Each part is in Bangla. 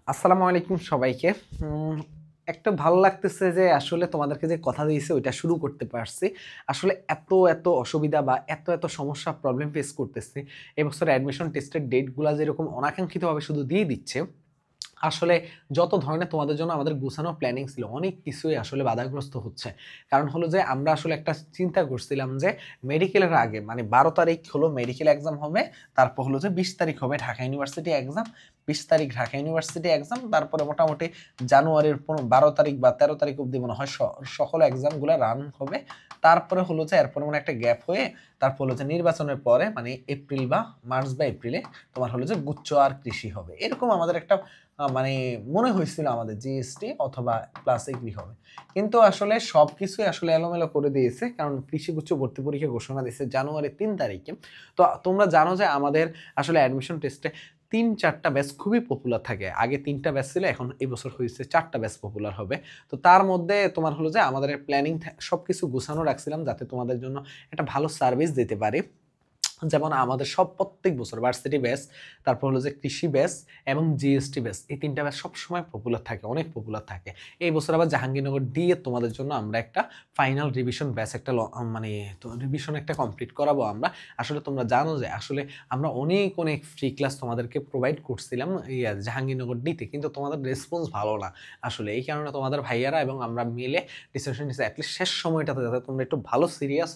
আসসালামু আলাইকুম সবাইকে। একটা ভালো লাগতেছে যে আসলে তোমাদেরকে যে কথা দিয়েছি ওইটা শুরু করতে পারছি। আসলে এত অসুবিধা বা এত সমস্যা প্রবলেম ফেস করতেছি। এবছর অ্যাডমিশন টেস্টের ডেটগুলা যেরকম অনাকাঙ্ক্ষিতভাবে শুধু দিয়ে দিচ্ছে। আসলে যত ধরনের তোমাদের জন্য আমাদের গুছানো প্ল্যানিং ছিল, অনেক কিছুই আসলে বাধাগ্রস্ত হচ্ছে। কারণ হলো যে আমরা আসলে একটা চিন্তা করছিলাম যে মেডিকেলের আগে মানে ১২ তারিখ হলো মেডিকেল এক্সাম হবে, তারপর হলো যে ২০ তারিখ হবে ঢাকা ইউনিভার্সিটি এক্সাম, ২০ তারিখ ঢাকা ইউনিভার্সিটি এক্সাম, তারপরে মোটামুটি জানুয়ারির ১২ তারিখ বা ১৩ তারিখ অব্দি মনে হয় সকল এক্সামগুলো রান হবে। তারপরে হলো যে এরপরে মানে একটা গ্যাপ হয়ে তারপর হলো যে নির্বাচনের পরে মানে এপ্রিল বা মার্চ বা এপ্রিলে তোমার হলো যে গুচ্ছ আর কৃষি হবে। এরকম আমাদের একটা মানে মনে হয়েছিল আমাদের জিএসটি অথবা প্লাস এগ্রি হবে। কিন্তু আসলে সবকিছুই আসলে এলোমেলো করে দিয়েছে। কারণ কৃষিগুচ্ছ ভর্তি পরীক্ষা ঘোষণা দিয়েছে জানুয়ারির ৩ তারিখে। তো তোমরা জানো যে আমাদের আসলে অ্যাডমিশন টেস্টে ৩-৪টা ব্যাচ খুবই পপুলার থাকে। আগে ৩টা ব্যাচ ছিল, এখন এই বছর হয়েছে ৪টা ব্যাচ পপুলার হবে। তো তার মধ্যে তোমার হলো যে আমাদের প্ল্যানিং সবকিছু গুছানো রাখছিলাম যাতে তোমাদের জন্য একটা ভালো সার্ভিস দিতে পারি। যেমন আমাদের প্রত্যেক বছর ভার্সিটি ব্যাচ, তারপর হলো যে কৃষি ব্যাচ এবং জিএসটি ব্যাচ, এই ৩টা ব্যাচ সবসময় পপুলার থাকে, অনেক পপুলার থাকে। এই বছর আবার জাহাঙ্গীরনগর ডি এ তোমাদের জন্য আমরা একটা ফাইনাল রিভিশন ব্যাচ একটা মানে রিভিশন একটা কমপ্লিট করাবো আমরা। আসলে তোমরা জানো যে আসলে আমরা অনেক ফ্রি ক্লাস তোমাদেরকে প্রোভাইড করছিলাম জাহাঙ্গীরনগর ডিতে, কিন্তু তোমাদের রেসপন্স ভালো না। আসলে এই কারণে তোমাদের ভাইয়ারা এবং আমরা মিলে ডিসিশন নিয়েছি অ্যাটলিস্ট শেষ সময়টাতে যাতে তোমরা একটু ভালো সিরিয়াস।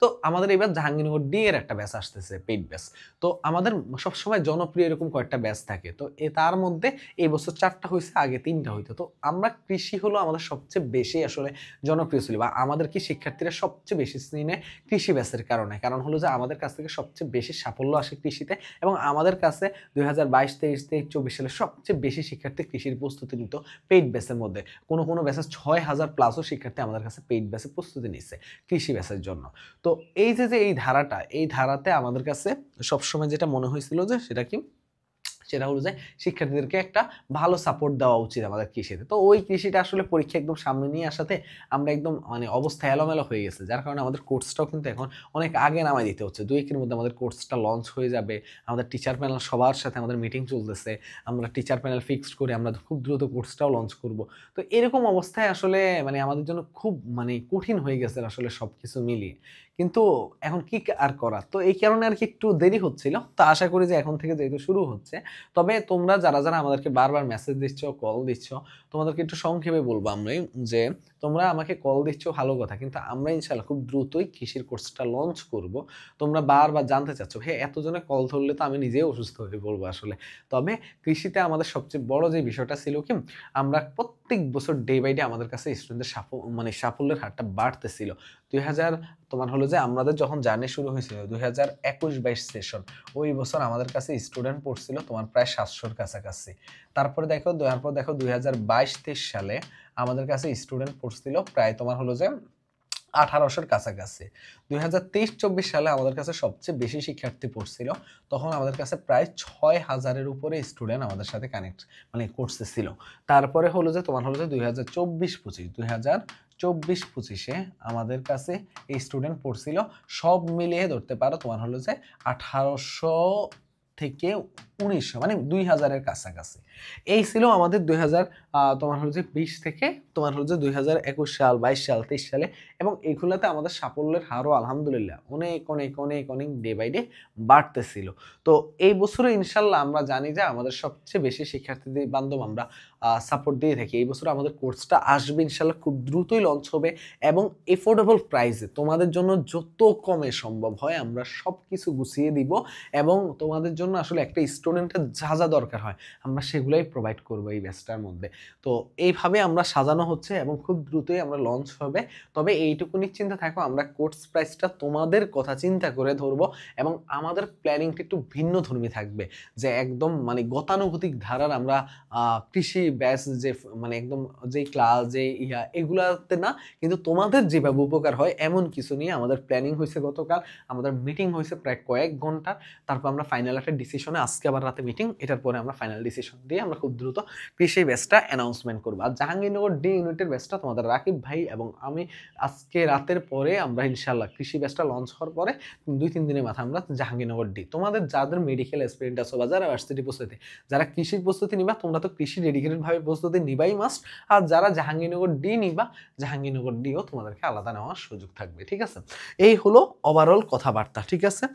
তো আমাদের এবার জাহাঙ্গীরনগর ডি এর একটা ব্যাচ আসতেছে, পেইড ব্যাচ। তো আমাদের সবসময় জনপ্রিয় এরকম কয়েকটা ব্যাচ থাকে। তো তার মধ্যে এই বছর ৪টা হয়েছে, আগে ৩টা হইতো। তো আমরা কৃষি হলো আমাদের সবচেয়ে বেশি আসলে জনপ্রিয় ছিল, বা আমাদের কি শিক্ষার্থীরা সবচেয়ে বেশি চিনে কৃষি ব্যাচের কারণে। কারণ হলো যে আমাদের কাছ থেকে সবচেয়ে বেশি সাফল্য আসে কৃষিতে, এবং আমাদের কাছে ২০২২, ২৩, ২৪ সালে সবচেয়ে বেশি শিক্ষার্থী কৃষির প্রস্তুতি নিত পেইড ব্যাচের মধ্যে। কোনো ব্যাচে ৬,০০০ প্লাসও শিক্ষার্থী আমাদের কাছে পেইড ব্যাচে প্রস্তুতি নিচ্ছে কৃষি ব্যাচের জন্য। তো এই যে এই ধারাটা, এই ধারাতে আমাদের কাছে সবসময় যেটা মনে হয়েছিল যে সেটা কি, সেটা হলো যে শিক্ষার্থীদেরকে একটা ভালো সাপোর্ট দেওয়া উচিত আমাদের কৃষিতে। তো ওই কৃষিটা আসলে পরীক্ষা একদম সামনে নিয়ে আসাতে আমরা একদম মানে অবস্থা এলোমেলো হয়ে গেছে, যার কারণে আমাদের কোর্সটাও কিন্তু এখন অনেক আগে নামাই দিতে হচ্ছে। ২-১ মধ্যে আমাদের কোর্সটা লঞ্চ হয়ে যাবে। আমাদের টিচার প্যানেল সবার সাথে আমাদের মিটিং চলতেছে, আমরা টিচার প্যানেল ফিক্সড করে আমরা খুব দ্রুত কোর্সটাও লঞ্চ করব। তো এরকম অবস্থায় আসলে মানে আমাদের জন্য খুব মানে কঠিন হয়ে গেছে আসলে সবকিছু মিলিয়ে। কিন্তু এখন কি আর করার, তো এই কারণে আর কি একটু দেরি হচ্ছিল। তো আশা করি যে এখন থেকে যেহেতু শুরু হচ্ছে, তবে তোমরা যারা আমাদেরকে বারবার মেসেজ দিচ্ছ, কল দিচ্ছ, তোমাদেরকে একটু সংক্ষেপে বলবো আমি যে তোমরা আমাকে কল দিচ্ছ ভালো কথা, কিন্তু আমরা ইনশাআল্লাহ খুব দ্রুতই কৃষির কোর্সটা লঞ্চ করব। তোমরা বারবার জানতে চাচ্ছ, হ্যাঁ এতজনে কল ধরলে তো আমি নিজেই অসুস্থ হয়ে পড়বো আসলে। তবে কৃষিতে আমাদের সবচেয়ে বড় যে বিষয়টা ছিল কি, আমরা প্রত্যেক বছর ডে বাই ডে আমাদের কাছে স্টুডেন্টদের সাফল্যের হারটা বাড়তেছিল। ২০০০ তোমার হলো যে আমাদের যখন জার্নি শুরু হয়েছিল ২০২১-২২ সেশন, ওই বছর আমাদের কাছে স্টুডেন্ট পড়ছিল তোমার প্রায় ৭০০-র কাছাকাছি। তারপরে দেখো ২০২২-২৩ সালে আমাদের কাছে স্টুডেন্ট পড়ছিল প্রায় তোমার হলো যে ১৮০০-র কাছাকাছি। ২০২৩-২৪ সালে আমাদের কাছে সবচেয়ে বেশি শিক্ষার্থী পড়ছিল। তখন আমাদের কাছে প্রায় ৬,০০০-এর উপরে স্টুডেন্ট আমাদের সাথে কানেক্ট মানে কোর্সে ছিল। তারপরে হলো যে তোমার হলো যে ২০২৪-২৫ আমাদের কাছে এই স্টুডেন্ট পড়ছিল সব মিলিয়ে ধরতে পারো তোমার হলো যে ১৮০০ থেকে ১৯০০ মানে ২,০০০-এর কাছাকাছি। এই ছিল আমাদের ২০০০ তোমার হলো যে ২০ থেকে তোমার হলো যে ২০২১ সাল, ২২ সাল, ২৩ সালে, এবং এগুলাতে আমাদের সাফল্যের হারও আলহামদুলিল্লাহ অনেক ডে বাই ডে বাড়তেছিল। তো এই বছরে ইনশাল্লাহ আমরা জানি যে আমাদের সবচেয়ে বেশি শিক্ষার্থীদের বান্ধব আমরা সাপোর্ট দিয়ে থাকি। এই বছর আমাদের কোর্সটা আসবে ইনশাল্লাহ, খুব দ্রুতই লঞ্চ হবে এবং এফোর্ডেবল প্রাইসে তোমাদের জন্য যত কমে সম্ভব হয় আমরা সব কিছু গুছিয়ে দিব, এবং তোমাদের জন্য আসলে একটা স্টুডেন্টের যা দরকার হয় আমরা সেগুলাই প্রোভাইড করবো এই ব্যাচটার মধ্যে। তো এইভাবে আমরা সাজানো হচ্ছে এবং খুব দ্রুতই আমরা লঞ্চ হবে। তবে এইটুকু নিশ্চিন্তে থাকো, আমরা কোর্স প্রাইসটা তোমাদের কথা চিন্তা করে ধরবো, এবং আমাদের প্ল্যানিংটা একটু ভিন্ন ধর্মী থাকবে, যে একদম মানে গতানুগতিক ধারার আমরা কৃষি ব্যাচ যে মানে একদম যে ক্লাস যে এগুলাতে না, কিন্তু তোমাদের যেভাবে উপকার হয় এমন কিছু নিয়ে আমাদের প্ল্যানিং হয়েছে। গতকাল আমাদের মিটিং হয়েছে প্রায় কয়েক ঘন্টা, তারপর আমরা ফাইনাল একটা ডিসিশনে আজকে আবার আবার রাতে মিটিং, এটার পরে আমরা ফাইনাল ডিসিশন দিয়ে আমরা খুব দ্রুত কৃষি ব্যাচটা অ্যানাউন্সমেন্ট করবো। আর জাহাঙ্গীরনগর ডি ইউনিটের ব্যাচটা তোমাদের রাকিব ভাই এবং আমি আজকে রাতের পরে আমরা ইনশাল্লাহ কৃষি ব্যাচটা লঞ্চ হওয়ার পরে 2-3 দিনের মাথায় আমরা জাহাঙ্গীরনগর ডি, তোমাদের যাদের মেডিকেল এক্সপিরিয়েন্স আছে বা যারা ভার্সিটি প্রস্তুতি, যারা কৃষির প্রস্তুতি নিবা তোমরা তো কৃষি ডেডিকেটেড ভাবে প্রস্তুতি নিবাই মাস্ট। আর যারা জাহাঙ্গীরনগর ডি নিবা, জাহাঙ্গীরনগর ডিও তোমাদেরকে আলাদা নেওয়ার সুযোগ থাকবে, ঠিক আছে? এই হলো ওভারঅল কথাবার্তা, ঠিক আছে?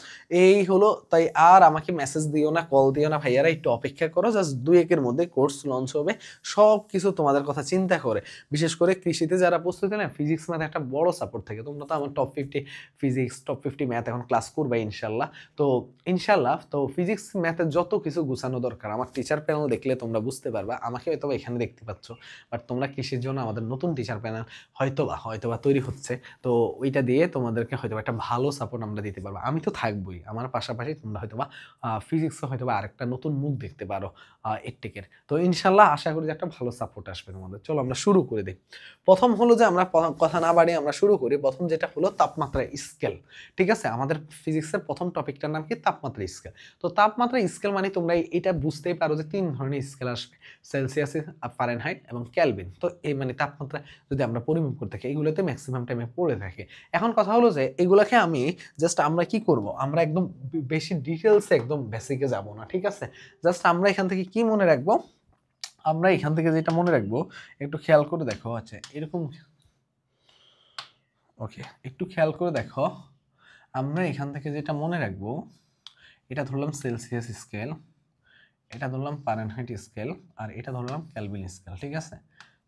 এই হলো, তাই আর আমাকে মেসেজ দিও না, কল দিও না ভাইয়ারা, একটু অপেক্ষা করো, জাস্ট 2-1 এর মধ্যে কোর্স লঞ্চ হবে। সব কিছু তোমাদের কথা চিন্তা করে, বিশেষ করে কৃষিতে যারা প্রস্তুতি নেয়, ফিজিক্স ম্যাথ একটা বড় সাপোর্ট থাকে। তোমরা তো আমার টপ 50 ফিজিক্স, টপ 50 ম্যাথ এখন ক্লাস করবে ইনশাল্লাহ। তো ইনশাল্লাহ তো ফিজিক্স ম্যাথের যত কিছু গুছানো দরকার আমার টিচার প্যানেল দেখলে তোমরা বুঝতে পারবা। আমাকে হয়তো এখানে দেখতে পাচ্ছ, বাট তোমরা কৃষির জন্য আমাদের নতুন টিচার প্যানেল হয়তোবা তৈরি হচ্ছে। তো ওইটা দিয়ে তোমাদেরকে হয়তো একটা ভালো সাপোর্ট আমরা দিতে পারবো। আমি তো থাকবোই, আমার পাশাপাশি তোমরা হয়তোবা ফিজিক্সও হয়তোবা আরেকটা নতুন মুখ দেখতে পারো এডটেকের। তো ইনশাল্লাহ আশা করি যে একটা ভালো সাপোর্ট আসবে তোমাদের। চলো আমরা শুরু করে দিই। প্রথম হলো যে আমরা কথা না বাড়িয়ে আমরা শুরু করি। প্রথম যেটা হলো তাপমাত্রা স্কেল, ঠিক আছে? আমাদের ফিজিক্সের প্রথম টপিকটার নাম কি? তাপমাত্রা স্কেল। তো তাপমাত্রা স্কেল মানে তোমরা এটা বুঝতেই পারো যে 3 ধরনের স্কেল আসবে, সেলসিয়াস, ফারেনহাইট এবং কেলভিন। তো এই মানে তাপমাত্রা যদি আমরা পরিমাপ করতে থাকি, এগুলোতে ম্যাক্সিমাম টাইমে পড়ে থাকে। এখন কথা হলো যে এগুলোকে আমি জাস্ট আমরা কি করব, আমরা একদম বেশি ডিটেলসে একদম বেসিকে যাব না, ঠিক আছে? জাস্ট আমরা এখান থেকে কি মনে রাখবো, আমরা এখান থেকে যেটা মনে রাখবো একটু খেয়াল করে দেখো। আচ্ছা এরকম, ওকে, একটু খেয়াল করে দেখো। আমরা এখান থেকে যেটা মনে রাখবো, এটা ধরলাম সেলসিয়াস স্কেল, এটা ধরলাম ফারেনহাইট স্কেল, আর এটা ধরলাম কেলভিন স্কেল, ঠিক আছে?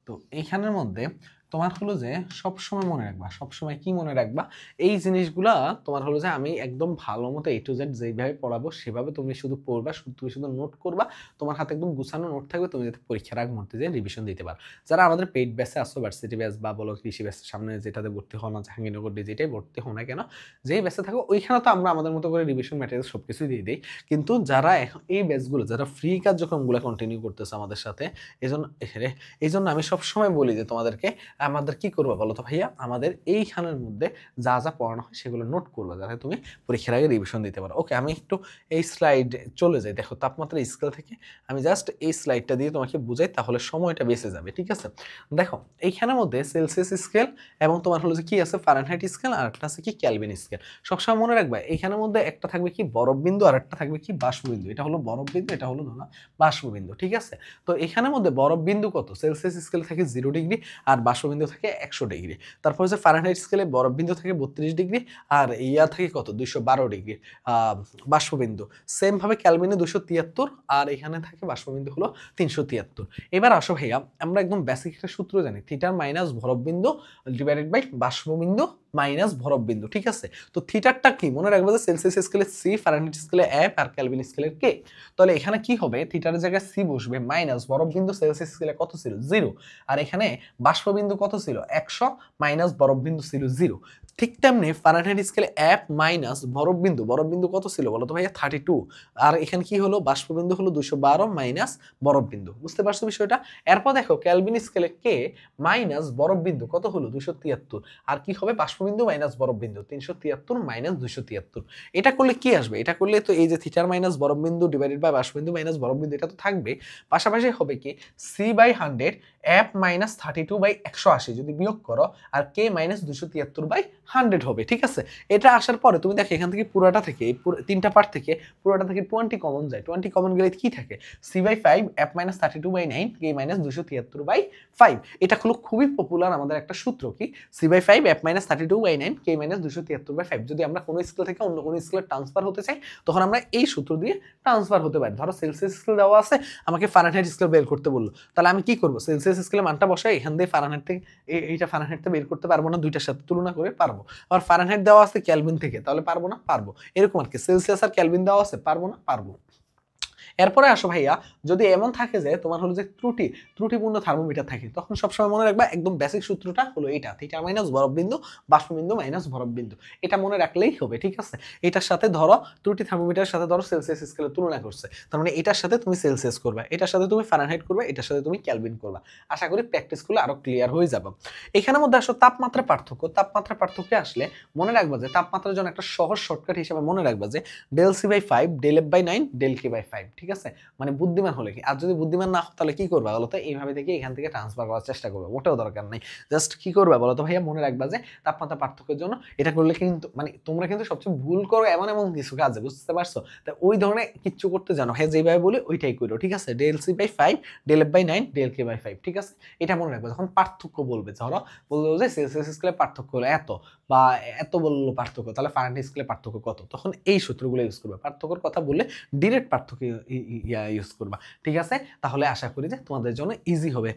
তো এইখানের মধ্যে তোমার হলো যে সবসময় মনে রাখবা, সবসময় কি মনে রাখবা, এই জিনিসগুলা তোমার হলো যে আমি একদম ভালো মতো A to Z যেইভাবে পড়াবো সেভাবে তুমি শুধু পড়বা, তুমি শুধু নোট করবা, তোমার হাতে একদম গুছানো নোট থাকবে, তুমি যাতে পরীক্ষার আগ মুহূর্তে যে রিভিশন দিতে পারো। যারা আমাদের পেইড ব্যাচে আসো, ভার্সিটি ব্যাচ বা বলো কৃষি ব্যাচের সামনে যেটাতে ভর্তি হও না, জাহাঙ্গীরনগর ডি যেটাই ভর্তি হও না কেন, যেই ব্যাচে থাকো ওইখানে তো আমরা আমাদের মতো করে রিভিশন ম্যাটেরিয়াল সব কিছুই দিয়ে দিই। কিন্তু যারা এই ব্যাচগুলো, যারা ফ্রি কার্যক্রমগুলো কন্টিনিউ করতেছে আমাদের সাথে, এই জন্য আমি সবসময় বলি যে তোমাদেরকে আমাদের কি করবা বলো তো ভাইয়া, আমাদের এইখানের মধ্যে যা যা পড়ানো হয় সেগুলো নোট করবা, যাতে তুমি পরীক্ষার আগে রিভিশন দিতে পারো। ওকে, আমি একটু এই স্লাইড চলে যাই। দেখো তাপমাত্রা স্কেল থেকে আমি জাস্ট এই স্লাইডটা দিয়ে তোমাকে বুঝাই, তাহলে সময়টা বেঁচে যাবে, ঠিক আছে? দেখো এইখানের মধ্যে সেলসিয়াস স্কেল এবং তোমার হলো যে কি আছে ফারেনহাইট স্কেল, আর একটা আছে কি কেলভিন স্কেল। সবসময় মনে রাখবা এইখানের মধ্যে একটা থাকবে কি বরফ বিন্দু, আর একটা থাকবে কি বাষ্পবিন্দু। এটা হলো বরফ বিন্দু, এটা হলো না বাষ্পবিন্দু, ঠিক আছে? তো এখানের মধ্যে বরফ বিন্দু কত? সেলসিয়াস স্কেল থাকে 0 ডিগ্রি আর বাষ্পবিন্দু থাকে 100 ডিগ্রি। তারপর হচ্ছে ফারেনহাইট স্কেলে বরফ বিন্দু থাকে 32 ডিগ্রি আর ইয়া থাকে কত? 212 ডিগ্রি বাষ্পবিন্দু। সেম ভাবে ক্যালভিনে 273 আর এখানে থাকে বাষ্পবিন্দু হলো 373। এবার আসো ভাইয়া, আমরা একদম বেসিক একটা সূত্র জানি, থিটা মাইনাস বরফ বিন্দু ডিভাইডেড বাই বাষ্পবিন্দু মাইনাস বরফ বিন্দু, ঠিক আছে? তো থিটারটা কি মনে রাখবে যে সেলসিয়াস স্কেলে সি, ফারেনহাইট স্কেলে এফ আর ক্যালভিন স্কেলে কে। তাহলে এখানে কি হবে, থিটার জায়গায় সি বসবে, মাইনাস বরফ বিন্দু সেলসিয়াস স্কেলে কত ছিল? 0। আর এখানে বাষ্পবিন্দু কত ছিল? 100 মাইনাস বরফ বিন্দু ছিল 0। ঠিক তেমনি ফারেনহাইট স্কেলে এফ মাইনাস বরফ বিন্দু কত ছিল বলো তো ভাইয়া? 32। আর এখানে কি হলো? বাষ্পবিন্দু হলো 212 মাইনাস বরফ বিন্দু। বুঝতে পারছো বিষয়টা? এরপর দেখো ক্যালভিন স্কেলে কে মাইনাস বরফ বিন্দু কত হলো? 273। আর কি হবে? বাষ্পবিন্দু মাইনাস বরফ বিন্দু 373 মাইনাস 273। এটা করলে কি আসবে? এটা করলে তো এই যে থিটার মাইনাস বরফ বিন্দু ডিভাইডেড বাই বাষ্পবিন্দু মাইনাস বরফ বিন্দু এটা তো থাকবে, পাশাপাশি হবে কি C by 100 F minus 32 by 180 যদি বিয়োগ করো, আর কে মাইনাস 273 বাই 100 হবে, ঠিক আছে? এটা আসার পরে তুমি দেখো এখান থেকে পুরোটা থেকে এই তিনটা পার্ট থেকে পুরোটা থেকে 20 কমন যায়। 20 কমন গেলে কি থাকে? C by 5 F minus 32 by 9 K minus 273 by 5। এটা হলো খুবই পপুলার আমাদের একটা সূত্র, কি C by 5 F minus 32 by 9 K minus 273 by 5। যদি আমরা কোনো স্কেল থেকে অন্য কোনো স্কেলে ট্রান্সফার হতে চাই তখন আমরা এই সূত্র দিয়ে ট্রান্সফার হতে পারি। ধরো সেলসিয়াস স্কেল দেওয়া আছে, আমাকে ফারেনহাইট স্কেল বের করতে বললো, তাহলে আমি কি করবো? সেলসিয়াস স্কেলে মানটা বসাই, এখান দিয়ে ফারেনহাইট থেকে এইটা ফারেনহাইটটা বের করতে পারবো না, দুইটার সাথে তুলনা করে পারবো। আবার ফারেনহাইট দেওয়া আছে কেলভিন থেকে, তাহলে পারবো না? পারবো। এরকম আর কি। সেলসিয়াস আর কেলভিন দেওয়া আছে, পারবো না? পারবো। এরপরে আসো ভাইয়া, যদি এমন থাকে যে তোমার হলো যে ত্রুটিপূর্ণ থার্মোমিটার থাকে, তখন সবসময় মনে রাখবা একদম বেসিক সূত্রটা হলো এটা, থিটা মাইনাস বরফ বিন্দু বাষ্পবিন্দু মাইনাস বরফ বিন্দু। এটা মনে রাখলেই হবে, ঠিক আছে? এটার সাথে ধরো ত্রুটি থার্মোমিটারের সাথে ধরো সেলসিয়াস স্কেলে তুলনা করছে, তার মানে এটার সাথে তুমি সেলসিয়াস করবে, এটার সাথে তুমি ফারেনহাইট করবে, এটার সাথে তুমি কেলভিন করবা। আশা করি প্র্যাকটিস করলে আরো ক্লিয়ার হয়ে যাবে। এখানের মধ্যে আসো তাপমাত্রা পার্থক্যে আসলে মনে রাখবা যে তাপমাত্রার জন্য একটা সহজ শর্টকাট হিসেবে মনে রাখবা যে del C by 5 del F by 9 del K by 5। ঠিক আছে, মানে বুদ্ধিমান হলে কি। আর যদি বুদ্ধিমান না হও তাহলে কি করবা বলো তো, এইভাবে থেকে এখান থেকে ট্রান্সফার করার চেষ্টা করবে, মোটেও দরকার নেই। জাস্ট কি করবা বলো তো ভাইয়া, মনে রাখবা যে তাপমাত্রা পার্থক্যের জন্য এটা করলে কিন্তু মানে তোমরা কিন্তু সবচেয়ে ভুল করো এমন এমন কিছু কাজে, বুঝতে পারছো? তা ওই ধরনের কিচ্ছু করতে জানো, হ্যাঁ যেভাবে বলি ওইটাই করো, ঠিক আছে। Del C by 5, del F by 9, del K by 5, ঠিক আছে। এটা মনে রাখবে যখন পার্থক্য বলবে, ধরো বললো যে সেলসিয়াস স্কেলে পার্থক্য হলো এত, বা এত বললো পার্থক্য, তাহলে ফারেনহাইট স্কেলে পার্থক্য কত, তখন এই সূত্রগুলো ইউজ করবে। পার্থক্যর কথা বললে ডিরেক্ট পার্থক্য ইউজ করবা, ঠিক আছে। তাহলে আশা করি যে তোমাদের জন্য ইজি হবে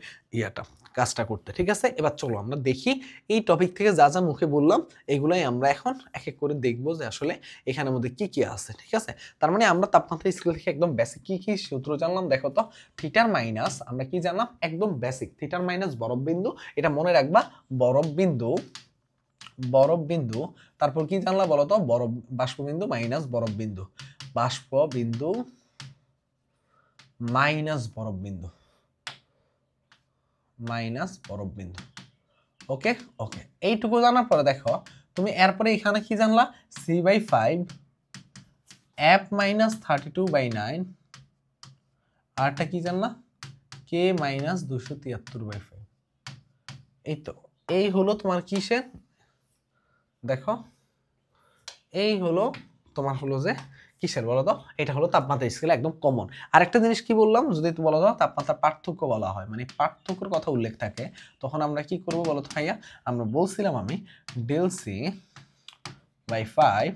কাজটা করতে, ঠিক আছে। এবার চলো আমরা দেখি এই টপিক থেকে যা যা মুখে বললাম এগুলাই আমরা এখন এক এক করে দেখবো যে আসলে এখানের মধ্যে কি কি আছে, ঠিক আছে। তার মানে আমরা তাপমাত্রা স্কেল থেকে একদম বেসিক কি কি সূত্র জানলাম দেখো তো। থিটার মাইনাস আমরা কি জানলাম, একদম বেসিক থিটার মাইনাস বরফ বিন্দু, এটা মনে রাখবা, বরফ বিন্দু, বরফ বিন্দু। তারপর কি জানলা বলো তো, বরফ বাষ্পবিন্দু মাইনাস বরফ বিন্দু, বাষ্প বিন্দু মাইনাস বরফ বিন্দু, মাইনাস বরফ বিন্দু। ওকে ওকে, এইটুকু জানার পরে দেখো তুমি এরপরে এখানে কি জানলা, সি বাই 5 এফ মাইনাস 32/9, আরটা কি জানলা, কে মাইনাস 273/5। এই তো, এই হলো তোমার কিসের, দেখো এই হলো তোমার হলো যে কিসের বলো তো, এটা হলো তাপমাত্রা স্কেল, একদম কমন। আরেকটা জিনিস কি বললাম, যদি বলো তো তাপমাত্রার পার্থক্য বলা হয়, মানে পার্থক্যের কথা উল্লেখ থাকে, তখন আমরা কি করব বলো তো ভাইয়া, আমরা বলছিলাম আমি del C by 5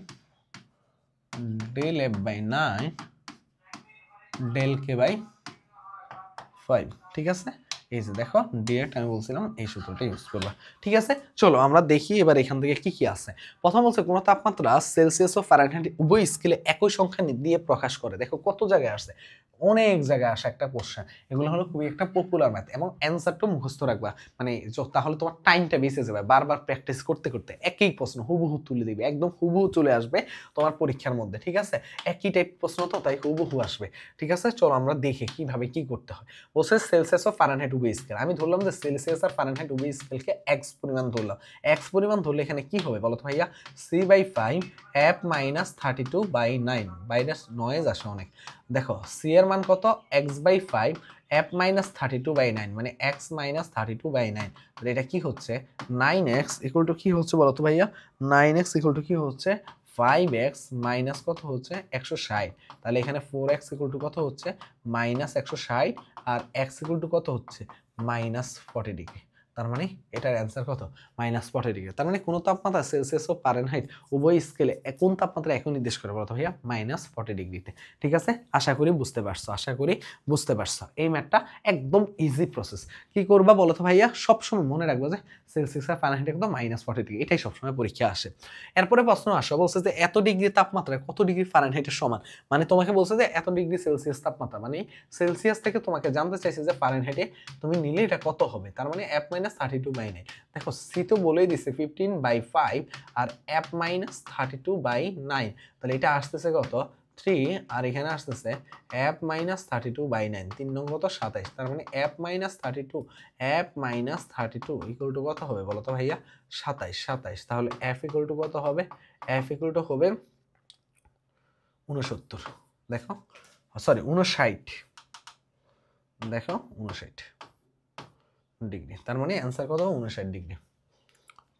del F by 9 del K by 5, ঠিক আছে। এই যে দেখো ডিরেক্ট আমি বলছিলাম এই সূত্রটা ইউজ করবা, ঠিক আছে। চলো আমরা দেখি এবার এখান থেকে কি কি আছে। প্রথম বলছে কোন তাপমাত্রা সেলসিয়াস ও ফারেনহাইট উভয় স্কেলে একই সংখ্যা দিয়ে প্রকাশ করে। দেখো কত জায়গায় আসছে, অনেক জায়গায় আসে একটা কোশ্চেন, এগুলো হলো খুবই একটা পপুলার ম্যাথ, এবং অ্যান্সারটা মুখস্থ রাখবা, মানে তাহলে তোমার টাইমটা বেঁচে যাবে। বারবার প্র্যাকটিস করতে করতে একই প্রশ্ন হুবহু তুলে দিবে, একদম হুবহু চলে আসবে তোমার পরীক্ষার মধ্যে, ঠিক আছে। একই টাইপ প্রশ্ন তো, তাই হুবহু আসবে, ঠিক আছে। চলো আমরা দেখি কিভাবে কি করতে হয়। বলছে সেলসিয়াস ও ফারেনহাইট উভয় স্কেল, আমি ধরলাম যে সেলসিয়াস আর ফারেনহাইট উভয় স্কেলকে এক্স পরিমাণ ধরলাম। এক্স পরিমাণ ধরলে এখানে কি হবে বলো তো ভাইয়া, সি বাই 5 এফ মাইনাস 32/9, বাইরে নয়েজ আসে অনেক। দেখো সি এর মান কত, এক্স বাই 5 এফ মাইনাস 32/9, মানে এক্স মাইনাস 32/9, তাহলে এটা কি হচ্ছে 9x ইকুয়াল টু কি হচ্ছে বলো তো ভাইয়া, 9x ইকুয়াল টু কি হচ্ছে 5x মাইনাস কত হচ্ছে 160, তাহলে এখানে 4x ইকুয়াল টু কত হচ্ছে মাইনাস 160, আর x ইকুয়াল টু কত হচ্ছে মাইনাস 40 ডিগ্রি। তার মানে এটার অ্যান্সার কত, মাইনাস 40 ডিগ্রি। তার মানে কোন তাপমাত্রা সেলসিয়াস ও ফারেনহাইট উভয় স্কেলে কোন তাপমাত্রা এখন নির্দেশ করে বলতো ভাইয়া, মাইনাস 40 ডিগ্রিতে, ঠিক আছে। আশা করি বুঝতে পারছো, আশা করি বুঝতে পারছো। এই ম্যাথটা একদম ইজি প্রসেস। কি করবা বলো তো ভাইয়া, সবসময় মনে রাখবো যে সেলসিয়াস আর ফারেনহাইট একদম মাইনাস 40 ডিগ্রি, এটাই সবসময় পরীক্ষা আসে। এরপরে প্রশ্ন আসে, বলছে যে এত ডিগ্রি তাপমাত্রা কত ডিগ্রি ফারেনহাইটের সমান, মানে তোমাকে বলছে যে এত ডিগ্রি সেলসিয়াস তাপমাত্রা, মানে সেলসিয়াস থেকে তোমাকে জানতে চাইছে যে ফারেনহাইটে তুমি নিলে এটা কত হবে। তার মানে এফ মাইনাস 32/9, দেখো সি তো বলেই দিছে 15/5 আর এফ মাইনাস 32/9, তাহলে এটা আসতেছে কত 3, আর এখানে আসতেছে এফ মাইনাস 32/9, 3 নং কত 27, তার মানে F minus 32, F minus 32 equal to কত হবে বলো তো ভাইয়া, 27, তাহলে এফ ইকুয়াল টু কত হবে, এফ ইকুয়াল টু হবে 69, দেখো সরি 59, দেখো 59 ডিগ্রি, তার মানে অ্যান্সার কত 59 ডিগ্রি,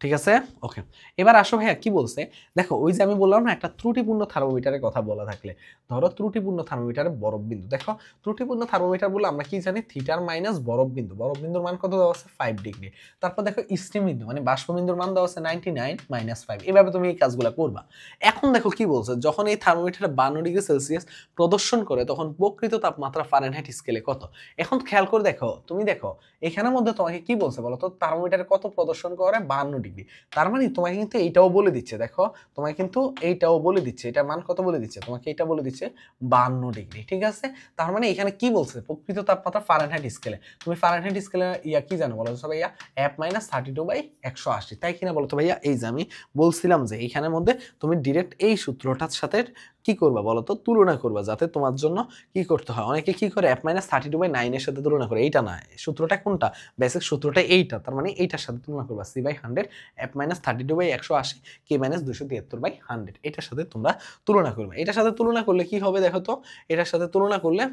ঠিক আছে। ওকে, এবার আসো ভাইয়া কি বলছে, দেখো ওই যে আমি বললাম না একটা ত্রুটিপূর্ণ থার্মোমিটারের কথা বলা থাকলে, ধরো ত্রুটিপূর্ণ থার্মোমিটারের বরফ বিন্দু, দেখো ত্রুটিপূর্ণ থার্মোমিটার বলে আমরা কি জানি, থিটার মাইনাস বরফ বিন্দু, বরফ বিন্দুর মান কত দেওয়া আছে 5 ডিগ্রি। তারপর দেখো স্টিম বিন্দু মানে বাষ্পবিন্দুর মান দেওয়া আছে 99 মাইনাস 5, এভাবে তুমি এই কাজগুলো করবা। এখন দেখো কি বলছে, যখন এই থার্মোমিটারে 52 ডিগ্রি সেলসিয়াস প্রদর্শন করে তখন প্রকৃত তাপমাত্রা ফারেনহাইট স্কেলে কত। এখন খেয়াল করে দেখো, তুমি দেখো এখানের মধ্যে তোমাকে কি বলছে বলো তো, থার্মোমিটারে কত প্রদর্শন করে 52 ডিগ্রি, তার মানে তোমাকে কিন্তু এইটাও বলে দিচ্ছে, দেখো তোমাকে কিন্তু এইটাও বলে দিচ্ছে, এটা মান কত বলে দিচ্ছে তোমাকে, এটা বলে দিচ্ছে 52 ডিগ্রি, ঠিক আছে। তার মানে এখানে কি বলছে, প্রকৃত তাপমাত্রা ফারেনহাইট স্কেলে, তুমি ফারেনহাইট স্কেলে কি জানো বলো তো ভাইয়া, এফ মাইনাস 32/180, তাই কিনা বলো তো ভাইয়া। এই যে আমি বলছিলাম যে এইখানের মধ্যে তুমি ডিরেক্ট এই সূত্রটার সাথে কি করবা বলো তো, তুলনা করবা, যাতে তোমার জন্য কি করতে হয়, অনেকে কি করে f-32/9 এর সাথে তুলনা করে, এইটা না, সূত্রটা কোনটা, বেসিক সূত্রটা এইটা, তার মানে এইটার সাথে তুলনা করবা, c/100 f-32/180 k-273/100, এটার সাথে তোমরা তুলনা করবে। এটার সাথে তুলনা করলে কি হবে দেখো তো, এটার সাথে তুলনা করলে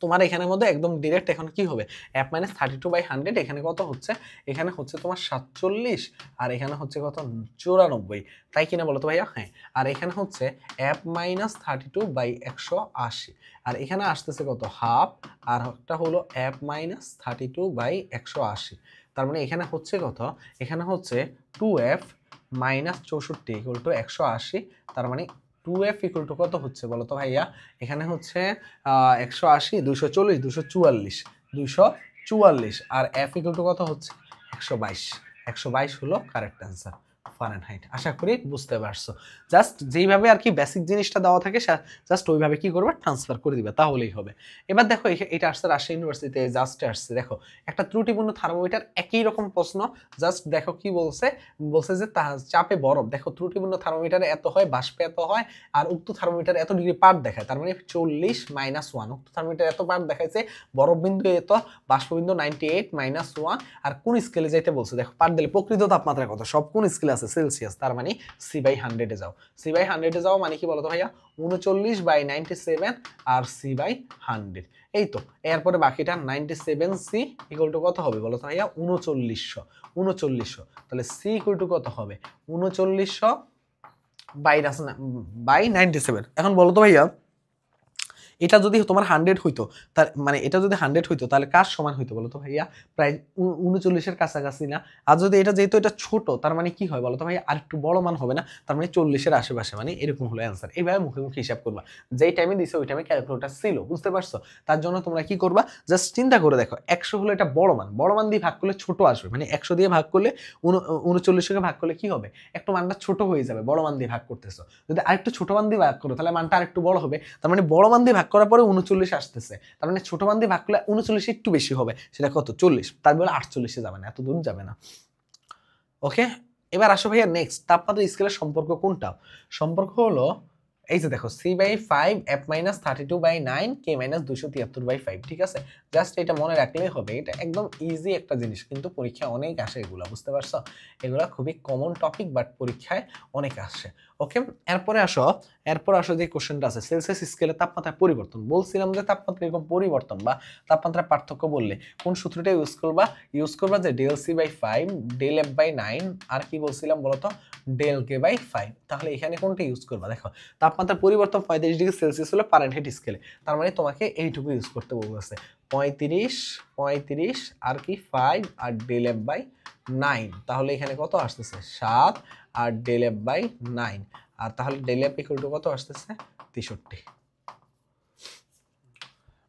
তোমার এখানের মধ্যে একদম ডিরেক্ট এখন কি হবে, f-32/100 এখানে কত হচ্ছে, এখানে হচ্ছে তোমার 47 আর এখানে হচ্ছে কত 94, তাই কিনা বলো তো ভাইয়া? হ্যাঁ। আর এখানে হচ্ছে f-32/180 আর এখানে আসতেছে কত হাফ, আর একটা হলো f-32/180, তার মানে এখানে হচ্ছে কত, এখানে হচ্ছে 2f - 64 = 180, তার মানে 2f = কত হচ্ছে বলো তো ভাইয়া, এখানে হচ্ছে 180 240 244 244 আর f = কত হচ্ছে 122, 122 হলো কারেক্ট অ্যান্সার ফারেনহাইট। আশা করি বুঝতে পারছো। জাস্ট যেইভাবে আর কি বেসিক জিনিসটা দেওয়া থাকে জাস্ট ওইভাবে কি করবে, ট্রান্সফার করে দিবে, তাহলেই হবে। এবার দেখো এটা আসছে রাজশাহী ইউনিভার্সিটিতে, জাস্ট আসছে দেখো একটা ত্রুটিপূর্ণ থার্মোমিটার, একই রকম প্রশ্ন, জাস্ট দেখো কি বলছে, বলছে যে চাপে বরফ, দেখো ত্রুটিপূর্ণ থার্মোমিটারে এত হয়, বাষ্পে এত হয়, আর উক্ত থার্মোমিটার এত ডিগ্রি পার্ট দেখায়, তার মানে 40 - 1, উক্ত থার্মোমিটার এত পার্ট দেখাইছে, বরফ বিন্দু এত, বাষ্পবিন্দু 98 - 1, আর কোন স্কেলে যাইতে বলছে, দেখো পার্ট দিলে প্রকৃত তাপমাত্রা কত, সব কোন স্কেলে আছে, সেলসিয়াস, তার মানে c/100 এ যাও, c/100 এ যাও মানে কি বলতো ভাইয়া, 39/97 আর c/100, এই তো। এরপরে বাকিটা 97c = কত হবে বলো তো ভাইয়া, 3900, তাহলে c = কত হবে 3900 বাই 97। এখন বলো তো ভাইয়া, এটা যদি তোমার 100 হইতো, তার মানে এটা যদি 100 হইতো তাহলে কার সমান হইতো বলো তো ভাইয়া, প্রায় 39-এর কাছাকাছি না? আর যদি এটা যেহেতু এটা ছোট, তার মানে কি হয় বলো তো ভাইয়া, আর একটু বড় মান হবে না, তার মানে 40-এর আশেপাশে, মানে এরকম হলো অ্যান্সার। এইভাবে মুখে মুখে হিসাব করবা, যেই টাইমে দিছে ওই টাইমে ক্যালকুলেটর ছিল, বুঝতে পারছো? তার জন্য তোমরা কি করবা, জাস্ট চিন্তা করে দেখো, 100 হলো এটা বড় মান, বড় মান দিয়ে ভাগ করলে ছোট আসবে, মানে 100 দিয়ে ভাগ করলে 39-কে ভাগ করলে কি হবে, একটু মানটা ছোট হয়ে যাবে, বড় মান দিয়ে ভাগ করতেছো। যদি আরেকটু ছোট মান দিয়ে ভাগ করো তাহলে মানটা আরেকটু বড় হবে, তার মানে বড় মান দিয়ে ভাগ করার পরে 39 আসতেছে, তার মানে ছোট মান দিয়ে ভাগ করলে 39 একটু বেশি হবে, সেটা কত 40, তার বলে 48-এ যাবে না, এত দূর যাবে না। ওকে, এবার আসো ভাইয়া নেক্সট, তাপমাত্রা স্কেলের সম্পর্ক কোনটা? সম্পর্ক হলো এই যে দেখো c/5 f-32/9 k-273/5, ঠিক আছে? জাস্ট এটা মনে রাখলেই হবে, এটা একদম ইজি একটা জিনিস, কিন্তু পরীক্ষায় অনেক আসে এগুলা, বুঝতে পারছো? এগুলা খুবই কমন টপিক, বাট পরীক্ষায় অনেক আসে। ওকে, এরপর আসো যে কোশ্চেনটা আছে, সেলসিয়াস স্কেলে তাপমাত্রার পরিবর্তন, বলছিলাম যে তাপমাত্রা এরকম পরিবর্তন বা তাপমাত্রার পার্থক্য বললে কোন সূত্রটা ইউজ করবা যে del c/5 del f/9 আর কি বলছিলাম বলতো, del k/5, তাহলে এখানে কোনটা ইউজ করবা? দেখো তাপমাত্রার পরিবর্তন 35 ডিগ্রি সেলসিয়াস হলো ফারেনহাইট স্কেলে, তার মানে তোমাকে এইটুকু ইউজ করতে বলতেছে, 35 আর কি 5 আর del f/9, তাহলে এখানে কত আসতেছে 7 আর del f/9, আর তাহলে del f = কত আসতেছে 63,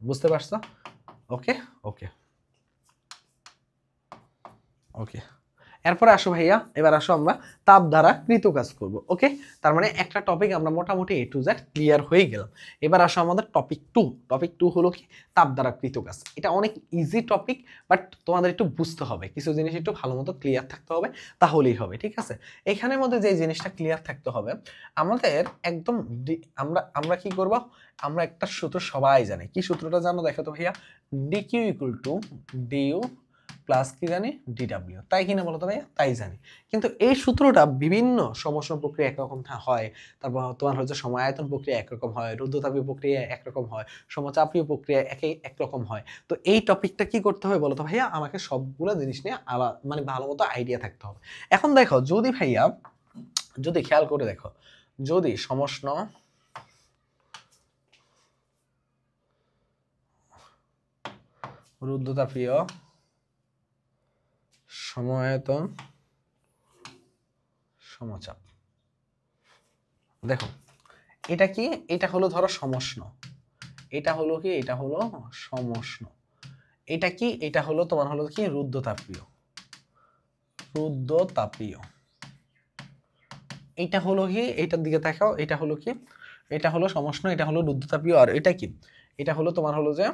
বুঝতে পারছো? ওকে ওকে ওকে, এরপরে আসো ভাইয়া, এবার আসো আমরা তাপ দ্বারা কৃত কাজ করব। ওকে, তার মানে একটা টপিক আমরা মোটামুটি A to Z ক্লিয়ার হয়ে গেলাম। এবার আসো আমাদের টপিক 2 হলো কি, তাপ দ্বারা কৃত কাজ। এটা অনেক ইজি টপিক, বাট তোমাদের একটু বুঝতে হবে, কিছু জিনিস একটু ভালো মতো ক্লিয়ার থাকতে হবে, তাহলেই হবে, ঠিক আছে? এখানের মধ্যে যে জিনিসটা ক্লিয়ার থাকতে হবে, আমাদের একদম আমরা কি করব, আমরা একটা সূত্র সবাই জানি, কি সূত্রটা জানো দেখো তো ভাইয়া, dq = du প্লাস কি জানি ডিডাব্লিউ, তাই কিনা বলো তো ভাইয়া? তাই জানি, কিন্তু এই সূত্রটা বিভিন্ন সমস্যা প্রক্রিয়া একরকম হয়, তারপর তোমার হচ্ছে সময় আয়তন প্রক্রিয়া একরকম হয়, রুদ্ধতাপীয় প্রক্রিয়া একরকম হয়, সমচাপীয় প্রক্রিয়া একরকম হয়। তো এই টপিকটা কি করতে হবে বলো তো ভাইয়া, আমাকে সবগুলো জিনিস নিয়ে মানে ভালো মতো আইডিয়া থাকতে হবে। এখন দেখো যদি ভাইয়া, যদি খেয়াল করে দেখো, যদি সমষ্ণ রুদ্ধতাপীয় সমায়তন সমচাপ, দেখো এটা কি, এটা হলো ধরো সমষ্ণ, এটা হলো কি, এটা হলো সমষ্ণ, এটা কি, এটা হলো তোমার হলো কি রুদ্ধতাপীয়, এটা হলো কি, এটার দিকে দেখাও, এটা হলো কি, এটা হলো সমষ্ণ, এটা হলো রুদ্ধতাপীয়, আর এটা কি, এটা হলো তোমার হলো যে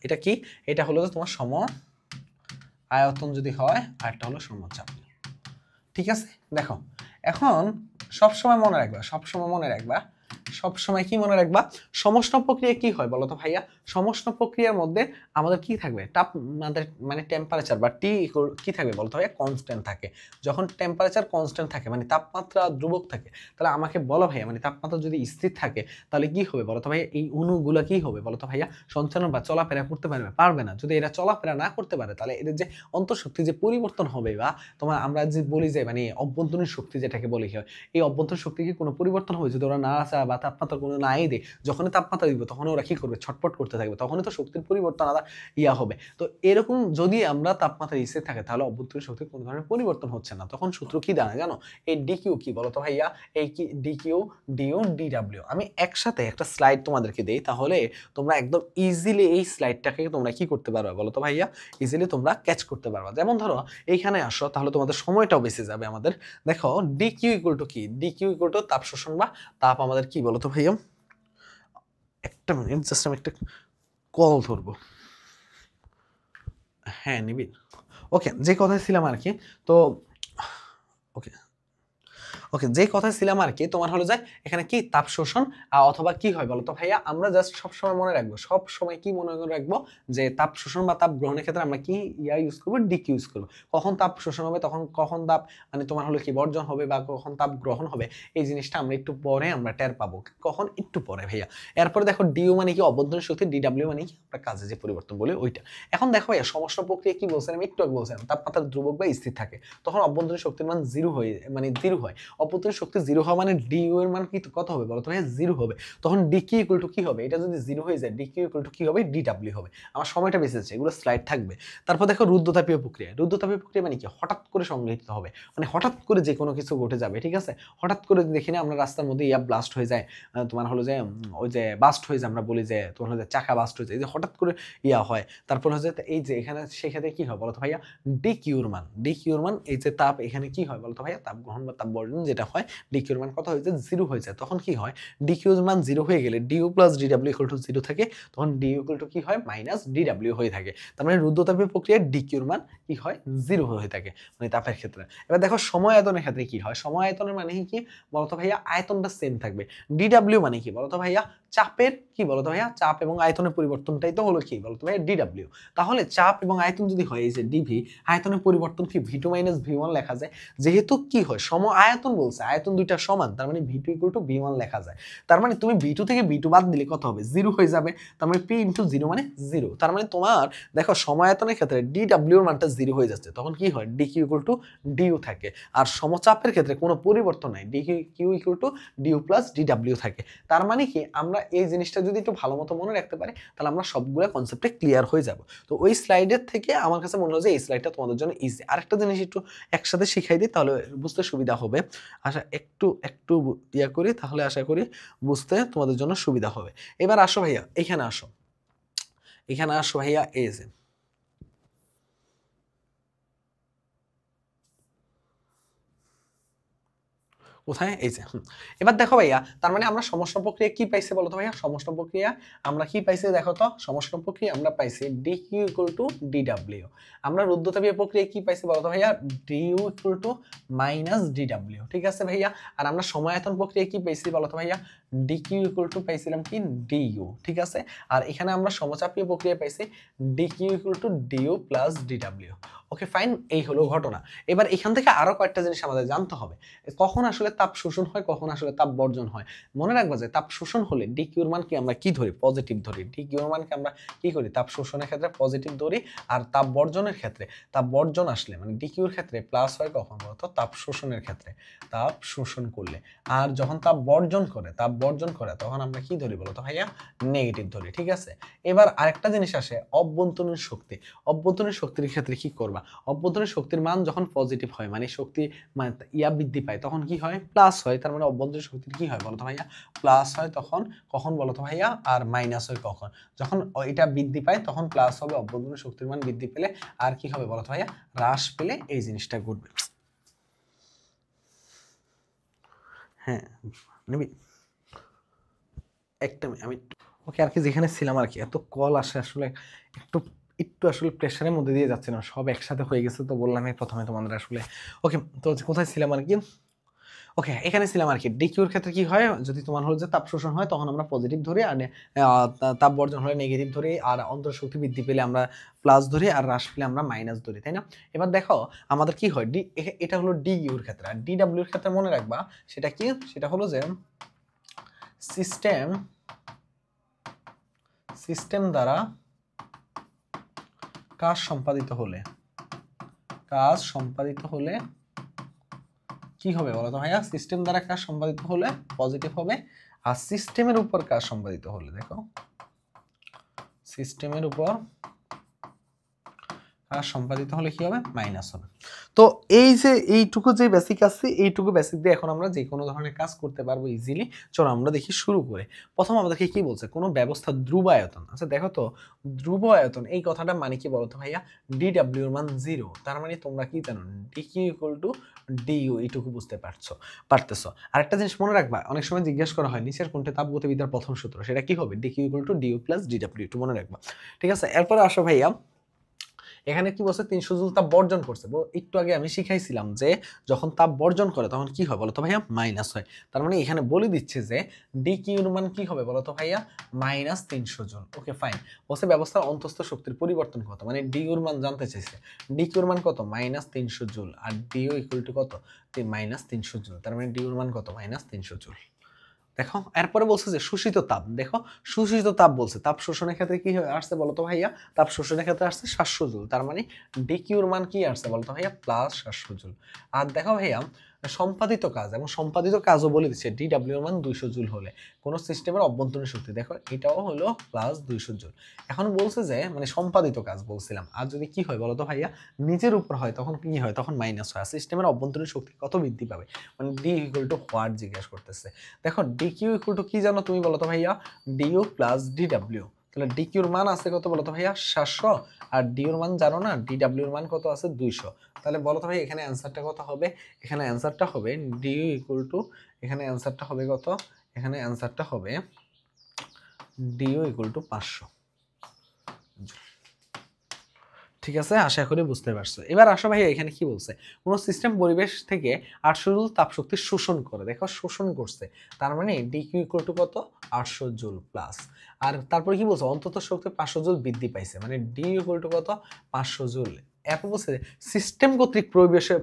এটা কি, এটা হলো যে তোমার সম আয়তন যদি হয়, আর একটা হলো সমচাপ, ঠিক আছে? দেখো এখন সবসময় মনে রাখবা, সবসময় মনে রাখবা, সবসময় কি মনে রাখবা, সমষ্ণ প্রক্রিয়া কি হয় বলো তো ভাইয়া? সমষ্ণ প্রক্রিয়ার মধ্যে আমাদের কি থাকবে, মানে টেম্পারেচার বা টি কি থাকবে বলতো ভাইয়া? কনস্ট্যান্ট থাকে। যখন টেম্পারেচার কনস্ট্যান্ট থাকে মানে তাপমাত্রা ধ্রুবক থাকে, তাহলে আমাকে বলো ভাইয়া মানে তাপমাত্রা যদি স্থির থাকে তাহলে কি হবে বলতো ভাইয়া? এই অণুগুলা কি হবে বলতো ভাইয়া? সঞ্চালন বা চলাফেরা করতে পারবে না। যদি এরা চলাফেরা না করতে পারে তাহলে এদের যে অন্তঃশক্তি যে পরিবর্তন হবে বা তোমার আমরা যে বলি যে মানে অভ্যন্তরীণ শক্তি যেটাকে বলি হয়, এই অভ্যন্তরীণ শক্তি কি কোনো পরিবর্তন হবে যদি ওরা না আসা বা তাপমাত্রা কোনো নাই দেয়? যখনই তাপমাত্রা দিব তখন ওরা কি করবে? ছটফট করতে থাকবে, তখনই তো শক্তির পরিবর্তন হবে। তো এরকম যদি আমরা তাপমাত্রা স্থির থাকে তাহলে অভ্যন্তরীণ শক্তির কোনো ধরনের পরিবর্তন হচ্ছে না। তখন সূত্র কি দাঁড়ায় জানো? এই ডিকিউ কি বলতো ভাইয়া? এই কি ডিকিউ, ডিউ, ডিডাব্লিউ। আমি একসাথে একটা স্লাইড তোমাদেরকে দেই, তাহলে তোমরা একদম ইজিলি এই স্লাইডটাকে তোমরা কি করতে পারবে বলতো ভাইয়া? ইজিলি তোমরা ক্যাচ করতে পারবা। যেমন ধরো এইখানে আসো, তাহলে তোমাদের সময়টাও বেঁচে যাবে আমাদের। দেখো ডিকিউ ইকুয়াল টু কি? ডিকিউ ইকুয়াল টু তাপ শোষণ বা তাপ আমাদের কি বলতো ভাইয়া? একটা মিনিট, জাস্ট আমি একটা কল ধরবো। হ্যাঁ নিবিড়, ওকে যে কথায় ছিলাম আর কি। তো ওকে ওকে যে কথা ছিলাম আর কি, তোমার হলো যায় এখানে কি তাপ শোষণ অথবা কি হয় বলতো ভাইয়া? আমরা জাস্ট সবসময় মনে রাখবো, সব সময় কি মনে রাখবো যে তাপ শোষণ বা তাপ গ্রহণের ক্ষেত্রে আমরা কি ইউজ করবো? ডিকিউ ইউজ করবো। কখন তাপ শোষণ হবে, তখন কখন তাপ মানে তোমার হলো কি বর্জন হবে বা কখন তাপ গ্রহণ হবে, এই জিনিসটা আমরা একটু পরে আমরা টের পাবো। কখন? একটু পরে ভাইয়া। এরপরে দেখো ডিউ মানে কি? অভ্যন্তরীণ শক্তি। ডিডাব্লিউ মানে কি? আমরা কাজে যে পরিবর্তন বলি ওইটা। এখন দেখো ভাইয়া সমষ্ণ প্রক্রিয়া কি বলছেন? আমি একটু আগে বলছিলাম তাপমাত্রা ধ্রুবক বা স্থির থাকে, তখন অভ্যন্তরীণ শক্তির মান জিরো হয়ে মানে জিরো হয়। অভ্যন্তরীণ শক্তি জিরো হওয়া মানে ডিউ এর মান কি কত হবে বলো তো ভাই? জিরো হবে। তখন ডিকিউ ইকুয়াল টু কি হবে? এটা যদি জিরো হয়ে যায় ডিকিউ ইকুয়াল টু কি হবে? ডিডাব্লিউ হবে। আমার সময়টা বেঁচে যাচ্ছে, এগুলো স্লাইড থাকবে। তারপর দেখো রুদ্ধতাপীয় প্রক্রিয়া। রুদ্ধতাপীয় প্রক্রিয়া মানে কি? হঠাৎ করে সংঘটিত হবে, মানে হঠাৎ করে যে কোনো কিছু ঘটে যাবে, ঠিক আছে? হঠাৎ করে দেখি না আমরা রাস্তার মধ্যে ব্লাস্ট হয়ে যায়, তোমার হলো যে ওই যে বাস্ট হয়ে যায়, আমরা বলি যে তোমার হলো যে চাকা বাস্ট হয়ে যায়, এই যে হঠাৎ করে হয়। তারপর হচ্ছে এই যে এখানে সেক্ষেত্রে কি হয় বলো তো ভাইয়া? ডিকিউর মান, ডিকিউর মান এই যে তাপ এখানে কি হয় বলো তো ভাইয়া? তাপ গ্রহণ বা তাপ বর্জন যেটা হয়, ডিকিউর মান কত হয়ে যায়? জিরো হয়ে যায়। তখন কি হয়? ডিকিউর মান জিরো হয়ে গেলে d U plus d W equal to zero থাকে, তখন ডিউ ইকুয়াল টু কি হয়? মাইনাস ডিডাব্লিউ হয়ে থাকে। তার মানে রুদ্ধতাপীয় প্রক্রিয়ার ডিকিউর মান কি হয়? জিরো হয়ে থাকে মানে তাপের ক্ষেত্রে। এবার দেখো সময় আয়তনের ক্ষেত্রে কি হয়? সময় আয়তনের মানে কি বলতো ভাইয়া? আয়তনটা সেম থাকবে। ডিডাব্লিউ মানে কি বলতো ভাইয়া? চাপের কি বলতো ভাইয়া? চাপ এবং আয়তনের পরিবর্তনটাই তো হলো কি বলতো ভাইয়া? ডিডাব্লিউ। তাহলে চাপ এবং আয়তন যদি হয় এই যে ডিভি, আয়তনের পরিবর্তন কি V two minus V one লেখা যায়। যেহেতু কি হয় সম আয়তন বলছে, আয়তন দুইটা সমান, তার মানে V two equal to V one লেখা যায়। তার মানে তুমি ভি টু থেকে ভি টু বাদ দিলে কত হবে? জিরো হয়ে যাবে। তার মানে পি ইন্টু জিরো মানে জিরো। তার মানে তোমার দেখো সমায়তনের ক্ষেত্রে ডিডাব্লিউর মানটা জিরো হয়ে যাচ্ছে, তখন কি হয়? ডিকিউ ইকুয়াল টু ডিউ থাকে। আর সমচাপের ক্ষেত্রে কোনো পরিবর্তন নাই, d Q equal to d U plus d W থাকে। তার মানে কি আমরা এই জিনিসটা যদি একটু ভালো মতো মনে রাখতে পারি তাহলে আমরা সবগুলো কনসেপ্টে ক্লিয়ার হয়ে যাব। তো ওই স্লাইডের থেকে আমার কাছে মনে হয় যে এই স্লাইডটা তোমাদের জন্য ইজি। আরেকটা জিনিস একটু একসাথে শিখাই দিই তাহলে বুঝতে সুবিধা হবে। আশা একটু একটু ইয়া করি, তাহলে আশা করি বুঝতে তোমাদের জন্য সুবিধা হবে। এবার আসো ভাইয়া, এখানে আসো, এখানে আসো ভাইয়া। এই যে কোথায়? এই যে এবার দেখো ভাইয়া, তার মানে আমরা সমষ্ণ প্রক্রিয়া কি পাইছি বলতো ভাইয়া? সমষ্ণ প্রক্রিয়া আমরা কি পাইছি দেখো তো? সমষ্ণ প্রক্রিয়া আমরা পাইছি ডিকিউ ইকুয়াল টু ডিডাব্লিউ। আমরা রুদ্ধতাপীয় প্রক্রিয়া কি পাইছি বলতো ভাইয়া? D U equal to minus d W, ঠিক আছে ভাইয়া? আর আমরা সময়আয়তন প্রক্রিয়া কি পাইছি বলতো ভাইয়া? ডিকিউ ইকুয়াল টু পাইছিলাম কি? ডিইউ, ঠিক আছে? আর এখানে আমরা সমচাপীয় প্রক্রিয়া পাইছি d Q equal to d U plus d W. Okay fine, এই হলো ঘটনা। এবার এখান থেকে আরো কয়েকটা জিনিস আমাদের জানতে হবে। কখন আসলে তাপ শোষণ হয়, কখন আসলে তাপ বর্জন হয়। মনে রাখবা যে তাপ শোষণ হলে ডিকিউর মানকে আমরা কি ধরি? পজিটিভ ধরি। ডিকিউর মানকে আমরা কি করি? তাপ শোষণের ক্ষেত্রে পজিটিভ ধরি। আর তাপ বর্জনের ক্ষেত্রে, তাপ বর্জন আসলে মানে ডিকিউর ক্ষেত্রে প্লাস হয় কখন বলতো? তাপ শোষণের ক্ষেত্রে, তাপ শোষণ করলে। আর যখন তাপ বর্জন করে, তাপ বর্জন করে তখন আমরা কি ধরি বলতো ভাইয়া? নেগেটিভ ধরি, ঠিক আছে? এবার আরেকটা জিনিস আসে অভ্যন্তরীণ শক্তি। অভ্যন্তরীণ শক্তির ক্ষেত্রে কি করবা? অভ্যন্তরীণ শক্তির মান যখন পজিটিভ হয় মানে শক্তি মানে বৃদ্ধি পায় তখন কি হয়? প্লাস হয়। তার মানে অভ্যন্তরীণ শক্তির কি হয় বলতো ভাইয়া? প্লাস হয়। তখন কখন বলতো ভাইয়া? আর মাইনাস হয় কখন? যখন এটা বৃদ্ধি পায় তখন প্লাস হবে, অভ্যন্তরীণ শক্তির মান বৃদ্ধি পেলে আর কি হবে বলতো ভাইয়া? হ্রাস পেলে এই জিনিসটা ঘটবে। হ্যাঁ নিবি একটা আমি ওকে আর কি যেখানে ছিলাম আর কি, এত কল আসে আসলে একটু একটু আসলে প্রেশারের মধ্যে দিয়ে যাচ্ছে না, সব একসাথে হয়ে গেছে তো বললাম প্রথমে তোমাদের আসলে। ওকে তো কোথায় ছিলাম আর কি? ওকে, এখানে ছিলাম আর কি। ডিকিউর ক্ষেত্রে কি হয়, যদি তোমার হলো যে তাপ শোষণ হয় তখন আমরা পজিটিভ ধরি, আর তাপ বর্জন হলে নেগেটিভ ধরি, আর অন্তর শক্তি বৃদ্ধি পেলে আমরা প্লাস ধরি, আর হ্রাস পেলে আমরা মাইনাস ধরি, তাই না? এবার দেখো আমাদের কি হয়, এটা হলো ডিইউর ক্ষেত্রে। আর ডিডব্লিউর ক্ষেত্রে মনে রাখবা সেটা কি, সেটা হলো যে সিস্টেম দ্বারা কাজ সম্পাদিত হলে কি হবে বলো তো ভাইয়া? সিস্টেম দ্বারা কাজ সম্পাদিত হলে পজিটিভ হবে, আর সিস্টেমের উপর কাজ সম্পাদিত হলে, দেখো সিস্টেমের উপর কাজ সম্পাদিত হলে কি হবে? মাইনাস হবে। তো এই যে এইটুকু যে বেসিক আছে, এইটুকু বেসিক দিয়ে এখন আমরা যে কোনো ধরনের কাজ করতে পারবো ইজিলি। চলো আমরা দেখি শুরু করে। প্রথম আমাদেরকে কি বলছে, কোনো ব্যবস্থা ধ্রুব আয়তন। আচ্ছা দেখো তো, ধ্রুব আয়তন এই কথাটা মানে কি বলতো ভাইয়া? ডিডব্লিউ এর মান 0, তার মানে তোমরা কি জানো, ডিকিউ ইকুয়াল টু ডিইউ, এইটুকু বুঝতে পারতেছো। আর একটা জিনিস মনে রাখবা, অনেক সময় জিজ্ঞেস করা হয় নিচের কোনটা তাপগতিবিদ্যার প্রথম সূত্র, সেটা কি হবে? DQ equal two DU plus DW, একটু মনে রাখবা, ঠিক আছে? এরপরে আসো ভাইয়া, এখানে কি বলছে, 300 জুল তাপ বর্জন করছে। একটু আগে আমি শিখাইছিলাম যে যখন তাপ বর্জন করে তখন কি হয় বলতো ভাইয়া? মাইনাস হয়। তার মানে এখানে বলে দিচ্ছে যে ডিকিউর মান কি হবে বলতো ভাইয়া? Minus 300 joule. Okay fine. বলছে ব্যবস্থার অন্তঃস্থ শক্তির পরিবর্তন কত, মানে ডিউর মান জানতে চাইছে। ডিকিউর মান কত? Minus 300 joule. আর ডিও ইকুয়াল টু কত? Minus 300 joule. তার মানে ডিউর মান কত? Minus 300 joule. দেখো এরপরে বলছে যে শোষিত তাপ। দেখো শোষিত তাপ বলছে, তাপ শোষণের ক্ষেত্রে কি আসছে বলতো ভাইয়া? তাপ শোষণের ক্ষেত্রে আসছে 700 জুল। তার মানে ডিকিউর মান কি আসছে বলতো ভাইয়া? Plus 700 joule. আর দেখো ভাইয়া সম্পাদিত কাজ, এবং সম্পাদিত কাজও বলে দিচ্ছে ডিডব্লিউ এর মান 200 জুল হলে কোন সিস্টেমের অভ্যন্তরীণ শক্তি, দেখো এটাও হলো প্লাস 200 জুল। এখন বলছে যে মানে সম্পাদিত কাজ বলছিলাম, আর যদি কি হয় বলতো ভাইয়া? নিজের উপর হয় তখন কি হয়? তখন মাইনাস হয়। সিস্টেমের অভ্যন্তরীণ শক্তি কত বৃদ্ধি পাবে, মানে ডি ইকুয়াল টু হোয়াট জিজ্ঞাসা করতেছে। দেখো ডিকিউ ইকুয়াল টু কি জানো তুমি বলো তো ভাইয়া? DU plus DW. তাহলে ডিকিউর মান আছে কত বলো তো ভাইয়া? 700। আর ডিউর মান জানো না, ডিডব্লিউর মান কত আছে? 200। তাহলে বলো তো ভাই এখানে অ্যান্সারটা কত হবে? এখানে অ্যান্সারটা হবে ডিইউ ইকুয়াল টু, এখানে অ্যান্সারটা হবে কত? এখানে অ্যান্সারটা হবে ডিইউ ইকুয়াল টু 500। ঠিক আছে, আশা করি বুঝতে পারছো। এবার আসো ভাই, এখানে কি বলছে? কোন সিস্টেম পরিবেশ থেকে 800 জুল তাপ শক্তি শোষণ করে। দেখো শোষণ করছে, তার মানে ডিকিউ ইকুয়াল টু কত? 800 জুল প্লাস। আর তারপরে কি বলছে? অন্তত শক্তি 500 জুল বৃদ্ধি পাইছে, মানে ডি ইকুয়াল টু কত? 500 জুল। এরপর বলছে সিস্টেম কর্তৃক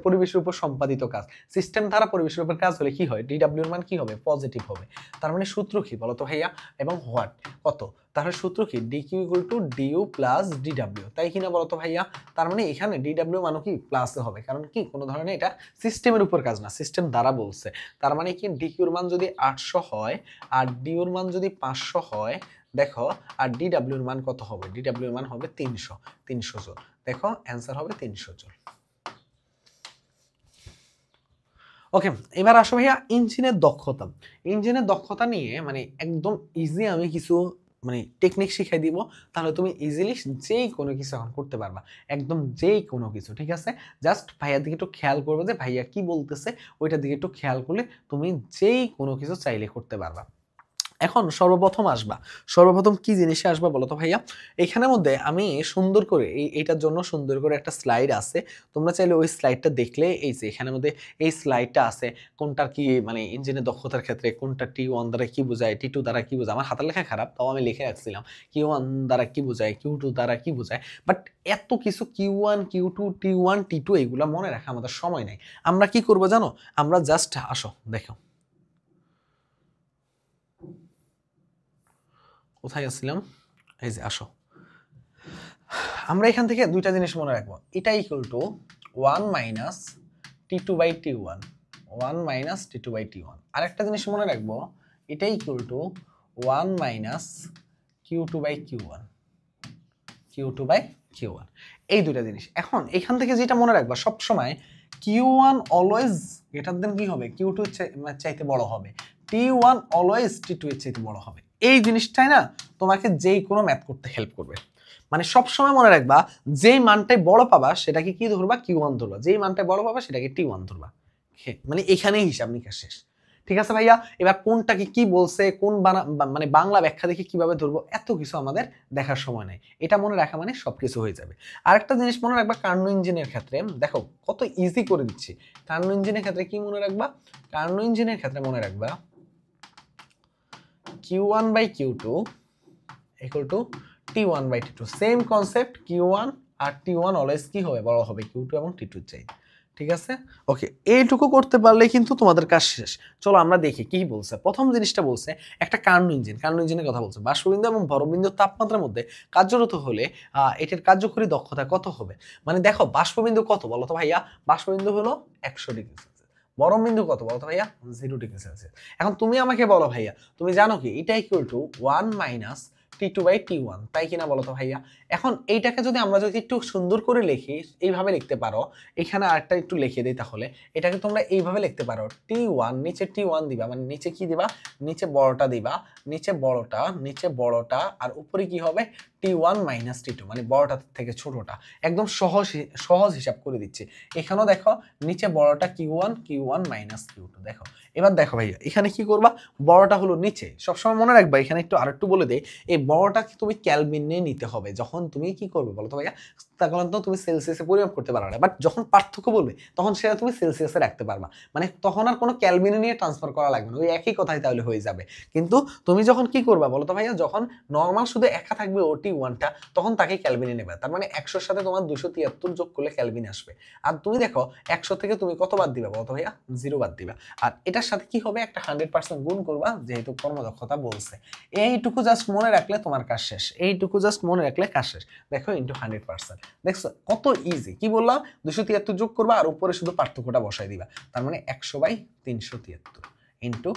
পরিবেশের উপর সম্পাদিত কাজ। সিস্টেম দ্বারা পরিবেশের উপর কাজ হলে কি হয়? ডিডব্লিউ এর মান কি হবে? পজিটিভ হবে। তার মানে সূত্র কি বলতো ভাইয়া? এবং হোয়াট কত? তাহলে সূত্র কি? DQ equal two DU plus DW, তাই কিনা বলতো ভাইয়া? তার মানে এখানে ডিডব্লিউ মানও কি প্লাসে হবে, কারণ কি কোনো ধরনের এটা সিস্টেমের উপর কাজ না, সিস্টেম দ্বারা বলছে। তার মানে কি ডিকিউর মান যদি 800 হয় আর ডিউর মান যদি 500 হয়, দেখো আর ডিডব্লিউর মান কত হবে? ডিডব্লিউর মান হবে 300 জুল। দেখো অ্যান্সার হবে 300 জুল। ওকে, এবার আসো ভাইয়া ইঞ্জিনের দক্ষতা। ইঞ্জিনের দক্ষতা নিয়ে মানে একদম ইজি আমি কিছু মানে টেকনিক শিখাই দিব, তাহলে তুমি ইজিলি যেই কোনো কিছু এখন করতে পারবা, একদম যেই কোনো কিছু। ঠিক আছে, জাস্ট ভাইয়ার দিকে একটু খেয়াল করবে যে ভাইয়া কি বলতেছে, ওইটার দিকে একটু খেয়াল করলে তুমি যেই কোনো কিছু চাইলে করতে পারবা। এখন সর্বপ্রথম কি জিনিসে আসবা বলো তো ভাইয়া? এখানের মধ্যে আমি সুন্দর করে এইটার জন্য সুন্দর করে একটা স্লাইড আছে, তোমরা চাইলে ওই স্লাইডটা দেখলে, এই যে এখানের মধ্যে এই স্লাইডটা আছে, কোনটার কি মানে ইঞ্জিনের দক্ষতার ক্ষেত্রে কোনটা T1 দ্বারা কি বোঝায়, T2 দ্বারা কি বোঝায়। আমার হাতের লেখা খারাপ, তাও আমি লিখে রাখছিলাম Q1 দ্বারা কি বোঝায়, Q2 দ্বারা কি বোঝায়। বাট এত কিছু Q1 Q2 T1 T2 এগুলা মনে রাখা আমাদের সময় নাই। আমরা কি করবো জানো? আমরা জাস্ট আসো দেখো কোথায় গেছিলাম, এই যে আসো, আমরা এখান থেকে দুইটা জিনিস মনে রাখবো। এটা equal to 1 minus T2 by T1, 1 minus T2 by T1। আরেকটা জিনিস মনে রাখবো, এটা equal to 1 minus Q2 by Q1, Q2 by Q1। এই দুইটা জিনিস। এখন এখান থেকে যেটা মনে রাখবা সব সময়, Q1 অলওয়েজ গ্রেটার দেন কি হবে? Q2 চাইতে বড় হবে, T1 অলওয়েজ T2 এর চাইতে বড় হবে। এই জিনিসটাই না তোমাকে যেই কোনো ম্যাথ করতে হেল্প করবে। মানে সব সময় মনে রাখবা, যেই মানটাই বড় পাবা সেটাকে কি ধরবা? Q1 ধরবা, যেই মানটাই বড় পাবা সেটাকে T1 ধরবা। মানে এখানেই হিসাব নিকাশ শেষ। ঠিক আছে ভাইয়া, এবার কোনটাকে কি বলছে, কোন মানে বাংলা ব্যাখ্যা দেখে কিভাবে ধরবো, এত কিছু আমাদের দেখার সময় নেই। এটা মনে রাখা মানে সবকিছু হয়ে যাবে। আরেকটা জিনিস মনে রাখবা, কার্নো ইঞ্জিনের ক্ষেত্রে দেখো কত ইজি করে দিচ্ছি। কার্নো ইঞ্জিনের ক্ষেত্রে কি মনে রাখবা, কার্নো ইঞ্জিনের ক্ষেত্রে মনে রাখবা Q1/Q2 equal to T1/T2। Same concept, Q1 আর T1 অলওয়েজ কি হবে, বড় হবে Q2 এবং T2 চাই। ঠিক আছে, ওকে, এইটুকু করতে পারলে কিন্তু তোমাদের কাজ শেষ। চলো আমরা দেখি কি বলছে। প্রথম জিনিসটা বলছে একটা কার্নো ইঞ্জিন, কার্নো ইঞ্জিনের কথা বলছে, বাষ্পবিন্দু এবং বরফবিন্দুর তাপমাত্রার মধ্যে কার্যরত হলে এটার কার্যকরী দক্ষতা কত হবে। মানে দেখো বাষ্পবিন্দু কত বলো তো ভাইয়া, বাষ্পবিন্দু হলো 100 ডিগ্রি সেলসিয়াস, বরফবিন্দু কত বলো তো ভাইয়া 0 ডিগ্রি সেলসিয়াস। এখন তুমি আমাকে বলো ভাইয়া, তুমি জানো কি এটা ইকুয়াল টু 1 মাইনাস T2/T1, তাই কিনা বলো তো ভাইয়া। এখন এইটাকে যদি আমরা যদি একটু সুন্দর করে লিখি, এইভাবে লিখতে পারো, এখানে আরেকটা একটু লিখে দিই, তাহলে এটাকে তোমরা এইভাবে লিখতে পারো, T1 নিচে T1 দিবা, মানে নিচে কি দিবা, নিচে বড়টা দিবা, নিচে বড়টা, নিচে বড়টা, আর উপরে কি হবে T1 মাইনাস T2, মানে বড়টা থেকে ছোটটা। একদম সহজ হিসাব করে দিচ্ছি। এখানেও দেখো নিচে বড়টা Q1, Q1 মাইনাস Q2। দেখো এবার দেখো ভাইয়া, এখানে কি করবা, বড়টা হলো নিচে, সবসময় মনে রাখবা। এখানে একটু আরেকটু বলে দেই, এই বড়টাকে তুমি ক্যালভিনে নিতে হবে যখন তুমি কি করবে বলো তো ভাইয়া, তখন তো তুমি সেলসিয়াসে পরিমাপ করতে পারবে না, বাট যখন পার্থক্য বলবে তখন সেটা তুমি সেলসিয়াসে রাখতে পারবা, মানে তখন আর কোনো ক্যালভিনে নিয়ে ট্রান্সফার করা লাগবে না, ওই একই কথাই তাহলে হয়ে যাবে। কিন্তু তুমি যখন কি করবা বলো তো ভাইয়া, যখন নর্মাল শুধু একা থাকবে T1টা, তখন তাকে ক্যালভিনে নেবে। তার মানে 100-র সাথে তোমার 273 যোগ করলে ক্যালভিন আসবে। আর তুমি দেখো 100 থেকে তুমি কত বাদ দিবা বলো তো ভাইয়া, 0 বাদ দিবা। আর এটার সাথে কি হবে, একটা 100% গুণ করবা, যেহেতু কর্মদক্ষতা বলছে। এইটুকু জাস্ট মনে রাখলে তোমার কাজ শেষ, এইটুকু জাস্ট মনে রাখলে কাজ শেষ। দেখো ইন্টু 100%, দেখছো কত ইজি। কি বললাম, 273 যোগ করবা আর উপরে শুধু পার্থক্যটা বসাই দিবা। তার মানে 100/373 ইন্টু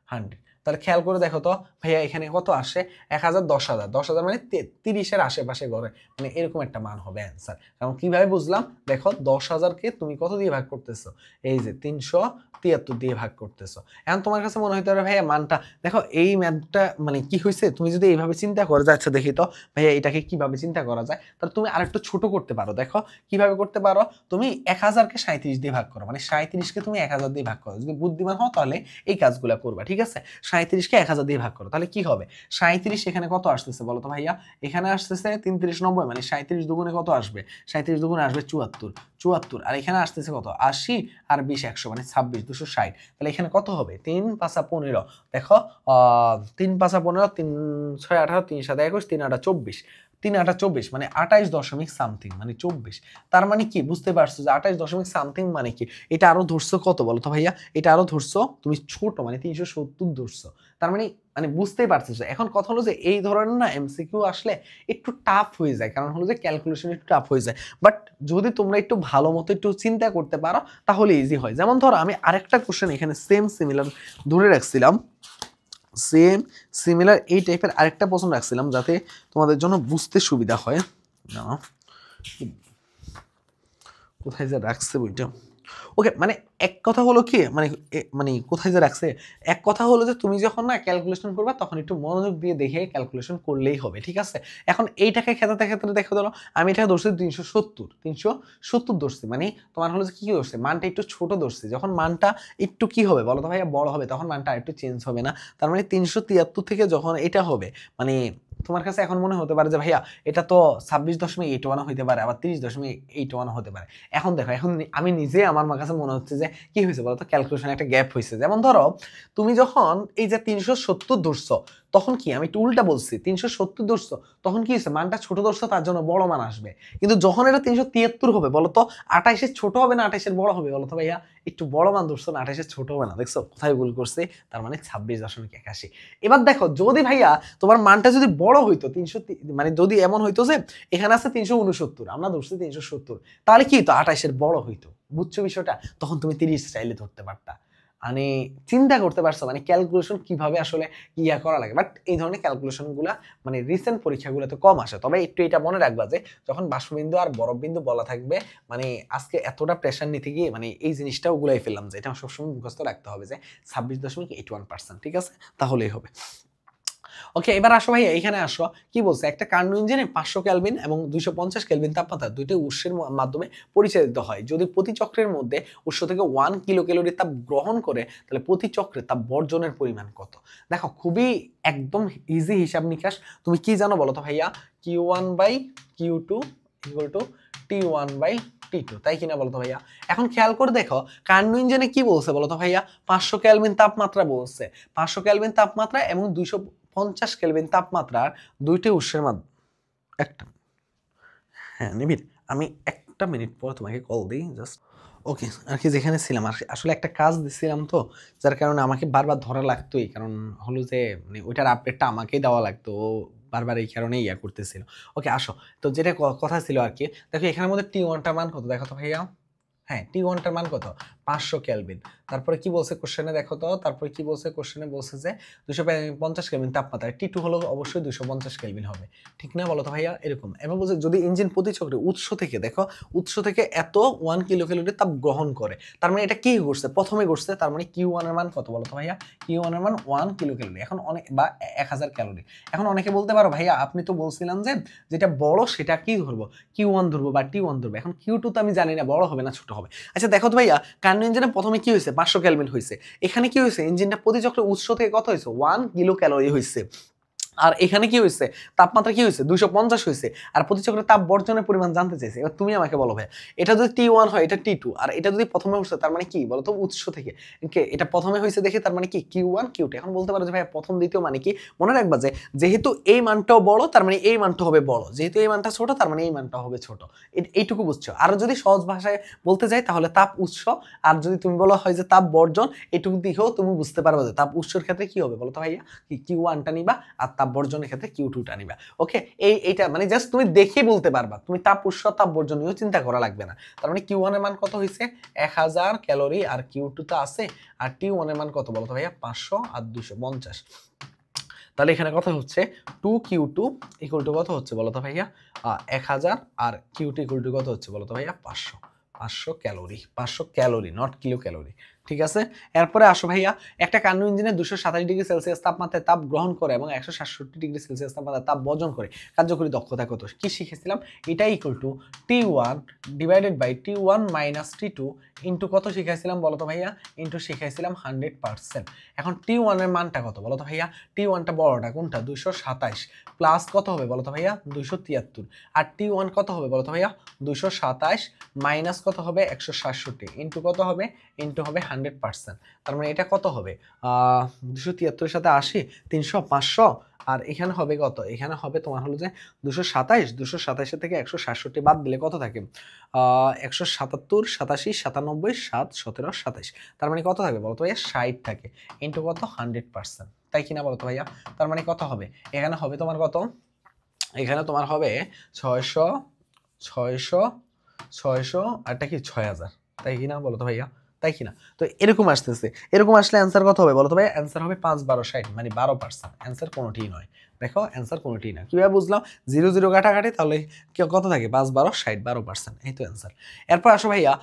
100। তাহলে খেয়াল করে দেখো তো ভাইয়া, এখানে কত আসে, 1000, 10,000, 10,000 মানে 30-এর আশেপাশে ঘরে, মানে এরকম একটা মান হবে অ্যান্সার। কারণ কিভাবে বুঝলাম, দেখো 10,000-কে তুমি কত দিয়ে ভাগ করতেছো, এই যে 373 দিয়ে ভাগ করতেছো। এখন তোমার কাছে মনে হইতে পারে ভাইয়া মানটা দেখো, এই ম্যাথটা মানে কি হয়েছে, তুমি যদি এইভাবে চিন্তা করে যাচ্ছে, দেখি তো ভাইয়া এটাকে কিভাবে চিন্তা করা যায়, তাহলে তুমি আরেকটু ছোট করতে পারো। দেখো কিভাবে করতে পারো, তুমি 1000-কে 37 দিয়ে ভাগ করো, মানে 37-কে তুমি 1000 দিয়ে ভাগ করো। যদি বুদ্ধিমান হও তাহলে এই কাজগুলো করবা, ঠিক আছে। 37-কে 1000 দিয়ে ভাগ করো, তাহলে কি হবে, 37 এখানে কত আসতেছে বলো তো ভাইয়া, এখানে আসতেছে 33 90, মানে 37 দুগুণে কত আসবে, 37 দুগুণে আসবে 74, আর এখানে আসতেছে কত 80, আর 20 100, মানে 26, 260। তাহলে এখানে কত হবে, 3 5 15, দেখো 3 5 15, 3 6 18, 3 7 21, 3 8 24, 3 8 24, মানে 28 দশমিক সামথিং, মানে 24। তার মানে কি বুঝতে পারছো যে 28 দশমিক সামথিং মানে কি, এটা আরো ধরছো কত বলো তো ভাইয়া, এটা আরো ধরছো তুমি ছোট, মানে 370 ধরছো। তার মানে মানে বুঝতেই পারছো। এখন কথা হলো যে এই ধরনের না এমসিকিউ আসলে একটু টাফ হয়ে যায়, কারণ হলো যে ক্যালকুলেশন একটু টাফ হয়ে যায়। বাট যদি তোমরা একটু ভালো মতো একটু চিন্তা করতে পারো তাহলে ইজি হয়। যেমন ধরো আমি আরেকটা কোশ্চেন এখানে সেম সিমিলার ধরে রাখছিলাম, সেম সিমিলার এই টাইপের আরেকটা প্রশ্ন রাখছিলাম যাতে তোমাদের জন্য বুঝতে সুবিধা হয়। না কোথায় যা রাখছে বইটা, ওকে, মানে এক কথা হলো কি, মানে মানে কোথায় যে রাখছে, এক কথা হলো যে তুমি যখন না ক্যালকুলেশন করবা তখন একটু মনোযোগ দিয়ে দেখে ক্যালকুলেশন করলেই হবে, ঠিক আছে। এখন এইটাকে ক্ষেত্রে ক্ষেত্রে দেখো, ধরো আমি এটা ধরছি 370 ধরছি, মানে তোমার হলো যে কি ধরছে, মানটা একটু ছোট ধরছি। যখন মানটা একটু কি হবে বলো তো ভাইয়া, বড় হবে, তখন মানটা একটু চেঞ্জ হবে না। তার মানে 373 থেকে যখন এটা হবে, মানে তোমার কাছে এখন মনে হতে পারে যে ভাইয়া এটা তো 26.81 হইতে পারে, আবার 30.81 হতে পারে। এখন দেখো, এখন আমি নিজে আমার কাছে মনে হচ্ছে যে কি হয়েছে বলতো, ক্যালকুলেশনে একটা গ্যাপ হয়েছে। যেমন ধরো তুমি যখন এই যে 370 ধরছো, তখন কি আমি একটু উল্টা বলছি, 370 ধরছো তখন কি হয়েছে, মানটা ছোট ধরছো তার জন্য বড় মান আসবে। কিন্তু যখন এটা 373 হবে বলতো, 28-এর ছোট হবে না 28-এর বড় হবে বলতো ভাইয়া, একটু বড় মান ধরছো না, 28-এর ছোট হবে না। দেখছো কোথায় ভুল করছে, তার মানে 26.81। এবার দেখো যদি ভাইয়া তোমার মানটা যদি বড় হইতো 300, মানে যদি এমন হইতো যে এখানে আছে 369, আমরা ধরছি 370, তাহলে কি হতো, 28-এর বড় হইতো। বুঝছো বিষয়টা, তখন তুমি 30 স্টাইলে ধরতে পারতা। মানে চিন্তা করতে পারছো মানে ক্যালকুলেশন কিভাবে আসলে ইয়া করা লাগে। বাট এই ধরনের ক্যালকুলেশন গুলা মানে রিসেন্ট পরীক্ষাগুলোতে কম আসে। তবে একটু এটা মনে রাখবা যে যখন বাষ্পবিন্দু আর বরফবিন্দু বলা থাকবে, মানে আজকে এতটা প্রেশার নিতে গিয়ে মানে এই জিনিসটা ওগুলাই ফেললাম যে এটা সবসময় মুখস্থ রাখতে হবে যে 26.81%, ঠিক আছে, তাহলেই হবে। ওকে, এবার আসো ভাই এখানে আসো। কি বলছে, একটা কার্নো ইঞ্জিনে 500 কেলভিন এবং 250 কেলভিন তাপমাত্রা দুইটি উৎসের মাধ্যমে পরিচালিত হয়। যদি প্রতি চক্রের মধ্যে উৎস থেকে 1 কিলো ক্যালোরি তাপ গ্রহণ করে, তাহলে প্রতি চক্রে তাপ বর্জনের পরিমাণ কত? দেখো খুবই একদম ইজি হিসাব নিকাশ। তুমি কি জানো বলো তো ভাইয়া? Q1/Q2 ইকুয়াল টু T1/T2, তাই কিনা বলো তো ভাইয়া? এখন খেয়াল করে দেখো কার্নো ইঞ্জিনে কি বলছে বলো তো ভাইয়া? 500 কেলভিন তাপমাত্রা বলছে। 500 কেলভিন তাপমাত্রা এবং 250 কেলভিন তাপমাত্রার দুইটি উৎসের মাধ্যমে একটা, হ্যাঁ নিবিড়, আমি একটা মিনিট পর তোমাকে কল দিই জাস্ট। ওকে, আর কি যেখানে ছিলাম আসলে একটা কাজ দিছিলাম তো, যার কারণে আমাকে বারবার ধরা লাগতোই, কারণ হলো যে মানে ওইটার আপডেটটা আমাকেই দেওয়া লাগতো, ও বারবার এই কারণেই ইয়া করতেছিল। ওকে আসো, তো যেটা কথা ছিল আর কি, দেখো এখানের মধ্যে T1টার মান কত দেখো তো ভাইয়া? হ্যাঁ, T1টার মান কত? 500 কেলভিন। তারপরে কি বলছে কোশ্চেনে দেখো তো, তারপরে কি বলছে কোশ্চেনে? বলছে যে 250 কেলভিন তাপমাত্রা, T2 হলো অবশ্যই 250 কেলভিন হবে, ঠিক না বলো তো ভাইয়া? এরকম। এবং বলছে যদি ইঞ্জিন প্রতি চক্রে উৎস থেকে, দেখো উৎস থেকে এত 1 কিলো ক্যালোরি তাপ গ্রহণ করে, তার মানে এটা কি করছে? প্রথমে করছে, তার মানে Q1 এর মান কত বলো তো ভাইয়া? Q1 এর মান 1 কিলো ক্যালোরি। এখন অনেক বা 1000 ক্যালোরি। এখন অনেকে বলতে পারো ভাইয়া আপনি তো বলছিলেন যে যেটা বড় সেটা কি ধরবো? Q1 ধরবো বা T1 ধরবো। এখন Q2 তো আমি জানি না বড় হবে না ছোট হবে। আচ্ছা দেখো তো ভাইয়া, কার্নো ইঞ্জিনে প্রথমে কি হয়েছে? 500 কেলভিন হয়েছে। এখানে কি হয়েছে? ইঞ্জিনটা প্রতি চক্রে উৎস থেকে কত হয়েছে? 1 কিলো ক্যালোরি হয়েছে। আর এখানে কি হয়েছে? তাপমাত্রা কি হয়েছে? 250 হয়েছে। আর প্রতি চক্রে তাপ বর্জনের পরিমাণ জানতে চাইছে। এবার তুমি আমাকে বলো ভাই, এটা যদি T1 হয়, এটা T2, আর এটা যদি প্রথমে হচ্ছে, তার মানে কি বলো তো? উৎস থেকে এটা প্রথমে হয়েছে দেখে, তার মানে কি Q1 Q2। এখন বলতে পারো যে ভাই প্রথম দ্বিতীয় মানে কি? মনে রাখবা যে যেহেতু এই মানটাও বড়, তার মানে এই মানটা হবে বড়, যেহেতু এই মানটা ছোট, তার মানে এই মানটা হবে ছোট। এইটুকু বুঝছো? আর যদি সহজ ভাষায় বলতে যাই তাহলে তাপ উৎস, আর যদি তুমি বলো হয় যে তাপ বর্জন, এইটুকু দিকেও তুমি বুঝতে পারবে যে তাপ উৎসের ক্ষেত্রে কি হবে বলো তো ভাইয়া? Q1টা নিবা, আর তাপ বর্জনের ক্ষেত্রে Q2টা নিবা। ওকে, এইটা মানে জাস্ট তুমি দেখে বলতে পারবা, তুমি তাপ উৎস তাপ বর্জন নিয়েও চিন্তা করা লাগবে না। তার মানে Q1 এর মান কত হয়েছে? 1000 ক্যালোরি, আর Q2 তো আছে, আর T1 এর মান কত বলো তো ভাইয়া? 500 আর 250। তাহলে এখানে কথা হচ্ছে 2Q2 ইকুয়াল টু কত হচ্ছে বলো তো ভাইয়া? 1000, আর Q2 ইকুয়াল টু কত হচ্ছে বলো তো ভাইয়া? 500। 500 calorie, 500 calorie, not kilo calorie. ঠিক আছে, এরপরে আসো ভাইয়া, একটা কার্নো ইঞ্জিনে 227 ডিগ্রি সেলসিয়াস তাপমাত্রায় তাপ গ্রহণ করে এবং 167 ডিগ্রি সেলসিয়াস তাপমাত্রায় তাপ বর্জন করে, কার্যকরী দক্ষতা কত? কি শিখেছিলাম? এটা equal to T1 divided by T1 minus T2 into কত শিখাইছিলাম বলো তো ভাইয়া? ইন্টু শিখাইছিলাম 100%। এখন T1 এর মানটা কত বলো তো ভাইয়া? T1টা বড়টা কোনটা? 227 প্লাস কত হবে বলো তো ভাইয়া? 273। আর T1 কত হবে বলো তো ভাইয়া? 227 মাইনাস কত হবে? 167 ইন্টু কত হবে? ইন্টু হবে 100%। তার মানে এটা কত হবে? 273 সাথে 80, 300, 500, আর এখানে হবে কত? এখানে হবে তোমার হলো যে 227, 227 থেকে 167 বাদ দিলে কত থাকে? 177, 87, 97, 7, 17, 27। তার মানে কত থাকে বলতো ভাইয়া? 60 থাকে। ইন্টু কত? 100%, তাই কিনা বলতো ভাইয়া? তার মানে কত হবে? এখানে হবে তোমার কত? এখানে তোমার হবে 600, 600, 600, আরটা কি 6000, তাই কিনা বলো তো ভাইয়া? তাই কিনা? তো এরকম আসতেছে, এরকম আসলে অ্যান্সার কত হবে বলো তো ভাই? অ্যান্সার হবে 5, 12, 60, মানে 12%। অ্যান্সার কোনোটিই নয়। দেখো অ্যান্সার কোনোটিই না। কিভাবে বুঝলাম? 0 0 কাটাকাটি, তাহলে কত থাকে? 5, 12, 60, 12%, এই তো অ্যান্সার। এরপর আসো ভাইয়া,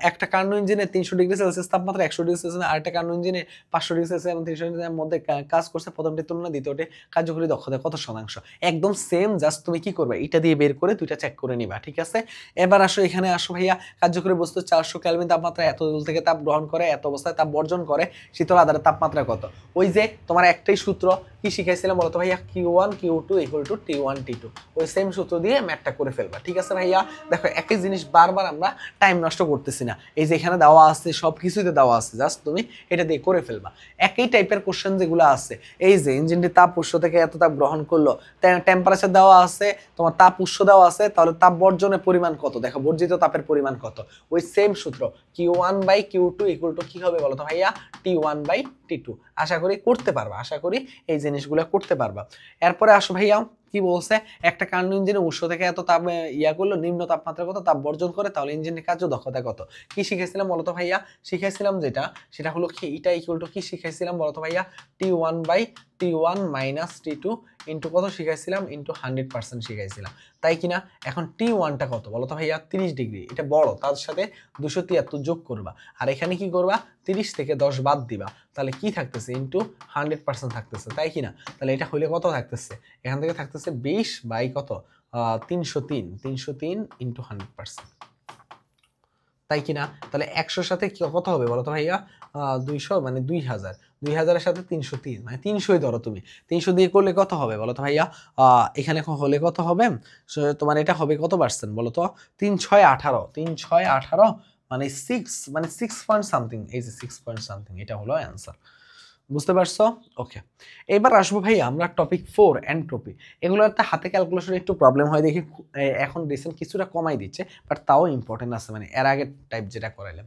একটা কার্নো ইঞ্জিনে 300 ডিগ্রি সেলসিয়াস তাপমাত্রা, 100 ডিগ্রি সেলসিয়াস, আরেকটা কার্নো ইঞ্জিনে 500 ডিগ্রি সেলসিয়াস এবং 300 ডিগ্রি সেলসিয়াসের মধ্যে কাজ করছে, প্রথমটির তুলনায় দ্বিতীয়টি কার্যকরী দক্ষতা কত শতাংশ? একদম সেম, জাস্ট তুমি কি করবে? এটা দিয়ে বের করে দুইটা চেক করে নিবা, ঠিক আছে? এবার আসো এখানে আসো ভাইয়া, কার্যকরী বস্তু 400 কেলভিন তাপমাত্রায় এত দূর থেকে তাপ গ্রহণ করে, এত অবস্থায় তাপ বর্জন করে, শীতল আধারের তাপমাত্রা কত? ওই যে তোমার একটাই সূত্র, কি শিখাইছিলাম বলতো ভাইয়া? Q1 Q2 equal to T1 T2। ওই সেম সূত্র দিয়ে ম্যাথটা করে ফেলবা, ঠিক আছে ভাইয়া? দেখো একই জিনিস বারবার আমরা টাইম নষ্ট করতেছি না, এই যে এখানে দেওয়া আছে সব কিছুতে দেওয়া আছে, জাস্ট তুমি এটা দিয়ে করে ফেলবা। একই টাইপের কোশ্চেন যেগুলো আছে, এই যে ইঞ্জিনটি তাপ উৎস থেকে এত তাপ গ্রহণ করলো, টেম্পারেচার দেওয়া আছে, তোমার তাপ উৎস দেওয়া আছে, তাহলে তাপ বর্জনের পরিমাণ কত? দেখো বর্জিত তাপের পরিমাণ কত? ওই সেম সূত্র, Q1/Q2 ইকুয়াল টু কি হবে বলো তো ভাইয়া? T1/T2। আশা করি করতে পারবা, আশা করি এই জিনিসগুলো করতে পারবা। এরপরে আসো ভাইয়া, কি বলছে? একটা কার্নো ইঞ্জিনে উৎস থেকে এত তাপ করলো, নিম্ন তাপমাত্রা কত তাপ বর্জন করে, তাহলে ইঞ্জিনের কার্য দক্ষতা কত? কি শিখেছিলাম বলতো ভাইয়া? শিখেছিলাম যেটা, সেটা হলো কি, এটা ইকুয়াল টু কি শিখেছিলাম বলতো ভাইয়া? T1/T1 মাইনাস T2 ইন্টু কত শিখাইছিলাম, ইন্টু 100% শিখাইছিলাম, তাই কিনা? এখন T1টা কত বলো তো ভাইয়া? 30 ডিগ্রি, এটা বড়, তার সাথে 273 যোগ করবা, আর এখানে কি করবা? 30 থেকে 10 বাদ দিবা, তাহলে কি থাকতেছে? ইন্টু 100% থাকতেছে, তাই কিনা? তাহলে এটা হইলে কত থাকতেছে? এখান থেকে থাকতেছে 20 বাই কত? 303 ইন্টু 100%, তাই কিনা? তাহলে 100 সাথে কত হবে বলো তো ভাইয়া? 200 মানে 2000, 2000 এর সাথে 303 মানে 300ই ধরো তুমি, 300 দিয়ে করলে কত হবে বলো তো ভাইয়া? এখানে হলে কত হবে? তোমার এটা হবে কত পার্সেন্ট বলো তো? 3 6 18, 3 6 18 মানে 6, মানে 6 পয়েন্ট সামথিং, এই যে 6 পয়েন্ট সামথিং, এটা হলো অ্যান্সার। বুঝতে পারছো? ওকে, এবার আসবো ভাই আমরা টপিক 4 এন্ট্রপি। এগুলোতে হাতে ক্যালকুলেশন একটু প্রবলেম হয় দেখি, এখন রিসেন্ট কিছুটা কমাই দিচ্ছে, বাট তাও ইম্পর্টেন্ট আছে, মানে এর আগের টাইপ যেটা করাইলাম।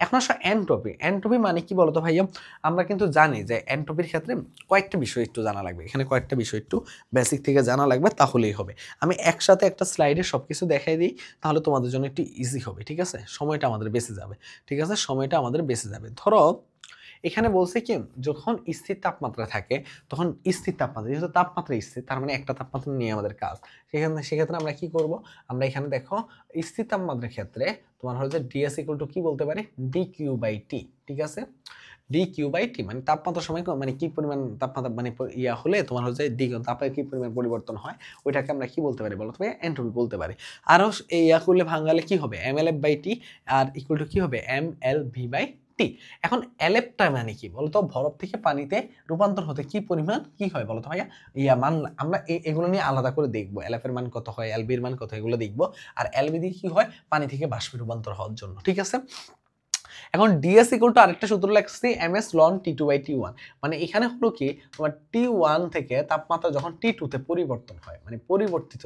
এখন আসো এন্ট্রপি। এন্ট্রপি মানে কি বলতো ভাইয়া? আমরা কিন্তু জানি যে এন্ট্রপির ক্ষেত্রে কয়েকটা বিষয় একটু জানা লাগবে, এখানে কয়েকটা বিষয় একটু বেসিক থেকে জানা লাগবে, তাহলেই হবে। আমি একসাথে একটা স্লাইডে সবকিছু দেখাই দিই, তাহলে তোমাদের জন্য একটু ইজি হবে, ঠিক আছে? সময়টা আমাদের বেঁচে যাবে, ঠিক আছে? সময়টা আমাদের বেঁচে যাবে। ধরো এখানে বলছে কি, যখন স্থির তাপমাত্রা থাকে তখন স্থির তাপমাত্রা, যেহেতু তাপমাত্রা স্থির, তার মানে একটা তাপমাত্রা নিয়ে আমাদের কাজ। সেক্ষেত্রে আমরা কি করব? আমরা এখানে দেখো স্থির তাপমাত্রার ক্ষেত্রে তোমার হচ্ছে ডিএস ইকুয়াল টু কি বলতে পারি? ডি কিউ বাই টি, ঠিক আছে? ডি কিউ বাই টি মানে তাপমাত্রার সময় মানে কি পরিমাণ তাপমাত্রা মানে ইয়া হলে তোমার হচ্ছে তাপের কি পরিমাণ পরিবর্তন হয়, ওইটাকে আমরা কি বলতে পারি বলো? তবে এন্ট্রপি বলতে পারি। আরও এই ইয়া করলে ভাঙালে কি হবে? M L F by T, আর ইকুয়াল টু কি হবে? M L V by T. এখন এলএফটা মানে কি বলতো? বরফ থেকে পানিতে রূপান্তর হতে কি পরিমাণ কি হয় বলতো ভাইয়া? ইয়া মান আমরা এগুলো নিয়ে আলাদা করে দেখবো, এলএফ এর মান কত হয়, এলবির মান কত, এগুলো দেখবো। আর এলবি দিয়ে কি হয়? পানি থেকে বাষ্পে রূপান্তর হওয়ার জন্য, ঠিক আছে? এখন ডিএস ইকুয়াল টু আরেকটা সূত্র লাগছে এমএস লন টি2 বাই টি1। মানে এখানে হলো কি, তোমার টি1 থেকে তাপমাত্রা যখন টি2 তে পরিবর্তন হয়, মানে পরিবর্তিত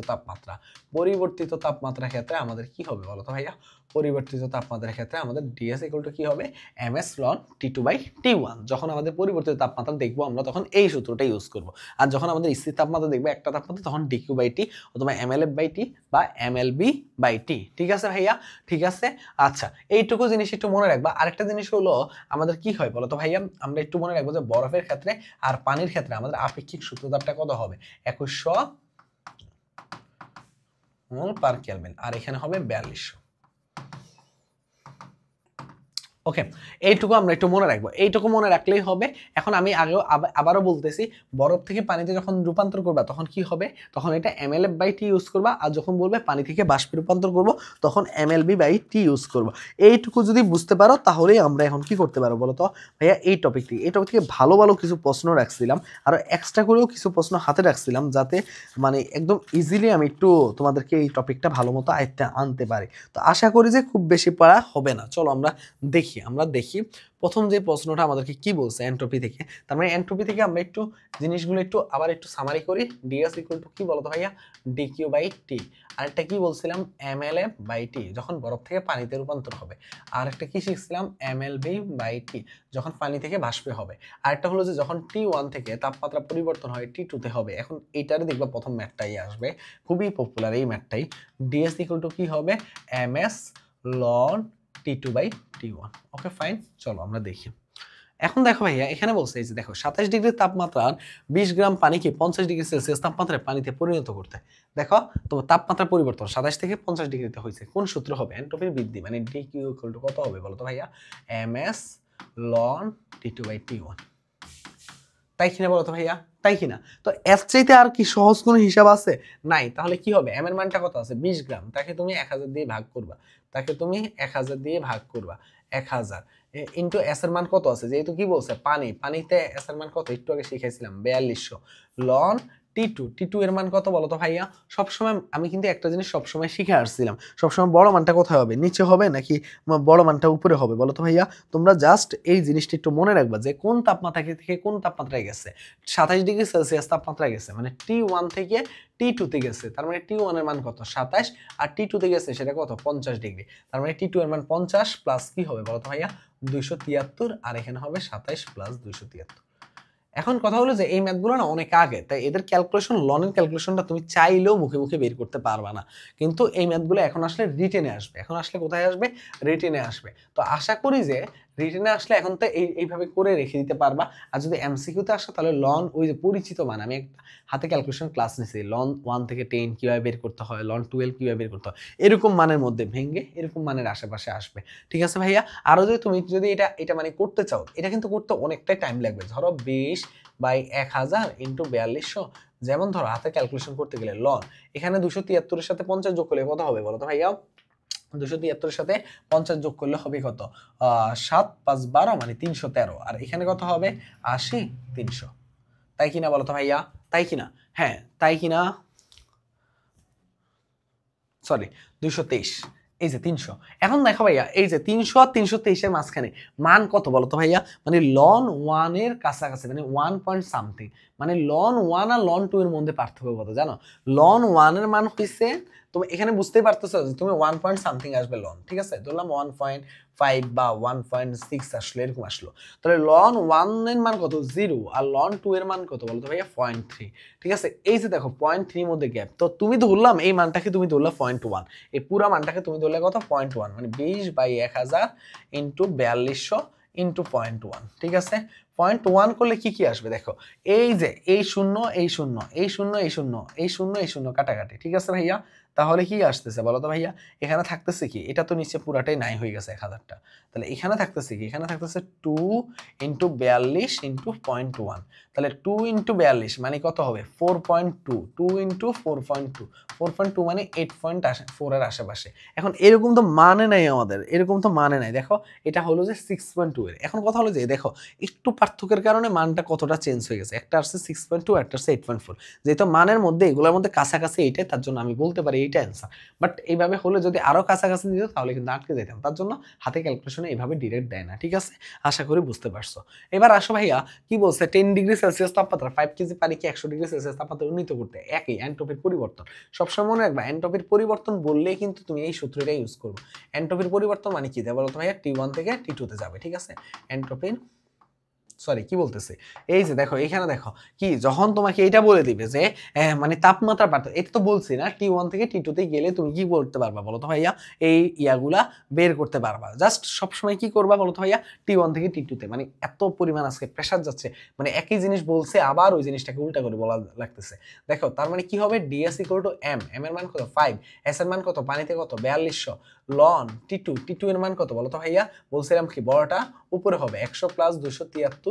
তাপমাত্রার ক্ষেত্রে আমাদের কি হবে বলো তো ভাইয়া? পরিবর্তিত তাপমাত্রার ক্ষেত্রে আমাদের ডিএস ইকুয়াল টু কি হবে? এমএস লন টি2 বাই টি1। যখন আমাদের পরিবর্তিত তাপমাত্রা দেখবো আমরা, তখন এই সূত্রটা ইউজ করব। আর যখন আমাদের স্থির তাপমাত্রা দেখবো একটা তাপমাত্রা, তখন ডিকিউ বাই টি অথবা এমএলএফ বাই টি বা এমএলবি বাই টি, ঠিক আছে ভাইয়া? ঠিক আছে, আচ্ছা এইটুকু জিনিস একটু মনে রাখবা। আরেকটা জিনিস হলো আমাদের কি হয় বলতো ভাইয়া? আমরা একটু মনে রাখবো যে বরফের ক্ষেত্রে আর পানির ক্ষেত্রে আমাদের আপেক্ষিক সূত্রতাপটা কত হবে? 2100 মোল পার কেলভিন, আর এখানে হবে 4200। ওকে, এইটুকু আমরা একটু মনে রাখবো, এইটুকু মনে রাখলেই হবে। এখন আমি আগেও আবারও বলতেছি, বরফ থেকে পানিতে যখন রূপান্তর করবা তখন কি হবে? তখন এটা এমএলএফ বাই টি ইউজ করবা, আর যখন বলবে পানি থেকে বাষ্পে রূপান্তর করবো তখন এমএলবি বাই টি ইউজ করবা। এইটুকু যদি বুঝতে পারো তাহলেই আমরা এখন কি করতে পারবো বলো তো ভাইয়া? এই টপিক থেকে ভালো ভালো কিছু প্রশ্ন রাখছিলাম, আরও এক্সট্রা করেও কিছু প্রশ্ন হাতে রাখছিলাম, যাতে মানে একদম ইজিলি আমি একটু তোমাদেরকে এই টপিকটা ভালো মতো আয়ত্তে আনতে পারি। তো আশা করি যে খুব বেশি পড়া হবে না। চলো আমরা দেখি প্রথম যে প্রশ্নটা আমাদেরকে কি বলছে এন্ট্রপি থেকে। তার মানে এন্ট্রপি থেকে আমরা একটু জিনিসগুলো আবার একটু সামারি করি। ডিএস ইকুয়াল টু কি বলতো ভাইয়া? DQ by T. আরেকটা কি বলছিলাম? এমএলএফ বাই টি, যখন বরফ থেকে পানিতে রূপান্তর হবে। আর একটা কি শিখছিলাম? এমএলবি বাই টি, যখন পানি থেকে বাষ্পে হবে। আরেকটা হলো যে যখন টি1 থেকে তাপমাত্রা পরিবর্তন হয় টি2 তে হবে। এখন এইটারে দেখবা প্রথম ম্যাথটাই আসবে, খুবই পপুলার এই ম্যাথটাই। ডিএস ইকুয়াল টু কি হবে? এমএস লন টি2 বাই টি1। ওকে ফাইন, চলো আমরা দেখি। এখন দেখো ভাইয়া, এখানে বলছে এই যে দেখো 27 ডিগ্রি তাপমাত্রার 20 গ্রাম পানিকে 50 ডিগ্রি সেলসিয়াস তাপমাত্রায় পানিতে পরিণত করতে। দেখো তোমার তাপমাত্রা পরিবর্তন 27 থেকে 50 ডিগ্রিতে হয়েছে, কোন সূত্র হবে? এন্ট্রপির বৃদ্ধি, মানে ডি কিউ ইকুয়াল টু কত হবে বলো তো ভাইয়া? এমএস লন টি2 বাই টি1। তাই কিনা বলো তো ভাইয়া? তাই কিনা? তো এর চাইতে আর কি সহজ কোনো হিসাব আছে? নাই। তাহলে কি হবে? এম এর মানটা কত আছে? 20 গ্রাম, তাকে তুমি 1000 দিয়ে ভাগ করবা, 1000 ইন্টু এস এর মান কত আছে? যেহেতু কি বলছে পানিতে এস এর মান কত একটু আগে শিখাইছিলাম, 4200 লন টি2 এর মান কত বলো তো ভাইয়া? সবসময় আমি কিন্তু একটা জিনিস সবসময় শিখে আসছিলাম, সবসময় বড় মানটা কোথায় হবে? নিচে হবে নাকি বড় মানটা উপরে হবে বলো তো ভাইয়া? তোমরা জাস্ট এই জিনিসটা একটু মনে রাখবা যে কোন তাপমাত্রা থেকে কোন তাপমাত্রায় গেছে। 27 ডিগ্রি সেলসিয়াস তাপমাত্রায় গেছে, মানে টি1 থেকে টি2 তে গেছে, তার মানে টি1 এর মান কত? 27, আর টি2 তে গেছে সেটা কত? 50 ডিগ্রি। তার মানে টি2 এর মান 50 প্লাস কি হবে বলো তো ভাইয়া? 273, আর এখানে হবে 27 প্লাস 273। এখন কথা হলো যে এই ম্যাথগুলো না অনেক আগে, তাই এদের ক্যালকুলেশন, লনের ক্যালকুলেশনটা তুমি চাইলেও মুখে মুখে বের করতে পারবা না। কিন্তু এই ম্যাথগুলো এখন আসলে রিটেনে আসবে, এখন আসলে কোথায় আসবে? রিটেনে আসবে। তো আশা করি যে রিটেনে আসলে এখন তো এইভাবে করে রেখে দিতে পারবা। আর যদি এমসিকিউতে আসে তাহলে লন ওই যে পরিচিত মান, আমি হাতে ক্যালকুলেশন ক্লাস নিছি, লন 1 থেকে 10 কিভাবে বের করতে হয়, লন 12 কিভাবে বের করতে হয়, এরকম মানের মধ্যে ভেঙে এরকম মানের আশেপাশে আসবে। ঠিক আছে ভাইয়া? আরও যদি তুমি যদি এটা মানে করতে চাও, এটা কিন্তু করতে অনেকটাই টাইম লাগবে। ধরো 20/1000 ইন্টু 4200, যেমন ধরো হাতে ক্যালকুলেশন করতে গেলে লন এখানে 273 এর সাথে 50 যোগ করলে কত হবে বলো তো ভাইয়া? 273 এর সাথে 50 যোগ করলে হবে কত? 7 5 12 মানে 313। আর এখানে কত হবে? 80 300। তাই কিনা বলো তো ভাইয়া? তাই কিনা? হ্যাঁ তাই কিনা? সরি 223, এই যে 300। এখন দেখো ভাইয়া এই যে 300 আর 323 এর মাঝখানে মান কত বলো তো ভাইয়া? মানে লন 1 এর কাছাকাছি, মানে 1 পয়েন্ট সামথিং। মানে লন 1 আর লন 2 এর মধ্যে পার্থক্য কত জানো? লন 1 এর মান হইছে, তুমি এখানে বুঝতেই পারতেছো যে তুমি 1 পয়েন্ট সামথিং আসবে লন, ঠিক আছে? ধরলাম 1.5 বা 1.6 আসলো, এরকম আসলো। তাহলে লন 1 এর মান কত? 0। আর লন 2 এর মান কত বলো তো ভাইয়া? 0.3। ঠিক আছে? এই যে দেখো 0.3 এর মধ্যে গ্যাপ, তো তুমি ধরলাম এই মানটাকে তুমি ধরলা 0.1, এই পুরো মানটাকে তুমি ধরলে কত? 0.1, মানে 20/1000 ইন্টু 4200 ইন্টু 0.1। ঠিক আছে? 0.1 করলে কি কি আসবে দেখো, এই যে এই শূন্য এই শূন্য এই শূন্য এই শূন্য এই শূন্য এই শূন্য কাটাকাটি। ঠিক আছে ভাইয়া? তাহলে কি আসতেছে বলো তো ভাইয়া? এখানে থাকতেছে কি? এটা তো নিচে পুরাটাই নাই হয়ে গেছে 1000টা। তাহলে এখানে থাকতেছে কি? এখানে থাকতেছে 2 ইন্টু 42 ইন্টু 0.1। তাহলে 2 ইন্টু 42 মানে কত হবে? 4.2। 2 ইন্টু 4.2, 4.2 মানে 8.4 এর আশেপাশে। এখন এরকম তো মানে নাই আমাদের, এরকম তো মানে নাই। দেখো এটা হলো যে 6.2 এর। এখন কথা হলো যে দেখো একটু পার্থক্যের কারণে মানটা কতটা চেঞ্জ হয়ে গেছে, একটা আসছে 6.2, একটা আসছে 8.4। যেহেতু মানের মধ্যে এগুলোর মধ্যে কাছাকাছি এইটাই, তার জন্য আমি বলতে পারি এইটা অ্যান্সার। বাট এইভাবে হলে যদি আরো কাছাকাছি দিত তাহলে কিন্তু আটকে যেতাম, তার জন্য হাতে ক্যালকুলেশনে এইভাবে ডিরেক্ট দেয় না। ঠিক আছে? আশা করি বুঝতে পারছো। এবার আসো ভাইয়া কি বলছে, 10 ডিগ্রি সেলসিয়াস তাপমাত্রা 5 কেজি পানিকে 100 ডিগ্রি সেলসিয়াস তাপমাত্রা উন্নীত করতে একই এন্ট্রপির পরিবর্তন। সবসময় মনে রাখবা এন্ট্রপির পরিবর্তন বললেই কিন্তু তুমি এই সূত্রটা ইউজ করবে। এন্ট্রপির পরিবর্তন মানে কি দেয় বলো তো ভাইয়া? T1 থেকে T2 তে যাবে। ঠিক আছে? এন্ট্রপির সরি কি বলতেছে, এই যে দেখো এখানে দেখো কি, যখন তোমাকে এটা বলে দিবে যে মানে তাপমাত্রা পার্থক্য, এটা তো বলছি না T1 থেকে T2 তে গেলে তুমি কি করতে পারবা বলো তো ভাইয়া? এই ইয়াগুলা বের করতে পারবা। জাস্ট সবসময় কি করবা বলো তো ভাইয়া? T1 থেকে T2 তে, মানে এত পরিমাণ আজকে প্রেসার যাচ্ছে, মানে একই জিনিস বলছে আবার ওই জিনিসটাকে উল্টা করে বলা লাগতেছে। দেখো তার মানে কি হবে? ds = m, m এর মান কত? 5, s এর মান কত? পানিতে কত? 4200, লন T2 এর মান কত বলো তো ভাইয়া? বলছিলাম কি বড়টা উপরে হবে 100 প্লাস 273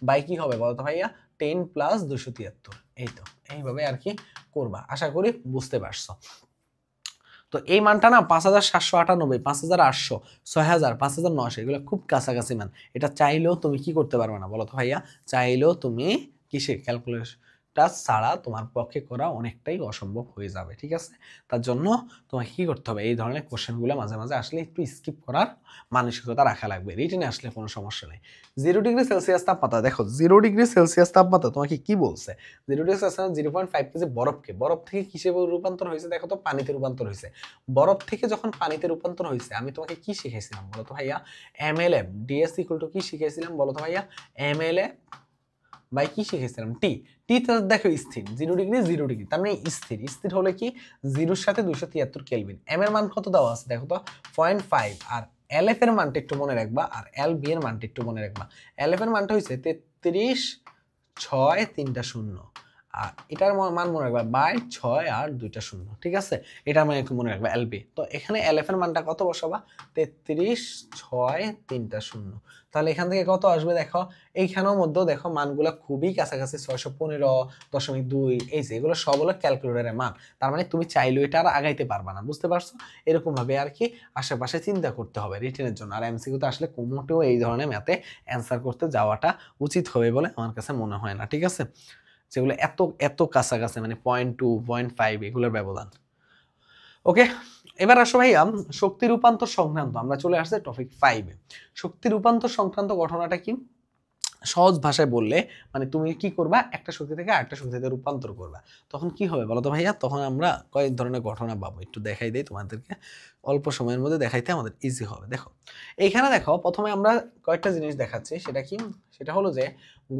বাই কি হবে বলো তো ভাইয়া? 10 প্লাস 273। এই তো এইভাবে আর কি করবা। আশা করি বুঝতে পারছো। তো এই মানটা না 5798, 5800, 6000, 5900 এগুলো খুব কাছাকাছি মান। এটা চাইলেও তুমি কি করতে পারবে না বলো তো ভাইয়া? চাইলেও তুমি কিসে ক্যালকুলেশনটা ছাড়া তোমার পক্ষে করা অনেকটাই অসম্ভব হয়ে যাবে। ঠিক আছে? তার জন্য তোমাকে কি করতে হবে? এই ধরনের কোশ্চেনগুলো মাঝে মাঝে আসলে একটু স্কিপ করার মানসিকতা রাখা লাগবে। রিটেনে আসলে কোনো সমস্যা নেই। 0 ডিগ্রি সেলসিয়াস তাপমাত্রা, দেখো 0 ডিগ্রি সেলসিয়াস তাপমাত্রা তোমাকে কি বলছে? 0 ডিগ্রি সেলসিয়াস 0.5 কেজি বরফকে, বরফ থেকে কিসে রূপান্তর হয়েছে দেখো তো? পানিতে রূপান্তর হয়েছে। বরফ থেকে যখন পানিতে রূপান্তর হয়েছে আমি তোমাকে কি শিখাইছিলাম বলো তো ভাইয়া? এমএলএফ ds = কি শিখাইছিলাম বলো তো ভাইয়া? এমএলএফ বাই কি শিখেছিলাম? টি। টি তো দেখো স্থির, 0 ডিগ্রি 0 ডিগ্রি, তার মানে স্থির। স্থির হলে কি? 0 এর সাথে 273 কেলভিন। এম এর মান কত দেওয়া আছে দেখো তো? 0.5। আর এলএফ এর মানটা একটু মনে রাখবা, আর এলবি এর মানটা একটু মনে রাখবা। এলএফ এর মানটা হইছে 33 6 3টা 0, আর এটার মান মনে রাখবা বাই 6 আর 2টা 0। ঠিক আছে? এটা মানে একটু মনে রাখবা এলবি। তো এখানে এলএফ এর মানটা কত বসাবা? 33 6 3টা 0। তাহলে এখান থেকে কত আসবে দেখো? এইখানের মধ্যে দেখো মানগুলো খুবই কাছাকাছি, 615.2। এই যে এগুলো সব হলো ক্যালকুলেটরের মান। তার মানে তুমি চাইলেও এটা আর আগাইতে পারবা না। বুঝতে পারছো? এরকম ভাবে আর কি আশেপাশে চিন্তা করতে হবে রিটেনের জন্য। আর এমসিকিউতে আসলে কোনোটাও এই ধরনের ম্যাথে অ্যান্সার করতে যাওয়াটা উচিত হবে বলে আমার কাছে মনে হয় না। ঠিক আছে? যেগুলো এত এত কাছাকাছি, মানে 0.2 0.5 এগুলোর ব্যবধান। ওকে, এবার আসো ভাইয়া শক্তি রূপান্তর সংক্রান্ত, আমরা চলে আসছে টপিক 5 এ। শক্তি রূপান্তর সংক্রান্ত ঘটনাটা কি? সহজ ভাষায় বললে মানে তুমি কি করবা? একটা শক্তি থেকে আরেকটা শক্তিতে রূপান্তর করবা। তখন কি হবে বলো তো ভাইয়া? তখন আমরা কয়েক ধরনের ঘটনা পাবো, একটু দেখাই দেই তোমাদেরকে, অল্প সময়ের মধ্যে দেখাইতে আমাদের ইজি হবে। দেখো এইখানে দেখো প্রথমে আমরা কয়েকটা জিনিস দেখাচ্ছি, সেটা কি? সেটা হলো যে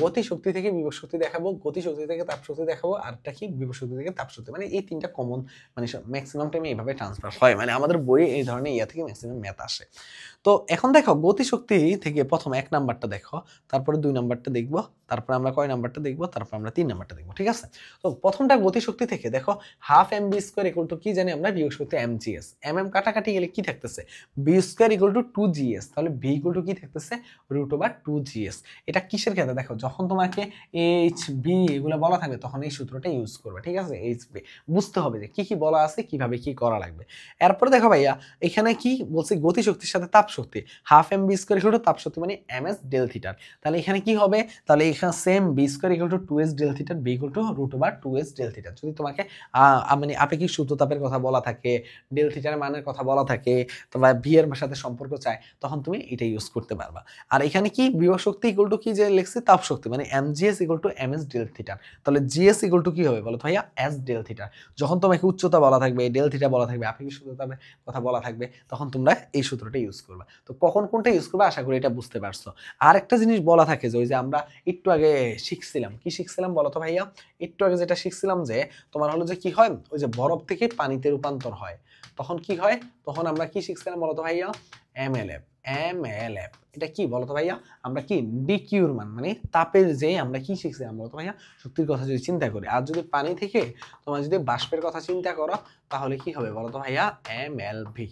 গতি শক্তি থেকে বিভব শক্তি দেখাবো, গতি শক্তি থেকে তাপ শক্তি দেখাবো, আরটা কি বিভব শক্তি থেকে তাপ শক্তি। মানে এই তিনটা কমন, মানে ম্যাক্সিমাম টাইমে এইভাবে ট্রান্সফার হয়, মানে আমাদের বইয়ে এই ধরনের ইয়া থেকে ম্যাক্সিমাম ম্যাথ আসে। তো এখন দেখো গতি শক্তি থেকে প্রথম 1 নাম্বারটা দেখো, তারপরে 2 নাম্বারটা দেখবো, তারপরে আমরা কয় নাম্বারটা দেখবো, তারপর আমরা 3 নাম্বারটা দেখবো, ঠিক আছে? তো প্রথমটা গতি শক্তি থেকে দেখো half M B square equal to কি জানি আমরা, বিভব শক্তি M G S. M M কাটাকাটি গেলে কি থাকতেছে, B square equal to 2 G S. তাহলে ভি ইকুয়াল টু কি থাকতেছে, রুট ওভার 2 জি এস। এটা কিসের ক্ষেত্রে দেখো, যখন তোমাকে এইচ বি এগুলো বলা থাকবে তখন এই সূত্রটা ইউজ করবে, ঠিক আছে? এইচ বি বুঝতে হবে যে কি কি বলা আছে, কিভাবে কি করা লাগবে। এরপরে দেখো ভাইয়া এখানে কি বলছে, গতি শক্তির সাথে তাপ শক্তি, half M B square equal to তাপ শক্তি মানে এম এস ডেল থিটার। তাহলে এখানে কি হবে, তাহলে এখানে same B square equal to 2s del থিটার, B equal to root over 2s del থিটার। যদি তোমাকে মানে আপেক্ষিক সূত্রতাপের কথা বলা থাকে, ডেল থিটার মানের কথা বলা থাকে, তোমরা ভি এর সাথে সম্পর্ক চায়, তখন তুমি এটা ইউজ করতে পারবা। আর এখানে কি বিভব শক্তি ইকুয়াল টু কি যে লিখছি, তাপ শক্তি মানে M G S equal to M S del থিটার। তাহলে জি এস ইকুয়াল টু কি হবে বলো তো ভাইয়া, এস ডেল থিটার। যখন তোমাকে উচ্চতা বলা থাকবে, ডেল থিটা বলা থাকবে, আপেক্ষিক সূত্রতাপের কথা বলা থাকবে, তখন তোমরা এই সূত্রটা ইউজ করবা। তো কখন কোনটা ইউজ করবে আশা করি এটা বুঝতে পারছো। আর একটা জিনিস বলা থাকে যে ওই যে আমরা একটু আগে শিখছিলাম, কি শিখছিলাম বলো তো ভাইয়া, একটু আগে যেটা শিখছিলাম যে তোমার হলো যে কি হয়, ওই যে বরফ থেকে পানিতে রূপান্তর হয়, তখন কি হয়, তখন আমরা কি শিখছিলাম বলো তো ভাইয়া, এমএলএফ। এমএলএফ এটা কি বলতো ভাইয়া, আমরা কি ডিকিউর মান মানে তাপের যে আমরা কি শিখছিলাম বলতো ভাইয়া, শক্তির কথা যদি চিন্তা করি। আর যদি পানি থেকে তোমার যদি বাষ্পের কথা চিন্তা করো, তাহলে কি হবে বলতো ভাইয়া, এমএলভি।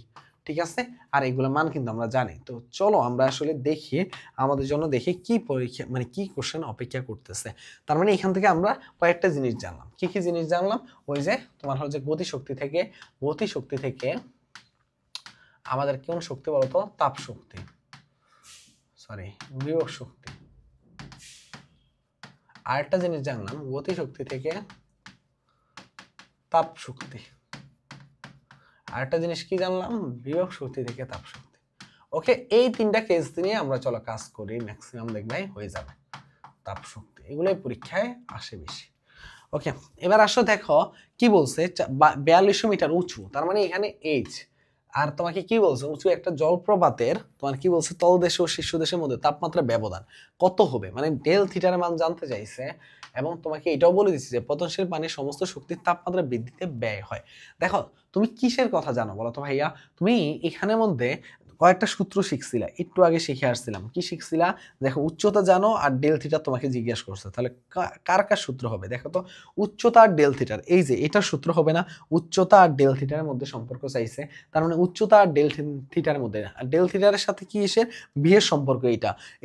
ঠিক আছে, আর এগুলো মান কিন্তু আমরা জানি। তো চলো আমরা আসলে দেখি আমাদের জন্য, দেখি কি পরীক্ষা মানে কি কোশ্চেন অপেক্ষা করতেছে। তার মানে এখান থেকে আমরা কয়েকটা জিনিস জানলাম। কি কি জিনিস জানলাম, ওই যে তোমার হচ্ছে গতি শক্তি থেকে আমাদের কোন শক্তি বলতো, তাপ শক্তি, সরি বিভব শক্তি। আরেকটা জিনিস জানলাম, গতি শক্তি থেকে তাপ শক্তি। আরেকটা জিনিস কি জানলাম, বিভব শক্তি থেকে তাপ শক্তি। ওকে, এই তিনটা কেস নিয়ে আমরা চলো কাজ করি, ম্যাক্সিমাম দেখবে হয়ে যাবে। তাপ শক্তি এগুলোই পরীক্ষায় আসে বেশি। ওকে, এবার আসো দেখো কি বলছে, 4200 মিটার উঁচু, তার মানে এখানে এইচ। আর তোমাকে কি বলছে, উঁচু একটা জলপ্রপাতের তোমার কি বলছে, তলদেশ ও শীর্ষদেশের মধ্যে তাপমাত্রা ব্যবধান কত হবে, মানে ডেল থিটার মান জানতে চাইছে। এবং তোমাকে এটাও বলে দিচ্ছি যে পতনশীল পানির সমস্ত শক্তির তাপমাত্রা বৃদ্ধিতে ব্যয় হয়। দেখো তুমি কিসের কথা জানো বলো তো ভাইয়া, তুমি এখানের মধ্যে কয়েকটা সূত্র শিখছিলা, একটু আগে শিখে আসছিলাম। কি শিখছিলা, দেখো উচ্চতা জানো আর ডেল থিটা তোমাকে জিজ্ঞেস করছে, তাহলে কার কার সূত্র হবে দেখো তো, উচ্চতা আর ডেল থিটার, এই যে এটার সূত্র হবে না, উচ্চতা আর ডেল থিটার মধ্যে সম্পর্ক চাইছে, তার মানে উচ্চতা আর ডেল থিটার মধ্যে, আর ডেল থিটারের সাথে কি এসে ভি এর সম্পর্ক,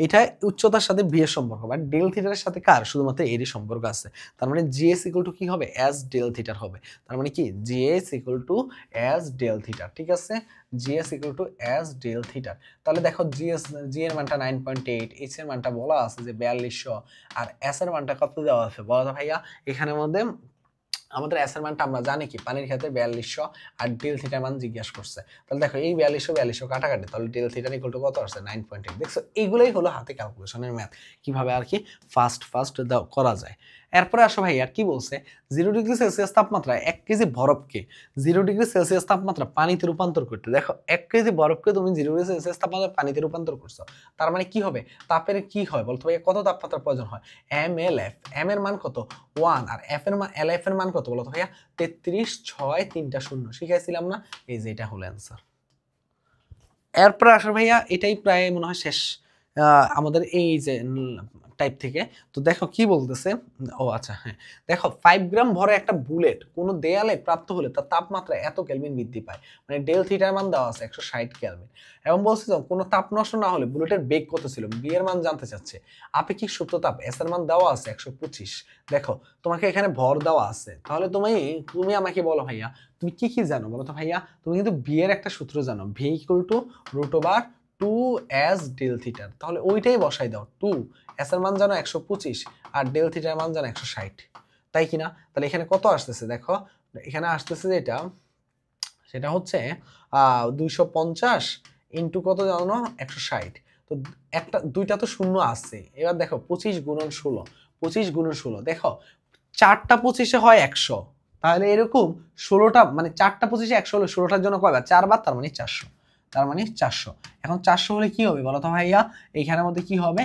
এটা উচ্চতার সাথে ভি এর সম্পর্ক, বাট ডেল থিটারের সাথে কার, শুধুমাত্র এরই সম্পর্ক আছে। তার মানে জিএস ইকুয়াল টু কি হবে, এস ডেল থিটার হবে। তার মানে কি G S equal to S del থিটার, ঠিক আছে, G S equal to S del থিটার। তাহলে দেখো জি এর মানটা 9.8, এইচ এর মানটা বলা আছে যে 4200, আর এস এর মানটা কত দেওয়া আছে বলো তো ভাইয়া, এখানের মধ্যে আমাদের এস এর মানটা আমরা জানি কি, পানির ক্ষেত্রে 4200, আর ডেল থিটার মান জিজ্ঞাসা করছে। তাহলে দেখো এই 4200 কাটাকাটি, তাহলে ডেল থিটার ইকুয়াল টু কত আসছে, 9.8। দেখছো এইগুলোই হলো হাতে ক্যালকুলেশনের ম্যাথ, কিভাবে আর কি ফাস্ট করা যায়। এরপরে আসো ভাই আর কি বলছে, 0 ডিগ্রি সেলসিয়াস তাপমাত্রা 1 কেজি বরফকে 0 ডিগ্রি সেলসিয়াস তাপমাত্রা পানিতে রূপান্তর করতে। দেখো 1 কেজি বরফকে তুমি 0 ডিগ্রি সেলসিয়াস তাপমাত্রা পানিতে রূপান্তর করছো, তার মানে কি হবে, তাপের কি হয় বলতো ভাই, কত তাপমাত্রা প্রয়োজন হয়, এম এল এফ। এম এর মান কত 1, আর এফ এর মান, এল এফ এর মান কত বলতো ভাইয়া, 33, 6, 3টা 0 শিখাইছিলাম না, এই যে এটা হলো অ্যান্সার। এরপরে আসলে ভাইয়া এটাই প্রায় মনে হয় শেষ আমাদের এই যে টাইপ থেকে। তো দেখো কি বলতেছে, ও আচ্ছা হ্যাঁ, দেখো 5 গ্রাম ভরে একটা বুলেট কোনো দেয়ালে প্রাপ্ত হলে তার তাপমাত্রা এত কেলভিন বৃদ্ধি পায়, মানে ডেল থিটার মান দেওয়া আছে 160 কেলভিন। এবং বলছে যে কোনো তাপ নষ্ট না হলে বুলেটের বেগ কত ছিল, বি এর মান জানতে চাচ্ছে। আপেক্ষিক সূত্রতাপ এস এর মান দেওয়া আছে 125। দেখো তোমাকে এখানে ভর দেওয়া আছে, তাহলে তুমি আমাকে বলো ভাইয়া তুমি কি কি জানো বলো তো ভাইয়া, তুমি কিন্তু বি এর একটা সূত্র জানো, V equal to root over 2s del থিটার, তাহলে ওইটাই বসাই দাও। 2 এস এর মান জানো 125, আর ডেল থিটার মান জানো 160, তাই কিনা? তাহলে এখানে কত আসতেছে দেখো, এখানে আসতেছে যেটা সেটা হচ্ছে 250 ইন্টু কত জানো, 160। তো দুইটা তো শূন্য আছে, এবার দেখো 25 গুণন 16, 25 গুণন 16, দেখো 4টা 25-এ হয় 100, তাহলে এরকম 16টা মানে 4টা 25-এ 100 হলে 16টার জন্য কয়বার, 4 বার, তার মানে 400। তার মানে 400। এখন 400 হলে কি হবে বলো তো ভাইয়া, এইখানের মধ্যে কি হবে,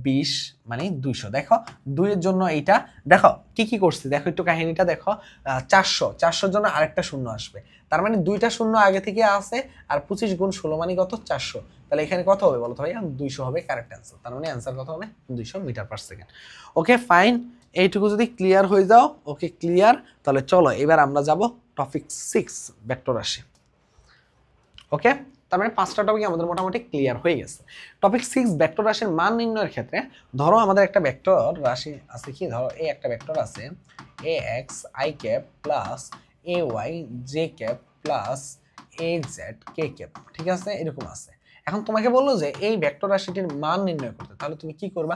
20 মানে 200। দেখো 2 এর জন্য এইটা দেখো কি করছে, দেখো একটু কাহিনীটা দেখো। 400 জন্য আরেকটা শূন্য আসবে, তার মানে দুইটা শূন্য আগে থেকে আছে, আর 25 গুণ 16 মানে কত 400। তাহলে এখানে কত হবে বলো তো ভাইয়া, 200 হবে কারেক্ট অ্যান্সার। তার মানে অ্যান্সার কত হবে 200 metre per second. Okay fine, এইটুকু যদি ক্লিয়ার হয়ে যাও, ওকে ক্লিয়ার, তাহলে চলো এবার আমরা যাব টপিক 6 ভেক্টর রাশি। ওকে, তার মানে 5টা টপিক আমাদের মোটামুটি ক্লিয়ার হয়ে গেছে। টপিক 6 ভেক্টর রাশির মান নির্ণয়ের ক্ষেত্রে ধরো আমাদের একটা ভেক্টর রাশি আছে, কি ধরো এই একটা ভেক্টর আছে ax i cap plus ay j cap plus az k cap, ঠিক আছে, এরকম আছে। এখন তোমাকে বললো যে এই ভেক্টর রাশিটির মান নির্ণয় করতে, তাহলে তুমি কি করবা,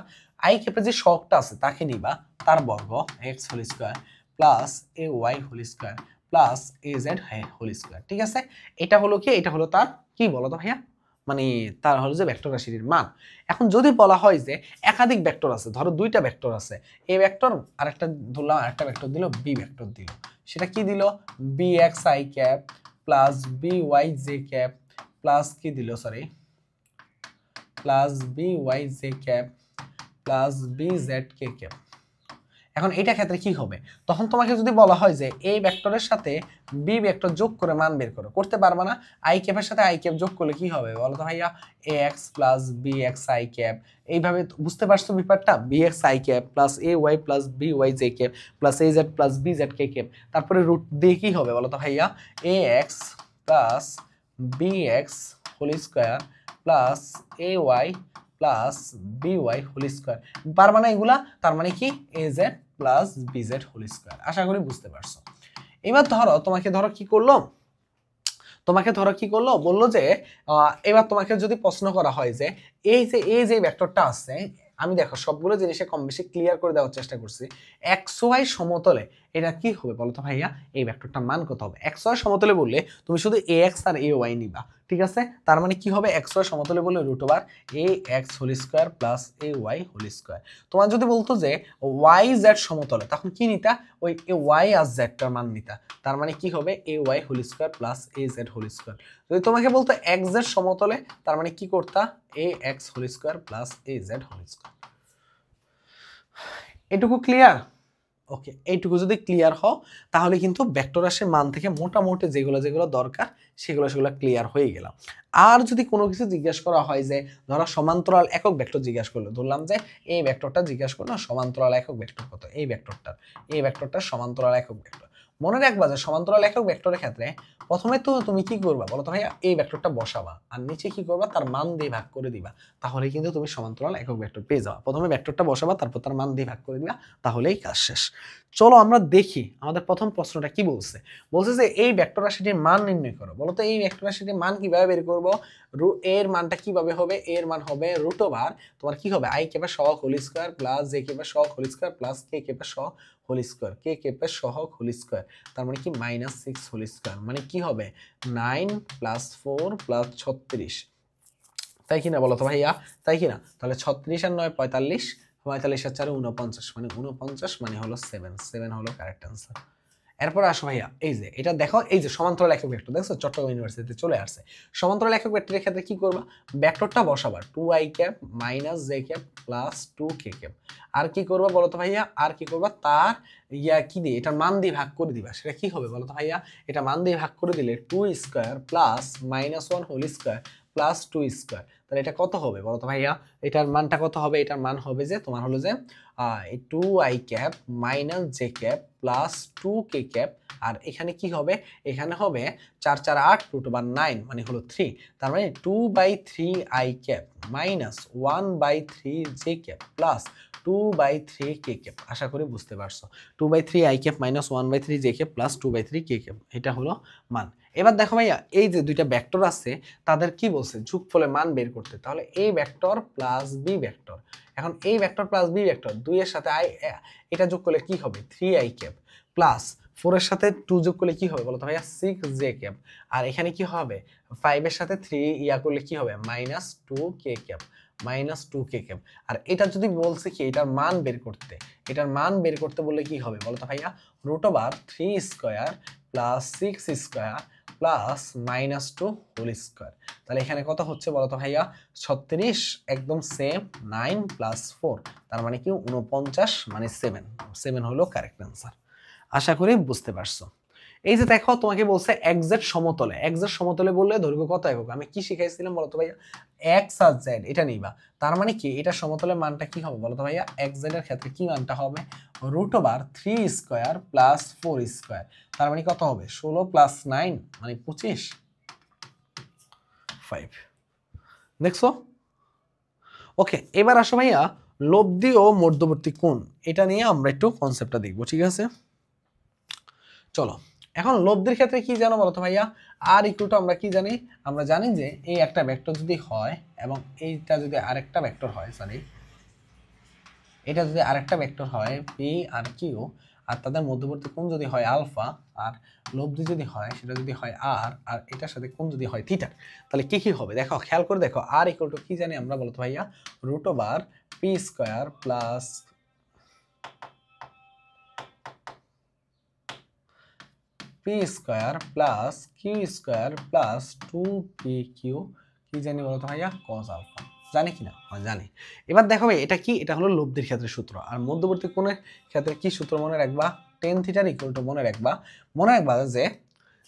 i ক্যাপের যে সহগটা আছে তাকে নিবা, তার বর্গ x whole square plus ay whole square plus az whole square, ঠিক আছে। এটা হলো কি, এটা হলো তার কি বলো তো ভাইয়া, মানে তার হলো যে ভেক্টর রাশিটির মান। এখন যদি বলা হয় যে একাধিক ভেক্টর আছে, ধরো দুইটা ভেক্টর আছে, এ ভেক্টর আরেকটা ধরলাম, আরেকটা ভেক্টর দিল, বি ভেক্টর দিল, সেটা কি দিল, bxi cap plus byj cap plus কি দিল, sorry, plus byj cap plus bzk cap. এখন এটা ক্ষেত্রে কি হবে, তখন তোমাকে যদি বলা হয় যে এই ভেক্টরের সাথে বি ভেক্টর যোগ করে মান বের করো, করতে পারবা না। আই ক্যাপের সাথে আই ক্যাপ যোগ করলে কি হবে বলো তো ভাইয়া, ax plus bx i cap, এইভাবে বুঝতে পারছো ব্যাপারটা, bx i cap plus ay plus by j cap plus az plus bz k cap, তারপরে রুট দিয়ে কি হবে বলো তো ভাইয়া, ax plus bx whole square plus ay plus by whole square, পারবা না এগুলা, তার মানে কি az plus bz whole square. আশা করি বুঝতে পারছো। এবার ধরো তোমাকে ধরো কি করলো, বললো যে এবার তোমাকে যদি প্রশ্ন করা হয় যে এই যে ভেক্টরটা আছে, আমি দেখো সবগুলো জিনিসে কম বেশি ক্লিয়ার করে দেওয়ার চেষ্টা করছি। xy সমতলে এটা কি হবে বলো তো ভাইয়া, এই ভেক্টরটার মান কত হবে। xy সমতলে বললে তুমি শুধু ax আর ay নিবা, ঠিক আছে। তার মানে কি হবে, xy সমতলে বললে root over ax whole square plus ay whole square. তোমার যদি বলতো যে yz সমতলে, তখন কি নিতা, ওই y আর z টার মান নিতা, তার মানে কি হবে ay whole square plus az whole square. যদি তোমাকে বলতো xz সমতলে, তার মানে কি করতা, ax whole square plus az whole square. এটুকু ক্লিয়ার? ওকে, এইটুকু যদি ক্লিয়ার হও তাহলে কিন্তু ভেক্টর রাশির মান থেকে মোটামুটি যেগুলো দরকার সেগুলো ক্লিয়ার হয়ে গেলাম। আর যদি কোনো কিছু জিজ্ঞেস করা হয় যে ধরো সমান্তরাল একক ভেক্টর জিজ্ঞেস করলো, ধরলাম যে এই ভেক্টরটা জিজ্ঞেস করলো সমান্তরাল একক ভেক্টর কত, এই ভেক্টরটার সমান্তরাল একক ভেক্টর। মনে রাখবা যে সমান্তরাল একক ভেক্টরের ক্ষেত্রে প্রথমে তো তুমি কি করবা বলো তো ভাইয়া, এই ভেক্টরটা বসাবা আর নিচে কি করবা, তার মান দিয়ে ভাগ করে দিবা, তাহলে কিন্তু তুমি সমান্তরাল একক ভেক্টর পেয়ে যাবা। প্রথমে ভেক্টরটা বসাবা, তারপর তার মান দিয়ে ভাগ করে দিবা, তাহলেই কাজ শেষ। চলো আমরা দেখি আমাদের প্রথম প্রশ্নটা কি বলছে। বলছে যে এই ভেক্টর রাশিটির মান নির্ণয় করো। বলো তো এই ভেক্টর রাশিটির মান কিভাবে বের করব, এর মানটা কিভাবে হবে, এর মান হবে রুট ওভার তোমার কি হবে, i ক্যাপের সহগ হোল স্কয়ার প্লাস j ক্যাপের সহগ হোল স্কয়ার প্লাস k ক্যাপের সহগ হোল স্কয়ার, k ক্যাপের সহগ হোল স্কয়ার, তার মানে কি -6 হোল স্কয়ার, মানে কি হবে 9 প্লাস 4 প্লাস 36, তাই কিনা বলো তো ভাইয়া, তাই কিনা। তাহলে 36 আর 9 45, 45 আর 4 49, মানে 49 মানে হলো 7 হলো কারেক্ট আনসার। এরপর আসো ভাইয়া, এই যে এটা দেখো, এই যে সমান্তরাল একক ভেক্টর দেখছো চট্টগ্রাম ইউনিভার্সিটিতে চলে আসছে। সমান্তরাল একক ভেক্টরের ক্ষেত্রে কি করবা, ভেক্টরটা বসাবা 2i cap minus j cap plus 2k cap, আর কি করবা বলো তো ভাইয়া, আর কি করবা, তার কি দিয়ে এটার মান দিয়ে ভাগ করে দিবা, সেটা কি হবে বলো তো ভাইয়া, এটা মান দিয়ে ভাগ করে দিলে 2 square plus -1 whole square plus 2 square, তাহলে এটা কত হবে বলো তো ভাইয়া, এটার মানটা কত হবে, এটার মান হবে যে তোমার হলো যে 2i cap minus j cap plus 2k cap, আর এখানে কি হবে, এখানে হবে 4 4 8 রুট ওভার 9 মানে হলো 3, তার মানে 2/3i cap minus 1/3j cap plus 2/3k cap. আশা করি বুঝতে পারছো, 2/3i cap minus 1/3j cap plus 2/3k cap, এটা হলো মান। এবার দেখো ভাইয়া, এই যে দুইটা ভেক্টর আছে তাদের কি বলছে, যোগফলের মান বের করতে, তাহলে a vector plus b vector. এখন a vector plus b vector 2 এর সাথে এটা যোগ করলে কি হবে 3i ক্যাপ প্লাস 4 এর সাথে 2 যোগ করলে কি হবে বলো তো ভাইয়া 6j ক্যাপ, আর এখানে কি হবে 5 এর সাথে 3 করলে কি হবে -2k ক্যাপ, -2k ক্যাপ। আর এটা যদি বলছে কি এটার মান বের করতে, বললে কি হবে বলো তো ভাইয়া, √3 square plus 6 square plus minus two whole square. তাহলে এখানে কত হচ্ছে বলো তো ভাইয়া? 36 একদম সেম, 9 প্লাস 4 তার মানে কি 49 মানে 7 হলো কারেক্ট অ্যান্সার। আশা করি বুঝতে পারছো। এই যে দেখো তোমাকে বলছে এক্সাক্ট সমতলে, এক্সাক্ট সমতলে বললে দৈর্ঘ্য কত একক? আমি কি শিখাইছিলাম বলো তো ভাইয়া? এক্স আর জেড এটা নিবা। তার মানে কি এটা সমতলের মানটা কি হবে বলো তো ভাইয়া? এক্স জেড এর ক্ষেত্রে কি মানটা হবে? Root over 3 square plus 4 square. তার মানে কত হবে? 16 প্লাস 9 মানে 25 5। দেখছো? ওকে, এবার আসো ভাইয়া লব্ধি ও মধ্যবর্তী কোণ, এটা নিয়ে আমরা একটু কনসেপ্টটা দেখবো, ঠিক আছে? চলো, এখন লব্ধির ক্ষেত্রে কি জানো বলো তো ভাইয়া? আর ইকুয়াল টু আমরা কি জানি? আমরা জানি যে এই একটা ভেক্টর যদি হয় এবং এইটা যদি আরেকটা ভেক্টর হয়, সরি এটা যদি আরেকটা ভেক্টর হয় পি আর কিউ, আর তাদের মধ্যবর্তী কোণ যদি হয় আলফা, আর লব্ধি যদি হয় সেটা যদি হয় আর, আর এটার সাথে কোণ যদি হয় থিটা, তাহলে কি কি হবে দেখো, খেয়াল করে দেখো। আর ইকুয়াল টু কি জানি আমরা বলো তো ভাইয়া? Root over P square plus P square plus Q square plus 2pq কি জানি বলো তো ভাইয়া? Cos alpha. জানি কিনা? হ্যাঁ জানি। এবার দেখো ভাই এটা কি? এটা হলো লব্ধির ক্ষেত্রে সূত্র। আর মধ্যবর্তী কোণের ক্ষেত্রে কি সূত্র মনে রাখবা? টেন থিটার ইকুয়াল টু মনে রাখবা যে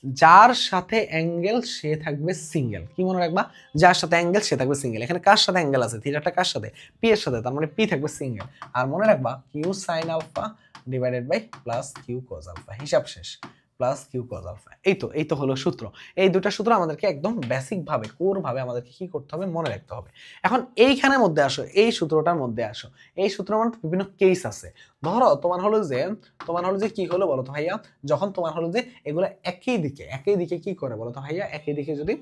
যার সাথে অ্যাঙ্গেল সে থাকবে সিঙ্গেল। কি মনে রাখবা? যার সাথে অ্যাঙ্গেল সে থাকবে সিঙ্গেল। এখানে কার সাথে অ্যাঙ্গেল আছে? থিটাটা কার সাথে? পি এর সাথে, তার মানে পি থাকবে সিঙ্গেল। আর মনে রাখবা Q sine alpha divided by plus Q cos alpha, হিসাব শেষ, প্লাস কিউ কজ আলফা। এই তো হলো সূত্র। এই দুটো সূত্র আমাদেরকে একদম বেসিক ভাবে, কোর ভাবে আমাদেরকে কি করতে হবে? মনে রাখতে হবে। এখন এইখানের মধ্যে আসো, এই সূত্রটার মধ্যে আসো। এই সূত্রের মধ্যে বিভিন্ন কেস আছে। ধরো তোমার হলো যে কি হলো বলো তো ভাইয়া? যখন তোমার হলো যে এগুলো একই দিকে কি করে বলো তো ভাইয়া? একই দিকে যদি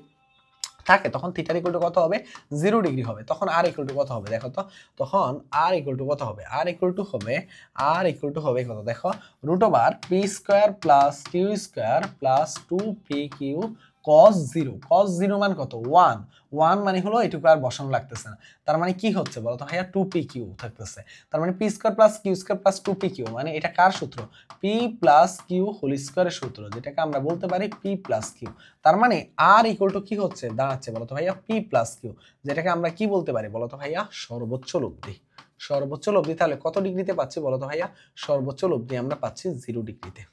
থাকে তখন থিটার ইকুয়াল টু কত হবে? 0 ডিগ্রি হবে। তখন আর ইকুয়াল টু কত হবে দেখো তো? তখন আর ইকুয়াল টু কত হবে? আর ইকুয়াল টু হবে কত দেখো? Root over P square plus Q square plus 2pq cos 0। cos 0 মান কত? 1 মানে হলো এটুকু আর বসানো লাগতেছে না। তার মানে কি হচ্ছে বলো তো ভাইয়া? 2pq থাকতেছে। তার মানে P square plus Q square plus 2pq, মানে এটা কার সূত্র? পি প্লাস কিউ হোল স্কয়ারের সূত্র, যেটাকে আমরা বলতে পারি পি প্লাস কিউ। তার মানে আর ইকুয়াল টু কি হচ্ছে? দাঁড়াচ্ছে বলো তো ভাইয়া? পি প্লাস কিউ, যেটাকে আমরা কি বলতে পারি বলো তো ভাইয়া? সর্বোচ্চ লব্ধি। সর্বোচ্চ লব্ধি তাহলে কত ডিগ্রিতে পাচ্ছি বলো তো ভাইয়া? সর্বোচ্চ লব্ধি আমরা পাচ্ছি 0 ডিগ্রিতে।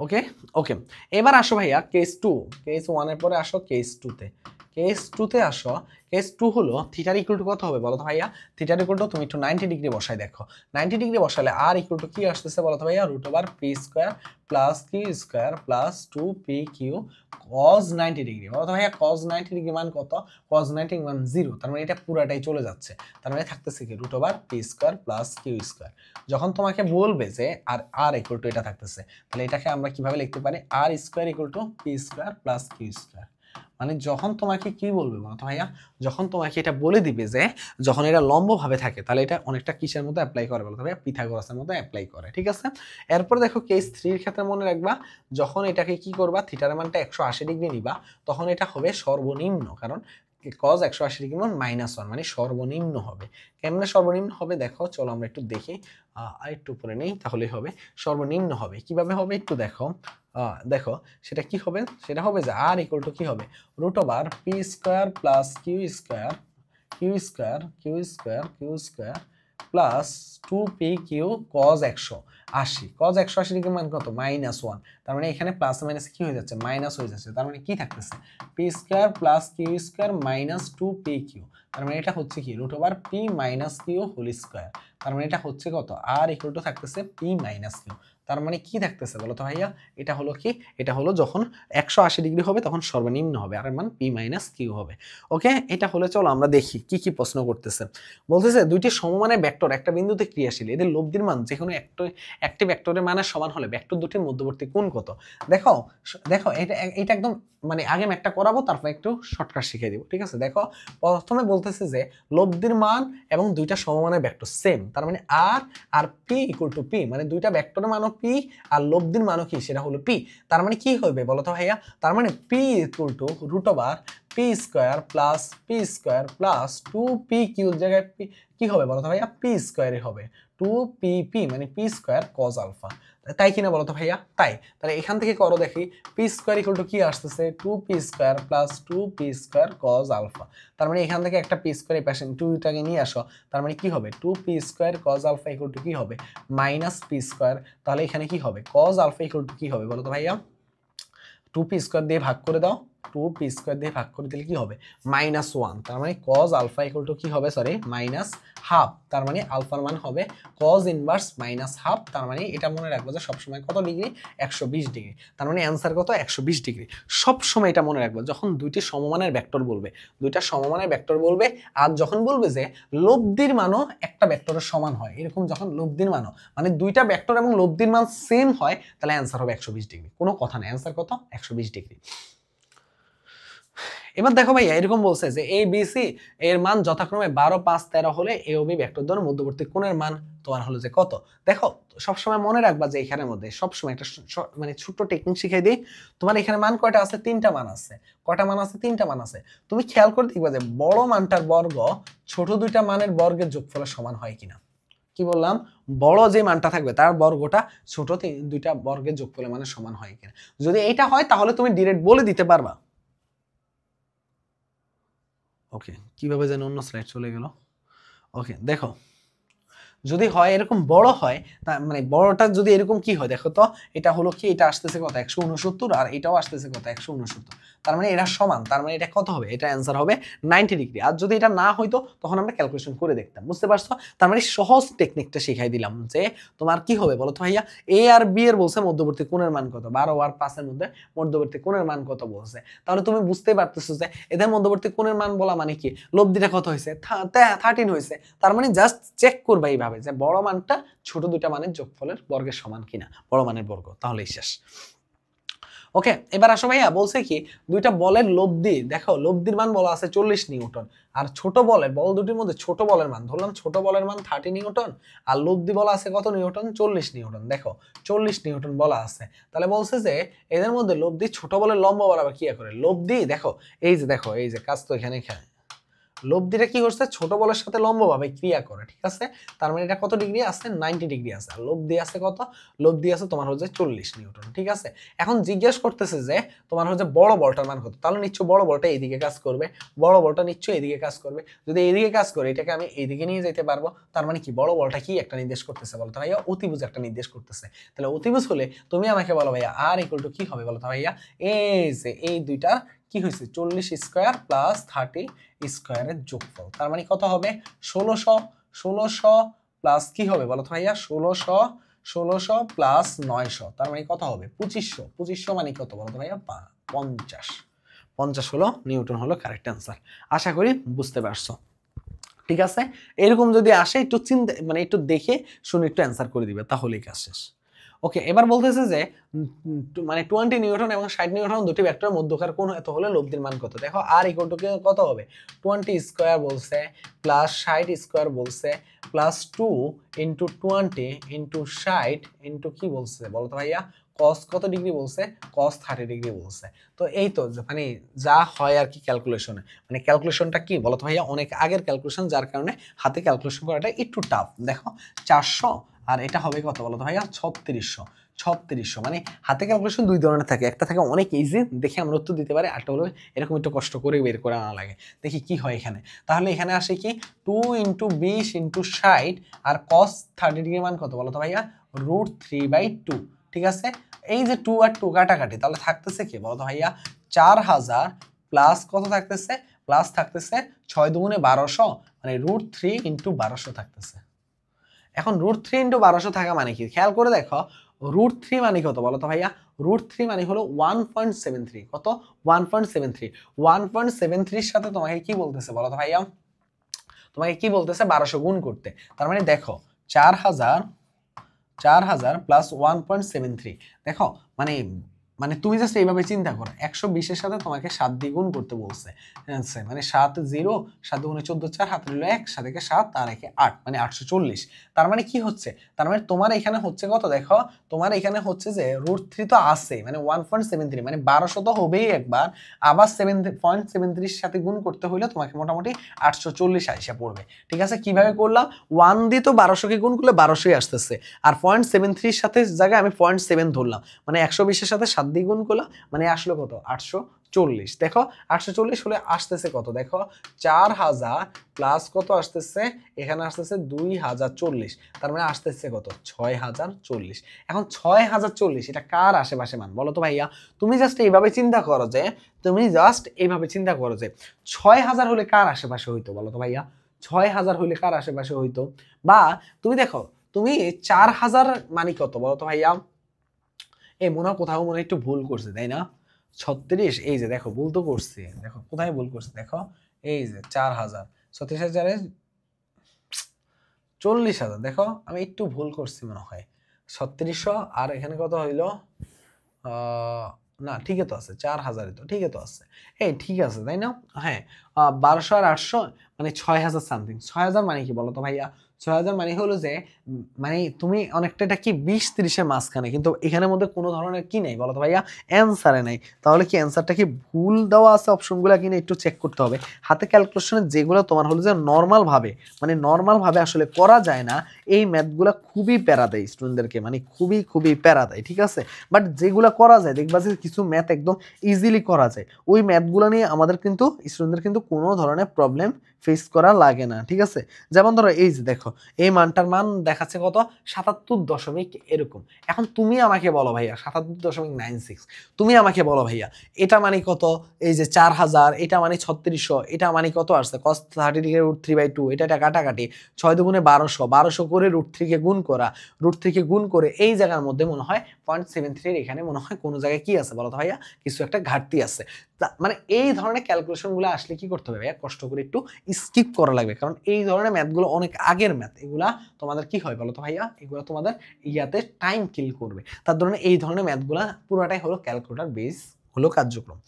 ওকে ওকে, এবার আসো ভাইয়া কেস 2। কেস 1 এর পরে আসো কেস 2 তে। কেস 2 তে আসো। কেস 2 হলো থিটার ইকুয়াল টু কত হবে বলো তো ভাইয়া? থিটার ইকুয়াল টু তুমি একটু 90 ডিগ্রি বসাই দেখো। 90 ডিগ্রি বসালে আর ইকুয়াল টু কি আসতেছে বলো তো ভাইয়া? Root over P square plus Q square plus 2pq cos 90 degree. বলো তো ভাইয়া cos 90 ডিগ্রি মান কত? cos 90 মান 0। তার মানে এটা পুরাটাই চলে যাচ্ছে। তার মানে থাকতেছে কি? Root over P square plus Q square. যখন তোমাকে বলবে যে আর ইকুয়াল টু এটা থাকতেছে, তাহলে এটাকে আমরা কিভাবে লিখতে পারি? R square equal to P square plus Q square. মানে যখন তোমাকে কি বলবে বলো তো ভাইয়া? যখন তোমাকে এটা বলে দিবে যে যখন এটা লম্ব ভাবে থাকে, তাহলে এটা অনেকটা কিসের মতো অ্যাপ্লাই করে বলো তো ভাইয়া? পিথাগোরাসের মতো অ্যাপ্লাই করে, ঠিক আছে? এরপর দেখো কেস 3 এর ক্ষেত্রে মনে রাখবা, যখন এটাকে কি করবা? থিটার মানটা 180 ডিগ্রি নিবা, তখন এটা হবে সর্বনিম্ন, কারণ cos 180 ডিগ্রি মান -1 মানে সর্বনিম্ন হবে। কেমনে সর্বনিম্ন হবে দেখো, চলো আমরা একটু দেখি। আর একটু উপরে নেই, তাহলেই হবে। সর্বনিম্ন হবে কিভাবে হবে একটু দেখো। দেখো সেটা কি হবে? সেটা হবে যে আর ইকুয়াল টু কি হবে? Root over P square plus Q square plus 2pq cos 180। cos 180 degree মান কত? -1। তার মানে এখানে প্লাস মাইনাস কি হয়ে যাচ্ছে? মাইনাস হয়ে যাচ্ছে। তার মানে কি থাকতেছে? P square plus Q square minus 2pq। তার মানে এটা হচ্ছে কি? Root over P minus Q whole square. তার মানে এটা হচ্ছে কত? আর ইকুয়াল টু থাকতেছে পি মাইনাস কিউ। তার মানে কি থাকতেছে বলো তো ভাইয়া? এটা হলো কি? এটা হলো যখন 180 ডিগ্রি হবে তখন সর্বনিম্ন হবে, আর এর মান পি মাইনাস কিউ হবে। ওকে, এটা হলে চলো আমরা দেখি কি কি প্রশ্ন করতেছে। বলতেছে দুইটি সমমানের ভেক্টর একটা বিন্দুতে ক্রিয়াশীল, এদের লব্ধির মান যে কোনো একটি ভেক্টরের মানের সমান হলে ভেক্টর দুটির মধ্যবর্তী কোণ কত? দেখো দেখো এটা একদম মানে আগে ম্যাথটা করাবো, তারপর একটু শর্টকাট শিখিয়ে দিব, ঠিক আছে? দেখো প্রথমে বলতেছে যে লব্ধির মান এবং দুইটা সমমানের ভেক্টর সেম, তার মানে আর পি ইকুয়াল টু পি, মানে দুইটা ভেক্টরের মানও পি আর লব্ধির মানও কি? সেটা হলো পি। তার মানে কি হবে বলো তো ভাইয়া? তার মানে P equal to root over P square plus 2pq জায়গায় কি হবে বলো তো ভাইয়া? পি স্কয়ারই হবে। 2pp মানে পি স্কয়ার cos আলফা। তাই কিনা বলো তো ভাইয়া? তাই। তাহলে এখান থেকে করো দেখি, পি স্কোয়ার ইকুয়াল টু কি আসতেছে, 2p square plus 2p square cos alpha. তার মানে এখান থেকে একটা পি স্কোয়ার এই পাশে 2টাকে নিয়ে আসো, তার মানে কি হবে 2p square cos alpha equal to কি হবে, মাইনাস পি স্কোয়ার। তাহলে এখানে কি হবে, কজ আলফা ইকুয়াল টু কি হবে বলো তো ভাইয়া? 2p স্কোয়ার দিয়ে ভাগ করে দাও, 2p স্কোয়ার দিয়ে ভাগ করে দিলে কি হবে, -1। তার মানে cos আলফা ইকুয়াল টু কি হবে, সরি -1/2। তার মানে আলফার মান হবে cos ইনভার্স -1/2। তার মানে এটা মনে রাখবো যে সবসময় কত ডিগ্রি, 120 ডিগ্রি। তার মানে অ্যান্সার কত, 120 ডিগ্রি। সবসময় এটা মনে রাখবো, যখন দুইটি সমমানের ভেক্টর বলবে, দুইটা সমমানের ভেক্টর বলবে, আর যখন বলবে যে লব্ধির মানও একটা ভেক্টরের সমান হয়, এরকম যখন লব্ধির মানও মানে দুইটা ভেক্টর এবং লব্ধির মান সেম হয়, তাহলে অ্যান্সার হবে 120 ডিগ্রি। কোনো কথা নেই, অ্যান্সার কত, 120 ডিগ্রি। এবার দেখো ভাইয়া এরকম বলছে যে এ বি সি এর মান যথাক্রমে 12, 5, 13 হলে এ ও বি ভেক্টর দ্বয়ের মধ্যবর্তী কোণের মান তোমার হলো যে কত। দেখো সবসময় মনে রাখবা যে এখানের মধ্যে সবসময় একটা মানে ছোট্ট টেকনিক শিখাই দিই। তোমার এখানে মান কয়টা আছে, 3টা মান আছে। কয়টা মান আছে, 3টা মান আছে। তুমি খেয়াল করে দেখবা যে বড় মানটার বর্গ ছোট দুইটা মানের বর্গের যোগফলের সমান হয় কিনা। কি বললাম, বড় যে মানটা থাকবে তার বর্গটা ছোট দুইটা বর্গের যোগফলের মানের সমান হয় কিনা। যদি এইটা হয় তাহলে তুমি ডিরেক্ট বলে দিতে পারবা। ওকে, কিভাবে যেন অন্য স্লাইড চলে গেল। ওকে দেখো, যদি হয় এরকম বড় হয়, মানে বড়টা যদি এরকম কি হয় দেখো তো, এটা হলো কি, এটা আসতেছে কত 169 আর এটাও আসতেছে কত 169। তার মানে এরা সমান, তার মানে এটা কত হবে, এটা অ্যান্সার হবে 90 ডিগ্রি। আর যদি এটা না হইতো তখন আমরা ক্যালকুলেশন করে দেখতাম, বুঝতে পারছো? তার মানে সহজ টেকনিকটা শিখাই দিলাম যে তোমার কি হবে বলো তো ভাইয়া, এ আর বি এর বলছে মধ্যবর্তী কোণের মান কত, 12 আর 5 এর মধ্যে মধ্যবর্তী কোণের মান কত বলছে। তাহলে তুমি বুঝতেই পারতেছো যে এদের মধ্যবর্তী কোণের মান বলা মানে কি, লব্ধিটা কত হয়েছে, 13 হয়েছে। তার মানে জাস্ট চেক করবা এইভাবে যে বড় মানটা ছোট দুইটা মানের যোগফলের বর্গের সমান কিনা, বড় মানের বর্গ, তাহলেই শেষ। ওকে, এবার আসো ভাইয়া বলছে কি, দুইটা বলের লব্ধি, দেখো লব্ধির মান বলা আছে 40 নিউটন, আর ছোট বলের বল দুটির মধ্যে ছোট বলের মান ধরলাম, ছোট বলের মান 30 নিউটন, আর লব্ধি বলা আছে কত নিউটন, 40 নিউটন। দেখো 40 নিউটন বলা আছে, তাহলে বলছে যে এদের মধ্যে লব্ধি ছোট বলের লম্ব বরাবর কি করে, লব্ধি দেখো এই যে, দেখো এই যে কাজ তো এখানে লব্ধিটা কি করছে, ছোট বলের সাথে লম্বভাবে ক্রিয়া করে, ঠিক আছে। তার মানে এটা কত ডিগ্রি আছে, 90 ডিগ্রি আছে। আর লব্ধি আছে কত, লব্ধি আছে তোমার হচ্ছে 40 নিউটন, ঠিক আছে। এখন জিজ্ঞেস করতেছে যে তোমার হচ্ছে বড় বলটার মান কত, তাহলে নিশ্চয় বড় বলটা এইদিকে কাজ করবে, বড় বলটা নিশ্চয়ই এইদিকে কাজ করবে। যদি এইদিকে কাজ করে এটাকে আমি এইদিকে নিয়ে যেতে পারবো, তার মানে কি বড় বলটা কি একটা নির্দেশ করতেছে বলো তো ভাইয়া, অতিভুজ একটা নির্দেশ করতেছে। তাহলে অতিভুজ হলে তুমি আমাকে বলো ভাইয়া আর ইকুয়াল টু কি হবে বলো তো ভাইয়া, এই যে এই দুইটা কি হয়েছে, 40 স্কোয়ার প্লাস 30 স্কোয়ারের যোগফল। তার মানে কত হবে, 1600 প্লাস কি হবে বলো তো ভাইয়া, 1600 প্লাস 900, তার মানে কত হবে 2500 মানে কত বলো তো ভাইয়া, 50 হলো নিউটন, হলো কারেক্ট অ্যান্সার। আশা করি বুঝতে পারছো, ঠিক আছে। এরকম যদি আসে একটু চিন্তা মানে একটু দেখে শুনে একটু অ্যান্সার করে দিবে, তাহলেই কাজ শেষ। ওকে, এবার বলতেছে যে মানে 20 নিউটন এবং 60 নিউটন দুটি ভেক্টরের মধ্যকার কোণ এত হলে লব্ধির মান কত। দেখো আর ইকুয়াল টু কত হবে, 20 স্কোয়ার বলছে প্লাস 60 স্কোয়ার বলছে প্লাস 2 ইন্টু 20 ইন্টু 60 ইন্টু কি বলছে বলো তো ভাইয়া, cos কত ডিগ্রি বলছে, cos 30 ডিগ্রি বলছে। তো এই তো মানে যা হয় আর কি ক্যালকুলেশনে, মানে ক্যালকুলেশনটা কি বলো তো ভাইয়া, অনেক আগের ক্যালকুলেশন, যার কারণে হাতে ক্যালকুলেশন করাটা একটু টাফ। দেখো 400 আর এটা হবে কত বলো তো ভাইয়া, 3600 মানে হাতে ক্যালকুলেশন দুই ধরনের থাকে, একটা থাকে অনেক ইজি দেখে আমরা উত্তর দিতে পারি, আরটা হলো এরকম একটু কষ্ট করে বের করা না লাগে। দেখি কি হয় এখানে, তাহলে এখানে আসে কি 2 ইন্টু 20 ইন্টু 60 আর cos 30 ডিগ্রি মান কত বলো তো ভাইয়া, √3/2, ঠিক আছে। এই যে 2 আর 2 কাটাকাটি, তাহলে থাকতেছে কি বলো তো ভাইয়া, 4000 প্লাস কত থাকতেছে, প্লাস থাকতেছে 6 দুগুণে 1200 মানে √3 ইন্টু 1200 থাকতেছে। এখন √3 ইন্টু 1200 থাকা মানে কি, খেয়াল করে দেখো √3 মানে কত বলো তো ভাইয়া, √3 মানে হলো 1.73, কত 1.73 সাথে তোমাকে কি বলতেছে বলো তো ভাইয়া, তোমাকে কি বলতেছে 1200 গুণ করতে। তার মানে দেখো 4000 প্লাস 1.73, দেখো মানে মানে তুমি জাস্ট এইভাবে চিন্তা করো, 120-এর সাথে তোমাকে 7 দিয়ে গুণ করতে বলছে, মানে 7 0, 7 গুণে 14 4, হাতে রইল 1, 7 একে 7 আর 1 8, মানে 840। তার মানে কি হচ্ছে, তার মানে তোমার এখানে হচ্ছে কত দেখো, তোমার এখানে হচ্ছে যে √3 তো আছে, মানে 1.73, মানে 1200 তো হবেই একবার, আবার 7.73 সাথে গুণ করতে হইলে তোমাকে মোটামুটি 840 আইসা পড়বে। ঠিক আছে, কিভাবে করলাম, 1 দিয়ে তো 1200-কে গুণ করলে 1200-ই আসতেছে, আর 0.73 সাথে জায়গায় আমি 0.7 ধরলাম, মানে 120-এর সাথে 7 দিয়ে গুণ করলাম, মানে আসলো কত, 840। দেখো 840 হলে আসতেছে কত, দেখো 4000 প্লাস কত আসতেছে, এখানে আসতেছে 2040, তার মানে আসতেছে কত, 6040। এখন 6040 এটা কার আশেপাশে মান বলো তো ভাইয়া? তুমি জাস্ট এইভাবে চিন্তা করো যে, 6000 হলে কার আশেপাশে হইতো বলো তো ভাইয়া? 6000 হইলে কার আশেপাশে হইতো? বা তুমি দেখো, তুমি 4000 মানে কত বলো তো ভাইয়া? মনে হয় কোথাও মনে একটু ভুল করছে, তাই না? 36, এই যে দেখো ভুল তো করছে, দেখো কোথায় ভুল করছে, দেখো এই যে 4000, 36,000 40,000, দেখো আমি একটু ভুল করছি মনে হয়, 3600 আর এখানে কত হইলো, না ঠিকই তো আছে, 4000 তো ঠিকই তো আছে, ঠিক আছে তাই না? হ্যাঁ, 1200 আর 800 মানে 6000 সামথিং। 6000 মানে কি বলো তো ভাইয়া? 6000 মানে হলো যে মানে তুমি অনেকটা, এটা কি 20-30-এর মাঝখানে, কিন্তু এখানের মধ্যে কোনো ধরনের কি নেই বলো তো ভাইয়া, অ্যান্সারে নাই। তাহলে কি অ্যান্সারটা কি ভুল দেওয়া আছে অপশনগুলো কিনা একটু চেক করতে হবে। হাতে ক্যালকুলেশনে যেগুলো তোমার হলো যে নর্মাল ভাবে, মানে নর্মাল ভাবে আসলে করা যায় না, এই ম্যাথগুলো খুবই প্যারা দেয় স্টুডেন্টদেরকে, মানে খুবই খুবই প্যারা দেয়। ঠিক আছে, বাট যেগুলো করা যায়, দেখবা যে কিছু ম্যাথ একদম ইজিলি করা যায়, ওই ম্যাথগুলো নিয়ে আমাদের কিন্তু স্টুডেন্টদের কিন্তু কোনো ধরনের প্রবলেম ফেস করা লাগে না। ঠিক আছে, যেমন ধরো এই যে দেখো, এই মানটার মান দেখাচ্ছে কত, 77 এরকম। এখন তুমি আমাকে বলো ভাইয়া, 77.96, তুমি আমাকে বলো ভাইয়া এটা মানে কত, এই যে 4000, এটা মানে 3600, এটা মানে কত আসছে, cos 30 ডিগ্রি √3/2, এটা কাটাকাটি, 6 দুগুণে 1200, 1200 করে √3-কে গুণ করা, √3-কে গুণ করে এই জায়গার মধ্যে মনে হয় 0.73 এখানে মনে হয় কোনো জায়গায় কি আছে বলো তো ভাইয়া, কিছু একটা ঘাটতি আছে। মানে এই ধরনের ক্যালকুলেশনগুলো আসলে কি করতে হবে ভাইয়া, কষ্ট করে একটু স্কিপ করা লাগবে, কারণ এই ধরনের ম্যাথগুলো অনেক আগের ম্যাথ, এগুলা তোমাদের কি হয় বলো তো ভাইয়া, এগুলো তোমাদের ইয়াতে টাইম কিল করবে। তার ধরনের এই ধরনের ম্যাথগুলা পুরোটাই হলো ক্যালকুলেটর বেস হলো কার্যক্রম।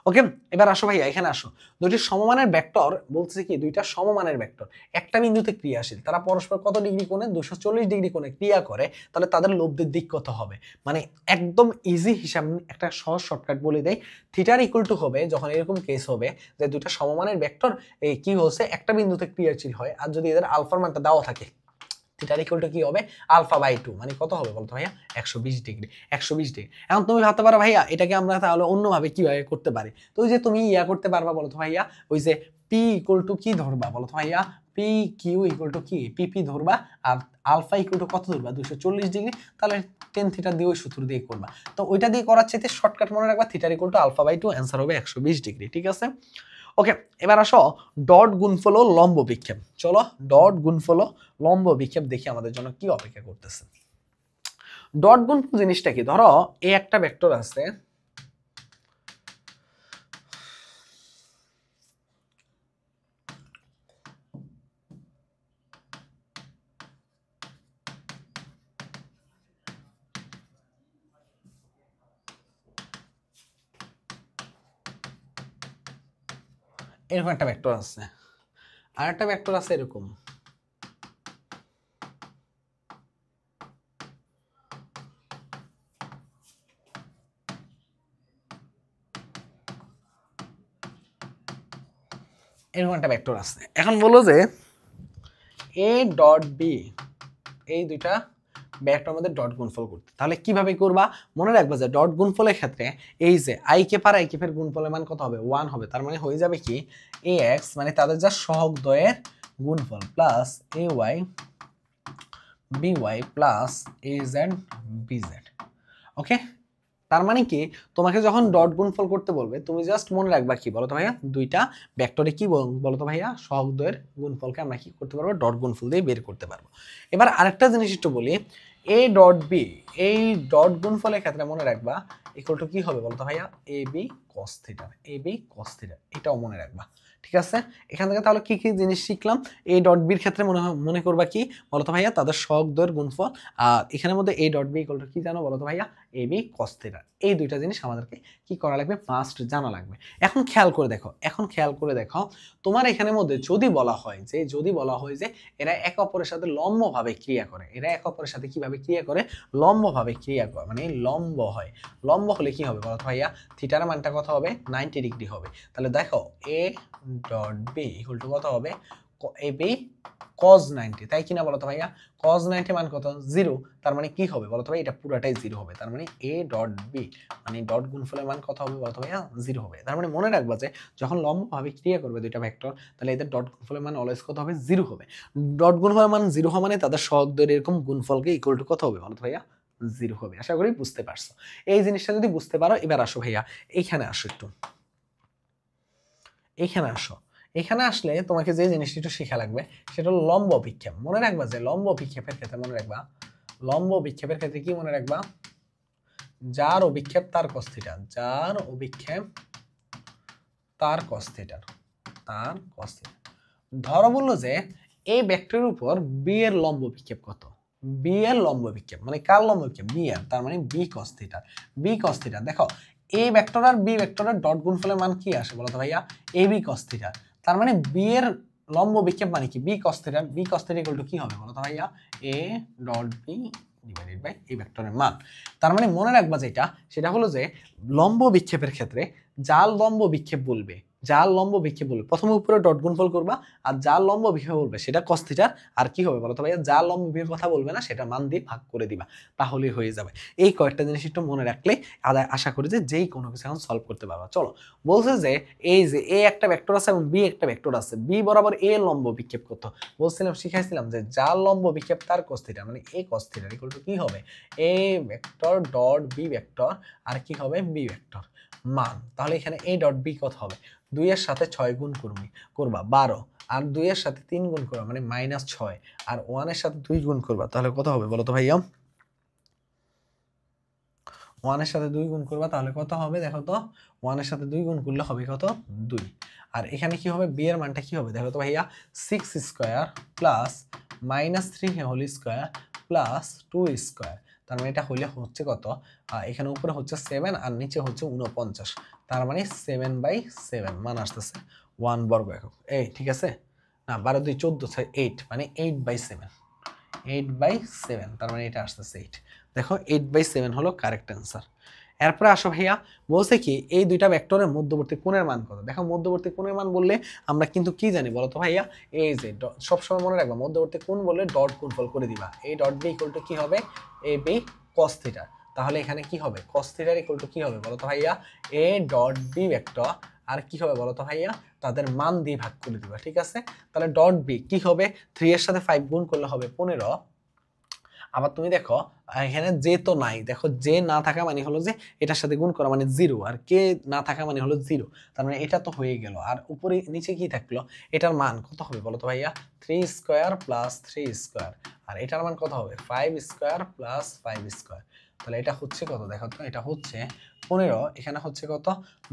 ওকে, এবার আসো ভাইয়া, এখানে আসো, দুইটি সমমানের ভেক্টর বলছে কি, দুইটা সমমানের ভেক্টর একটা বিন্দুতে ক্রিয়াশীল, তারা পরস্পর কত ডিগ্রি কোণে, 240 ডিগ্রি কোণে ক্রিয়া করে, তাহলে তাদের লব্ধির দিক কত হবে? মানে একদম ইজি হিসাব, একটা সহজ শর্টকাট বলে দেয়, থিটার ইকুয়াল টু হবে যখন এরকম কেস হবে যে দুইটা সমমানের ভেক্টর কি হচ্ছে, একটা বিন্দুতে ক্রিয়াশীল হয়, আর যদি এদের আলফার মানটা দেওয়া থাকে, থিটার ইকুয়াল টু কি হবে, α/2, মানে কত হবে বলতো ভাইয়া, 120 ডিগ্রি। 120 ডিগ্রি। এখন তুমি ভাবতে পারো ভাইয়া এটাকে আমরা তাহলে অন্যভাবে কিভাবে করতে পারি, তো ওই যে তুমি করতে পারবা বলো তো ভাইয়া, ওই যে পি ইকুয়াল টু কি ধরবা বলো তো ভাইয়া, পি কিউ ইকুয়াল টু কি, পিপি ধরবা, আর আলফা ইকুয়াল টু কত ধরবা, 240 ডিগ্রি, তাহলে টেন থিটা দিয়ে ওই সূত্র দিয়ে করবা। তো ওইটা দিয়ে করার চাইতে শর্টকাট মনে রাখবা, থিটার ইকুয়াল টু α/2, অ্যান্সার হবে 120 ডিগ্রি। ঠিক আছে, ওকে, এবার আসো ডট গুণফল ও লম্ব বিক্ষেপ। চলো ডট গুণফল ও লম্ব বিক্ষেপ দেখি আমাদের জন্য কি অপেক্ষা করতেছে। ডট গুণফল জিনিসটা কি, ধরো এই একটা ভেক্টর আছে, এরকম একটা ভেক্টর আছে, আর একটা ভেক্টর আছে এরকম, এরকম একটা ভেক্টর আছে। এখন বলো যে এ ডট বি, এই দুইটা ভেক্টর মধ্যে ডট গুণফল করতে, তাহলে কিভাবে করবা, মনে রাখবা যে ডট গুণফলের ক্ষেত্রে এই যে আই কে পার আই কেপের গুণফলের মান কত হবে, 1 হবে, তার মানে হয়ে যাবে কি এ এক্স, মানে তাদের যা সহগ দ্বয়ের গুণফল, plus A Y B Y plus A Z B Z. Okay, তার মানে কি, তোমাকে যখন ডট গুণফল করতে বলবে, তুমি জাস্ট মনে রাখবা কি বলো তো ভাইয়া, দুইটা ভেক্টরে কি বলো তো ভাইয়া, সহগ দ্বয়ের গুণফলকে আমরা কি করতে পারবো, ডট গুণফল দিয়ে বের করতে পারবো। এবার আরেকটা জিনিস একটু বলি, এ ডট বি, এই ডট গুণফলের ক্ষেত্রে মনে রাখবা ইকুয়াল টু কি হবে বলো তো ভাইয়া, A B cos theta, A B cos theta, এটাও মনে রাখবা। ঠিক আছে, এখান থেকে তাহলে কি কি জিনিস শিখলাম? এ ডট বির ক্ষেত্রে মনে করবা কি বলতো ভাইয়া, তাদের সহগ দৈর্ঘ্যের গুণফল। আর এখানের মধ্যে A dot B equal to কি জানো বলতো ভাইয়া, এ বি cos থিটা। এই দুইটা জিনিস আমাদেরকে কি করা লাগবে, মাস্ট জানা লাগবে। এখন খেয়াল করে দেখো, তোমার এখানের মধ্যে যদি বলা হয় যে এরা একে অপরের সাথে লম্বভাবে ক্রিয়া করে, এরা একে অপরের সাথে কিভাবে ক্রিয়া করে, লম্বভাবে ক্রিয়া করে, মানে লম্ব হয়। লম্ব হলে কি হবে বলতো ভাইয়া, থিটার মানটা কত হবে, 90 ডিগ্রি হবে। তাহলে দেখো A dot B equal to কত হবে, এ বি cos 90, তাই কিনা বলতো ভাইয়া? cos 90 মান কত, 0। তার মানে কি হবে বলতো ভাই, এটা পুরাটাই 0 হবে। তার মানে এ ডট বি মানে ডট গুণফলের মান কত হবে বলতো ভাইয়া, 0 হবে। তার মানে মনে রাখবা যে যখন লম্বভাবে ক্রিয়া করবে দুইটা ভেক্টর, তাহলে এদের ডট গুণফলের মান অলওয়েজ কত হবে, 0 হবে। ডট গুণফলের মান 0 হওয়া মানে তাদের সহগ দৈর্ঘ্যের এরকম গুণফলকে ইকুয়াল টু কত হবে বলতো ভাইয়া, 0 হবে। আশা করি বুঝতে পারছো। এই জিনিসটা যদি বুঝতে পারো, এবার আসো ভাইয়া এইখানে আসো, একটু এইখানে আসো। এখানে আসলে তোমাকে যে জিনিসটা একটু শেখা লাগবে সেটা হলো লম্ব বিক্ষেপ। মনে রাখবা যে লম্ব বিক্ষেপের ক্ষেত্রে কি মনে রাখবা, যার অভিক্ষেপ তার cos থিটা, যার অভিক্ষেপ তার cos থিটা, ধরো বললো যে এই ভেক্টরের উপর বি এর লম্ব বিক্ষেপ কত, বি এর লম্ব বিক্ষেপ মানে কার লম্ব বিক্ষেপ, বি এর, তার মানে বি cos থিটা। দেখো এই ভেক্টর আর বি ভেক্টরের ডট গুণফলের মান কি আসে বলতো ভাইয়া, এ বি cos থিটা। তার মানে বি এর লম্ব বিক্ষেপ মানে কি, B cos theta equal to কি হবে বলতো ভাইয়া, A dot B divided by এই ভেক্টরের মান। তার মানে মনে রাখবা যেটা, সেটা হলো যে লম্ব বিক্ষেপের ক্ষেত্রে যার লম্ব বিক্ষেপ বলবে প্রথমে উপরে ডট গুণফল করবা, আর যার লম্ব বিক্ষেপ বলবে সেটা cos থিটার, আর কি হবে বলতো ভাইয়া, যার লম্ব বিক্ষেপের কথা বলবে না সেটা মান দিয়ে ভাগ করে দিবা, তাহলেই হয়ে যাবে। এই কয়েকটা জিনিস একটু মনে রাখলে আশা করি যে যেই কোনো কিছু এখন সলভ করতে পারবা। চলো, বলছে যে এই যে এ একটা ভেক্টর আছে এবং বি একটা ভেক্টর আছে, বি বরাবর এ লম্ব বিক্ষেপ কত শিখাইছিলাম যে যার লম্ব বিক্ষেপ তার cos থিটা, মানে A cos theta equal to কি হবে, A vector dot B vector, আর কি হবে বি ভেক্টর মান। তাহলে এখানে এ ডট বি কত হবে, 2 এর সাথে 6 গুণ করবা 12, আর 2 এর সাথে 3 গুণ করবা মানে -6, আর 1 এর সাথে 2 গুণ করবা তাহলে কত হবে বলো তো ভাইয়া, 1 এর সাথে 2 গুণ করবা তাহলে কত হবে দেখো তো, 1 এর সাথে 2 গুণ করলে হবে কত, 2। আর এখানে কি হবে, বি এর মানটা কি হবে দেখো তো ভাইয়া, 6 square plus -3 whole square plus 2 square. তার মানে এটা হইলে হচ্ছে কত, এখানে উপরে হচ্ছে 7 আর নিচে হচ্ছে 49, তার মানে 7/7 মান আসতেছে 1 বর্গ একক। এই ঠিক আছে, না 12 2 14 8 মানে 8/7, তার মানে এটা আসতেছে 8। দেখো 8/7 হলো কারেক্ট অ্যান্সার। এরপরে আসো ভাইয়া, বলছে কি এই দুইটা ভেক্টরের মধ্যবর্তী কোণের মান কত। দেখো মধ্যবর্তী কোণের মান বললে আমরা কিন্তু কি জানি বলো তো ভাইয়া, এই যে সবসময় মনে রাখবা মধ্যবর্তী কোণ বললে ডট গুণফল করে দিবা, এই ডট বি ইকুয়াল টু কি হবে, এ বি cos থিটা। তাহলে এখানে কি হবে, cos থিটার ইকুয়াল টু কি হবে বলো তো ভাইয়া, এ ডট বি ভেক্টর, আর কি হবে বলো তো ভাইয়া, তাদের মান দিয়ে ভাগ করে দিবা। ঠিক আছে, তাহলে ডট বি কি হবে, 3 এর সাথে 5 গুণ করলে হবে 15। আবার তুমি দেখো এখানে যে তো নাই, দেখো যে না থাকা মানে হলো যে এটার সাথে গুণ করা মানে 0, আর কে না থাকা মানে হলো 0, তার মানে এটা তো হয়ে গেল। আর উপরে নিচে কি থাকলো, এটার মান কত হবে বলো তো ভাইয়া, 3 স্কয়ার প্লাস 3 স্কয়ার, আর এটার মান কত হবে 5 স্কয়ার প্লাস 5 স্কয়ার। তাহলে এটা হচ্ছে কত দেখো তো, এটা হচ্ছে 15, এখানে হচ্ছে কত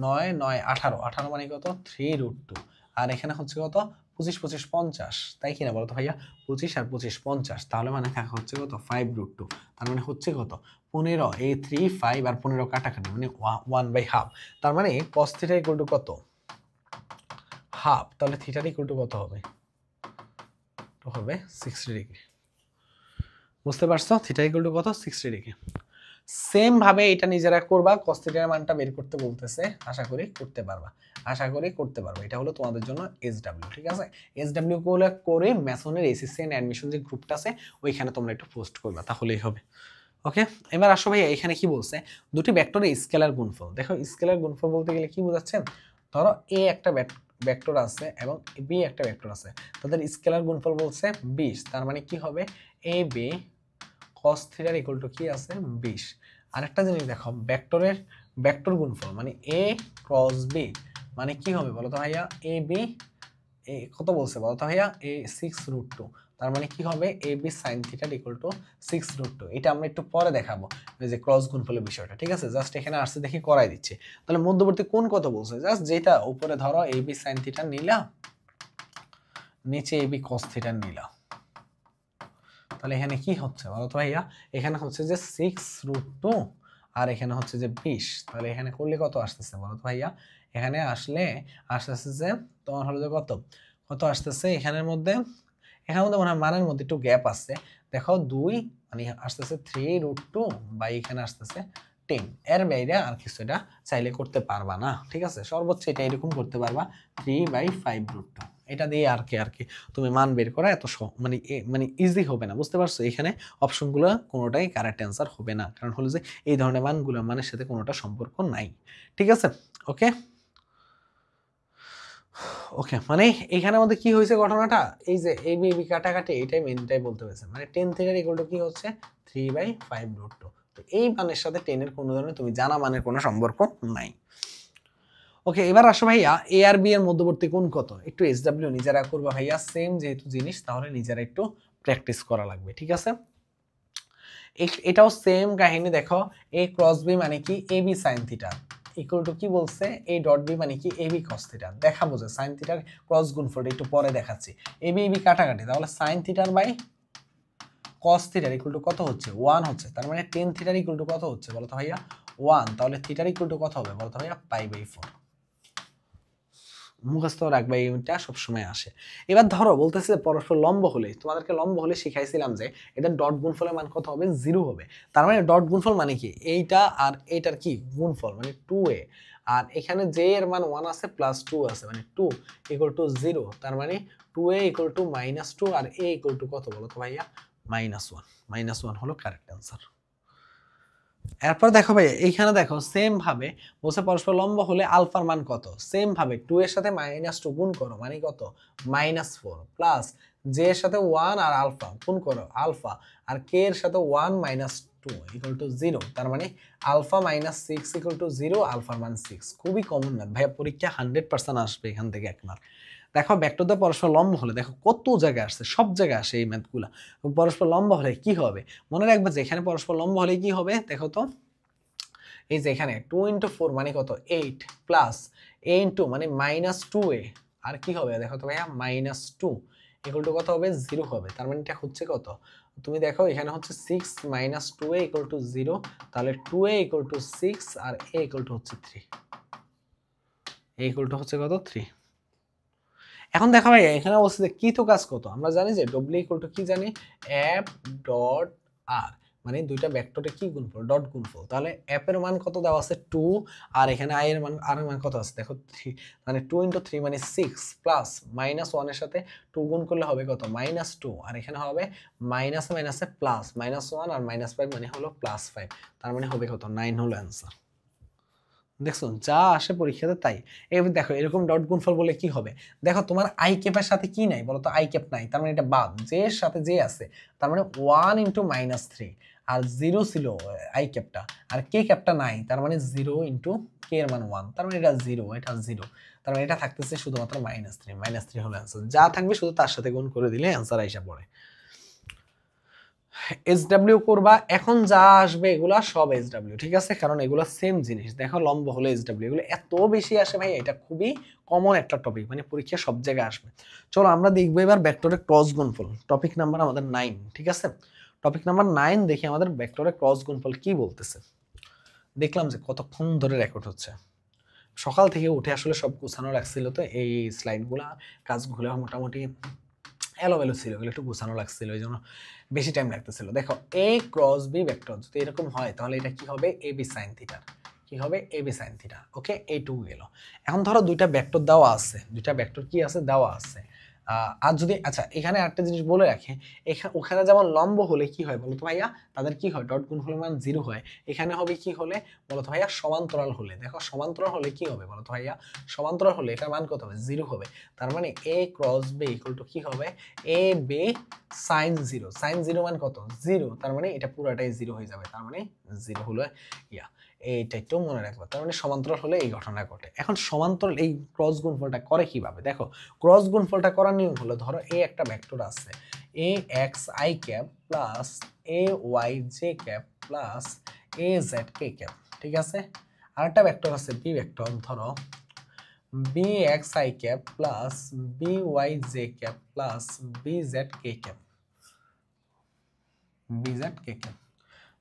9 9 18, 18 মানে কত 3√2, আর এখানে হচ্ছে কত 25 25 50, তাই কিনা বলো তো ভাইয়া, 25 আর 25 50, তাহলে মানে থাকা হচ্ছে কত 5√2, তার মানে হচ্ছে কত 15, এই 3 5 আর 15 কাটাকাটি মানে 1/2, তার মানে cos থিটা ইকুয়াল টু কত, হাফ। তাহলে থিটার ইকুয়াল টু কত হবে, তো হবে 60 ডিগ্রি। বুঝতে পারছো, থিটা ইকুয়াল টু কত 60 ডিগ্রি। সেম ভাবে এটা নিজেরা করবা, cos থিটার মানটা বের করতে বলতেছে, আশা করি করতে পারবা, এটা হলো তোমাদের জন্য SW। ঠিক আছে, SW গুলো করে ম্যাথনের এসএসসি এন্ড অ্যাডমিশন যে গ্রুপটা আছে ওইখানে তোমরা একটু পোস্ট করবা, তাহলেই হবে। ওকে, এবার আসো ভাই, এখানে কি বলছে, দুটি ভেক্টরের স্কেলার গুণফল। দেখো স্কেলার গুণফল বলতে গেলে কি বোঝাচ্ছেন, ধরো এ একটা ভেক্টর আছে এবং বি একটা ভেক্টর আছে, তাদের স্কেলার গুণফল বলছে 20, তার মানে কি হবে এ বি cos থিটার ইকুয়াল টু কি আছে 20। আরেকটা জিনিস দেখো, ভেক্টর গুণফল মানে a ক্রস b মানে কি হবে বলো তো ভাইয়া, এ বি কত বলছে বলো তো ভাইয়া, a 6√2, তার মানে কি হবে ab sin theta equal two 6√2। এটা আমরা একটু পরে দেখাবো এই যে ক্রস গুণফলের বিষয়টা, ঠিক আছে? জাস্ট এখানে আসছে দেখি করাই দিচ্ছি। তাহলে মধ্যবর্তী কোণ কত বলছে? জাস্ট যেটা উপরে ধরো ab sin থিটা নিলা, নিচে ab cos থিটা নিলা, তাহলে এখানে কি হচ্ছে বলো তো ভাইয়া? এখানে হচ্ছে যে 6√2 আর এখানে হচ্ছে যে 20। তাহলে এখানে করলে কত আসতেছে বলো তো ভাইয়া? এখানে আসলে আসতেছে যে তোমার হলো যে কত কত আসতেছে এখানের মধ্যে মনে হয় মানের মধ্যে একটু গ্যাপ আছে। দেখো 2 মানে আসতেছে 3√2 বা এখানে আসতেছে 10। এর বাইরে আর কিছু এটা চাইলে করতে পারবা না, ঠিক আছে? সর্বোচ্চ এটা এরকম করতে পারবা 3/5√2। এটা দিয়ে আর কি তুমি মান বের করা এত মানে মানে ইজি হবে না, বুঝতে পারছো? এখানে অপশনগুলো কোনোটাই কারেক্ট অ্যান্সার হবে না, কারণ হলো যে এই ধরনের মানগুলো মানের সাথে কোনোটা সম্পর্ক নাই, ঠিক আছে? ওকে ওকে, মানে এখানে আমাদের কি হয়েছে ঘটনাটা, এই যে এ বি বি কাটাকাটি এটাই মেনটাই বলতে হয়েছে। মানে 10 থিটা ইকুয়াল টু কি হচ্ছে 3/5√2। তো এই মানের সাথে 10 এর কোনো ধরনের তুমি জানা মানের কোনো সম্পর্ক নাই। ওকে, এবার আসো ভাইয়া এ আর বি এর মধ্যবর্তী কোণ কত? একটু এসডব্লিউ নিজেরা করবা ভাইয়া, সেম যেহেতু জিনিস তাহলে নিজেরা একটু প্র্যাকটিস করা লাগবে, ঠিক আছে? এটাও সেম কাহিনী। দেখো এ ক্রস বি মানে কি A B sine theta equal to কি বলছে এ ডট বি মানে কি এ বি কস থিটা। দেখাবো যে সাইন থিটার ক্রস গুণফলটা একটু পরে দেখাচ্ছি। এ বি কাটাকাটি, তাহলে সাইন থিটার বাই কস থিটার ইকুয়াল টু কত হচ্ছে 1 হচ্ছে। তার মানে 10 থিটার ইকুয়াল টু কত হচ্ছে বলো তো ভাইয়া 1। তাহলে থিটার ইকুয়াল টু কত হবে বলো তো ভাইয়া π/4। মুখস্থ রাখবা, এইটা সবসময় আসে। এবার ধরো বলতেছে পরস্পর লম্ব হলে, তোমাদেরকে লম্ব হলে শিখাইছিলাম যে এটা ডট গুণফলের মান কত হবে 0 হবে। তার মানে ডট গুণফল মানে কি এইটা আর এইটার কি গুণফল মানে 2a, আর এখানে যে এর মান 1 আছে প্লাস 2 আছে মানে 2 ইকুয়াল টু 0। তার মানে 2a ইকুয়াল টু -2 আর a ইকুয়াল টু কত বলো তো ভাইয়া -1। -1 হলো কারেক্ট অ্যান্সার। এরপর দেখো ভাই এইখানে দেখো সেম ভাবে বলছে পরস্পর লম্ব হলে আলফার মান কত। সেম ভাবে 2 এর সাথে -2 গুণ করো মানে কত -4 প্লাস জে এর সাথে 1 আর আলফা গুণ করো আলফা, আর কে এর সাথে 1 -2 ইকুয়াল টু 0। তার মানে আলফা -6 ইকুয়াল টু 0, আলফার মান 6। খুবই কমন ম্যাথ ভাইয়া, পরীক্ষা 100% আসবে এখান থেকে 1 মার্ক। দেখো ভেক্টরদের পরস্পর লম্ব হলে দেখো কত জায়গায় আসছে, সব জায়গায় আসে এই ম্যাথগুলা। পরস্পর লম্ব হলে কি হবে মনে রাখবে যে এখানে পরস্পর লম্ব হলে কি হবে দেখো তো, এই যে এখানে 2 × 4 মানে কত 8 প্লাস a × মানে -2a আর কি হবে দেখো তো ভাইয়া -2 ইকুয়াল টু কত হবে 0 হবে। তার মানে এটা হচ্ছে কত তুমি দেখো এখানে হচ্ছে 6 -2a ইকুয়াল টু 0, তাহলে 2a ইকুয়াল টু 6 আর a ইকুয়াল টু হচ্ছে 3। a ইকুয়াল টু হচ্ছে কত 3। এখন দেখো ভাই এখানে বলছে যে কৃত কাজ কত। আমরা জানি যে ডব্লিউ ইকুয়াল টু কি জানি f ডট r, মানে দুইটা ভেক্টরের কি গুণফল ডট গুণফল। তাহলে f এর মান কত দেওয়া আছে 2 আর এখানে i এর মান r এর মান কত আছে দেখো 3, মানে 2 × 3 মানে 6 প্লাস -1 এর সাথে 2 গুণ করলে হবে কত -2 আর এখানে হবে মাইনাস মাইনাসে প্লাস -1 আর -5 মানে হলো +5। তার মানে হবে কত 9 হলো অ্যান্সার। দেখছো যা আসে পরীক্ষাতে তাই। এবার দেখো এরকম ডট গুণফল বলে কি হবে দেখো তোমার আই ক্যাপের সাথে কি নাই বলো তো, আই ক্যাপ নাই তার মানে এটা বাদ, জে এর সাথে জে আছে তার মানে 1 × -3 আর 0 ছিল আই ক্যাপটা আর কে ক্যাপটা নাই তার মানে 0 × কে এর মান 1, তার মানে এটা 0 এটা 0, তার মানে এটা থাকতেছে শুধুমাত্র -3। -3 হলো অ্যান্সার, যা থাকবে শুধু তার সাথে গুণ করে দিলে অ্যান্সার আইসা পড়ে। SW করবা, এখন যা আসবে এগুলা সব SW, ঠিক আছে? কারণ এগুলা সেম জিনিস। দেখো লম্ব হলো SW, এগুলো এত বেশি আসে ভাই, এটা খুবই কমন একটা টপিক, মানে পরীক্ষা সব জায়গায় আসবে। চলো আমরা দেখবো এবার ভেক্টরের ক্রস গুণফল, টপিক নাম্বার আমাদের 9, ঠিক আছে? টপিক নাম্বার 9 দেখি আমাদের ভেক্টরের ক্রস গুণফল কি বলতেছে। দেখলাম যে কতক্ষণ ধরে রেকর্ড হচ্ছে, সকাল থেকে উঠে আসলে সব গোছানো রাখছিল, তো এই স্লাইডগুলা কাজগুলো মোটামুটি এলোমেলো ছিল, এগুলো একটু গোছানো লাগছিল, এই জন্য বেশি টাইম লাগতেছিল। দেখো এ ক্রস বি ভেক্টর যদি এরকম হয় তাহলে এটা কি হবে এ বি সাইন থিটা, কি হবে এ বি সাইন থিটা। ওকে, এইটুকু গেল। এখন ধরো দুইটা ভেক্টর দেওয়া আছে, দুইটা ভেক্টর কি আছে দেওয়া আছে। আর যদি আচ্ছা এখানে একটা জিনিস বলে রাখে, ওখানে যেমন লম্ব হলে কি হয় বলতো ভাইয়া, তাদের কি হয় ডট গুণফলের মান 0 হয়। এখানে হবে কি হলে বলতো ভাইয়া সমান্তরাল হলে। দেখো সমান্তরাল হলে কি হবে বলতো ভাইয়া, সমান্তরাল হলে এটার মান কত হবে 0 হবে। তার মানে a cross b equal to কি হবে a b sin 0, sin 0 মান কত 0, তার মানে এটা পুরোটাই 0 হয়ে যাবে, তার মানে 0 হলো ইয়া। এইটা একটু মনে রাখবো, তার মানে সমান্তরাল হলে এই ঘটনা ঘটে। এখন সমান্তরাল এই ক্রস গুণফলটা করে কিভাবে দেখো, ক্রস গুণফলটা করার নিয়ম হলো ধরো এই একটা ভেক্টর আছে, A X I cap plus A Y J cap plus A Z K cap. ঠিক আছে, আরেকটা ভেক্টর আছে বি ভেক্টর, ধরো B X I cap plus B Y J cap plus B Z K cap, B Z K cap.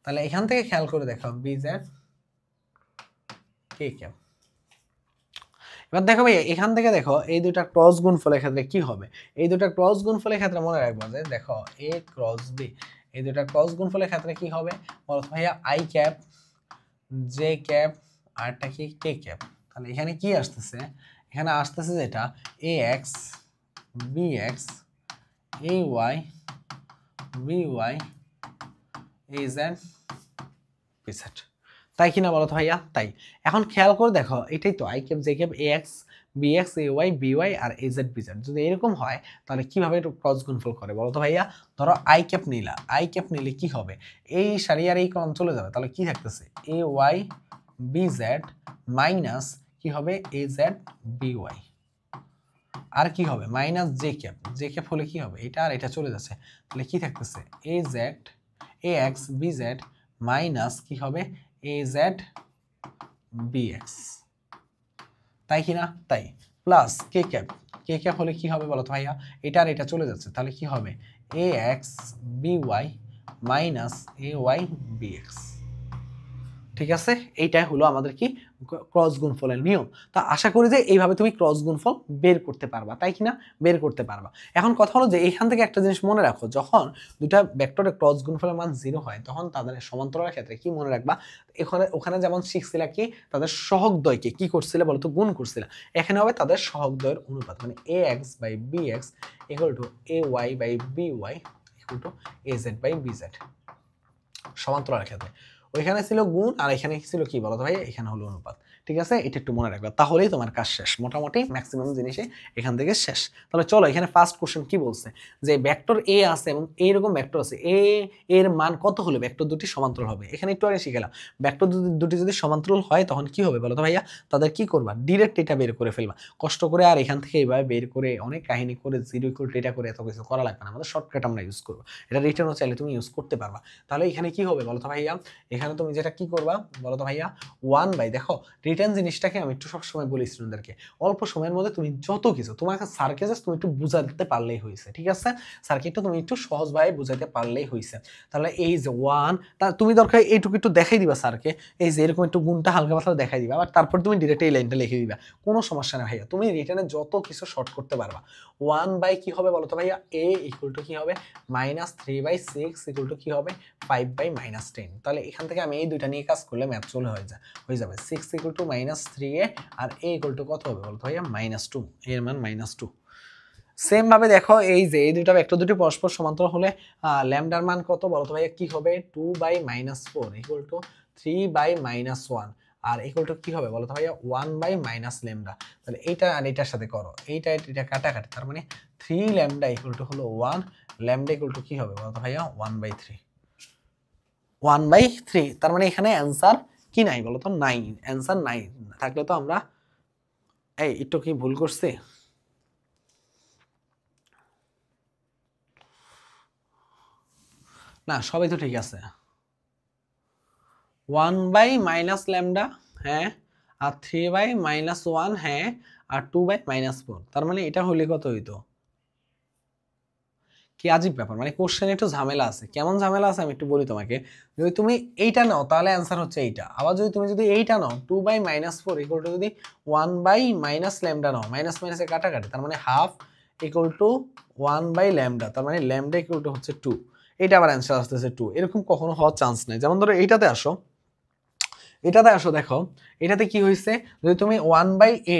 তাহলে এখান থেকে খেয়াল করে দেখো বি জেড কে ক্যাপ। এবার দেখো ভাই এখান থেকে দেখো এই দুইটা ক্রস গুণফলের ক্ষেত্রে কি হবে। এই দুইটা ক্রস গুণফলের ক্ষেত্রে মনে রাখবো যে দেখো এ ক্রস বি, এই দুইটা ক্রস গুণফলের ক্ষেত্রে কি হবে বলো ভাইয়া, আই ক্যাপ জে ক্যাপ আরটা কি কে ক্যাপ। তাহলে এখানে কি আসতেছে, এখানে আসতেছে যেটা A X B X A Y B Y A Z B Z, তাই কিনা বলো তো ভাইয়া? তাই। এখন খেয়াল করে দেখো এটাই তো I cap J cap A X B X A Y B Y আর এ জেড বি জেড। যদি এরকম হয় তাহলে কিভাবে একটু ক্রস গুণফল করে বলো তো ভাইয়া? ধরো আই ক্যাপ নিলা, আই ক্যাপ নিলে কি হবে, এই সারি আর এই কলম চলে যাবে, তাহলে কি থাকতেছে এ ওয়াই বি জেড মাইনাস কি হবে এ জেড বি ওয়াই, আর কি হবে minus J cap, J cap হলে কি হবে এটা আর এটা চলে যাচ্ছে, তাহলে কি থাকতেছে A Z A X B Z minus কি হবে এ জেড বি এক্স, তাই কিনা? তাই। Plus K cap, K cap হলে কি হবে বলো তো ভাইয়া, এটা আর এটা চলে যাচ্ছে, তাহলে কি হবে এ এক্স বি ওয়াই মাইনাস এ ওয়াই বি এক্স। ঠিক আছে, এইটাই হলো আমাদের কি ক্রস গুণফলের নিয়ম। তা আশা করি যে এইভাবে তুমি ক্রস গুণফল বের করতে পারবা, তাই কিনা? বের করতে পারবা। এখন কথা হলো যে এখান থেকে একটা জিনিস মনে রাখো, যখন দুটা ভেক্টরের ক্রস গুণফলের মান 0 হয় তখন তাদের সমান্তরালের ক্ষেত্রে কি মনে রাখবা, ওখানে যেমন শিখছিলা কি তাদের সহগদ্বয়কে কি করছিলে বলতো, গুণ করছিলা। এখানে হবে তাদের সহগদ্বয়ের অনুপাত, মানে A X by B X equal to A Y by B Y equal to A Z by B Z সমান্তরালের ক্ষেত্রে। ওইখানে ছিল গুণ আর এখানে ছিল কি বলতো ভাই, এখানে হলো অনুপাত। ঠিক আছে, এটা একটু মনে রাখবে, তাহলেই তোমার কাজ শেষ। মোটামুটি ম্যাক্সিমাম জিনিসে এখান থেকে শেষ। তাহলে চলো এখানে ফার্স্ট কোশ্চেন কি বলছে, যে ভেক্টর এ আছে এবং এইরকম ভেক্টর আছে, এ এর মান কত হলে ভেক্টর দুটি সমান্তরাল হবে। এখানে একটু আগে শিখলাম ভেক্টর দুটি যদি সমান্তরাল হয় তখন কি হবে বলতো ভাইয়া, তাদের কি করবা, ডিরেক্ট এটা বের করে ফেলবা, কষ্ট করে আর এখান থেকে এইভাবে বের করে অনেক কাহিনী করে জিরো ইকুয়াল টু এটা করে এত কিছু করা লাগবে না, আমাদের শর্টকাট আমরা ইউজ করবো। এটা রিটার্নও চাইলে তুমি ইউজ করতে পারবা। তাহলে এখানে কি হবে বলতো ভাইয়া, এখানে তুমি যেটা কি করবা বলতো ভাইয়া 1/, দেখো রিটার্ন জিনিসটাকে আমি একটু সবসময় বলি স্টুডেন্টদেরকে, অল্প সময়ের মধ্যে তুমি যত কিছু তোমাকে স্যারকে জাস্ট তুমি একটু বুঝাতে পারলেই হয়েছে। ঠিক আছে, স্যারকে একটু তুমি একটু সহজভাবে বুঝাতে পারলেই হয়েছে। তাহলে এই যে 1, তুমি দরকার এইটুকু একটু দেখাই দিবা স্যারকে, এই যে এরকম একটু গুণটা হালকা পাতলা দেখাই দিবা, আর তারপর তুমি ডিরেক্ট এই লাইনটা লিখে দিবা, কোনো সমস্যা না ভাইয়া, তুমি রিটার্নে যত কিছু শর্ট করতে পারবা। 1/, কি হবে বলতো ভাইয়া, a ইকুয়াল টু কি হবে -3/6 ইকুয়াল টু কি হবে 5/-10। তাহলে এখান থেকে আমি এই দুইটা নিয়ে কাজ করলে ম্যাথ চলে হয়ে যাবে 6 ইকুয়াল টু -3a আর a ইকুয়াল টু কত হবে বলতো ভাইয়া -2, এর মান -2। সেম ভাবে দেখো এই যে এই দুইটা ভেক্টর দুটি পরস্পর সমান্তরাল হলে ল্যামডার মান কত বলতো ভাইয়া, কি হবে 2/-4 ইকুয়াল টু 3/-1 আর ইকুয়াল টু কি হবে বলতো ভাইয়া 1/-λ। তাহলে এইটা আর এটার সাথে করো, এইটা এটা কাটাকাটি, তার মানে 3λ ইকুয়াল টু হলো 1, ল্যামডা ইকুয়াল টু কি হবে বলতো ভাইয়া 1/3, 1/3। তার মানে এখানে অ্যান্সার কি নাই বলতো, নাই, অ্যান্সার নাই। থাকলে তো আমরা একটু কি ভুল করছি, না সবাই তো ঠিক আছে। 1/-λ, হ্যাঁ, আর 3/-1, হ্যাঁ, আর 2/-4। তার মানে এটা হলে কত হইতো, কি আজীব ব্যাপার, মানে কোশ্চেন একটু ঝামেলা আছে। কেমন ঝামেলা আছে আমি একটু বলি তোমাকে। যদি তুমি এইটা নাও তাহলে অ্যান্সার হচ্ছে এইটা, আবার যদি তুমি এইটা নাও 2/-4 ইকুয়াল টু যদি 1/-λ নাও, মাইনাস মাইনাসে কাটাকাটি, তার মানে হাফ ইকুয়াল টু 1/λ, তার মানে ল্যামডা ইকুয়াল টু হচ্ছে 2। এটা আবার অ্যান্সার আসতেছে 2, এরকম কখনো হওয়ার চান্স নেই। যেমন ধরো এইটাতে আসো, দেখো এটাতে কি হয়েছে, যদি তুমি 1/a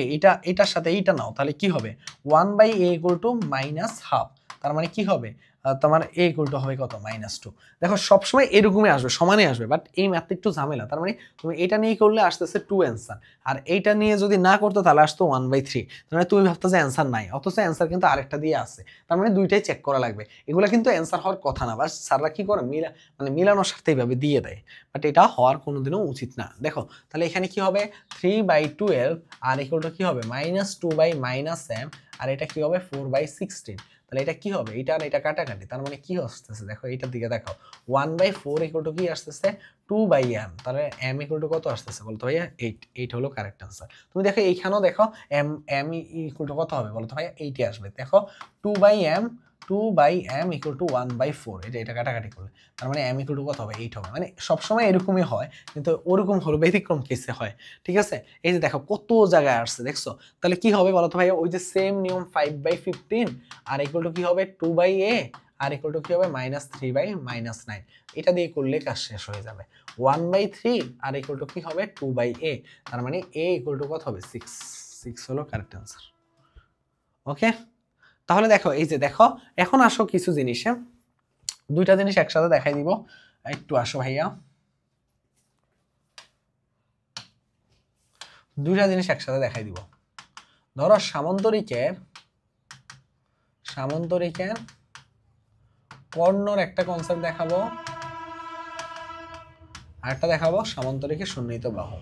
এটার সাথে এইটা নাও তাহলে কি হবে 1/a ইকুয়াল টু -1/2, তার মানে কি হবে তোমার a ইকুয়াল টু হবে কত -2। দেখো সবসময় এরকমই আসবে, সমানই আসবে, বাট এই ম্যাথটা একটু ঝামেলা। তার মানে তুমি এটা নিয়ে করলে আসতেছে 2 অ্যান্সার, আর এইটা নিয়ে যদি না করতে তাহলে আসতো 1/3। তার মানে তুমি ভাবতে যে অ্যান্সার নাই, অথচ অ্যান্সার কিন্তু আরেকটা দিয়ে আছে। তার মানে দুইটাই চেক করা লাগবে, এগুলো কিন্তু অ্যান্সার হওয়ার কথা না, বাস স্যাররা কি করে মিলানোর স্বার্থে এইভাবে দিয়ে দেয়, বাট এটা হওয়ার কোনোদিনও উচিত না। দেখো তাহলে এখানে কি হবে 3/12 আর ইকুয়াল টু কি হবে -2/-m আর এটা কি হবে 4/16। তাহলে এটা কি হবে, এটা আর এটা কাটাকাটি, তার মানে কি আসতেছে দেখো এটার দিকে দেখো 1/4 ইকুয়াল টু কি আসতেছে 2/m, তাহলে m ইকুয়াল টু কত আসতেছে বলতো ভাইয়া 8, 8 হলো কারেক্ট आंसर। তুমি দেখো এইখানেও দেখো m ইকুয়াল টু কত হবে বলতো ভাইয়া 8 আসবে, দেখো 2/m ইকুয়াল টু 1/4, এটা কাটাকাটি করলে তার মানে m ইকুয়াল টু কত হবে 8 হবে, মানে সবসময় এরকমই হয় কিন্তু ওরকম হলো ব্যতিক্রম কেসে হয়, ঠিক আছে। এই যে দেখো কত জায়গায় আসছে দেখছো, তাহলে কি হবে বলতো ভাইয়া ওই যে সেম নিয়ম 5/15 আর ইকুয়াল টু কি হবে 2/a আর ইকুয়াল টু কি হবে -3/-9, এটা দিয়ে করলে কাজ শেষ হয়ে যাবে। 1/3 আর ইকুয়াল টু কি হবে 2/a, তার মানে a ইকুয়াল টু কত হবে 6, 6 হলো কারেক্ট आंसर। ওকে, তাহলে দেখো এই যে দেখো এখন আসো কিছু জিনিসে, দুইটা জিনিস একসাথে দেখাই দিব, একটু আসো ভাইয়া, দুইটা জিনিস একসাথে দেখাই দিব। ধরো সামান্তরিকের কর্ণর একটা কনসেপ্ট দেখাবো, আরেকটা দেখাবো সামান্তরিকের সন্নিহিত বাহু।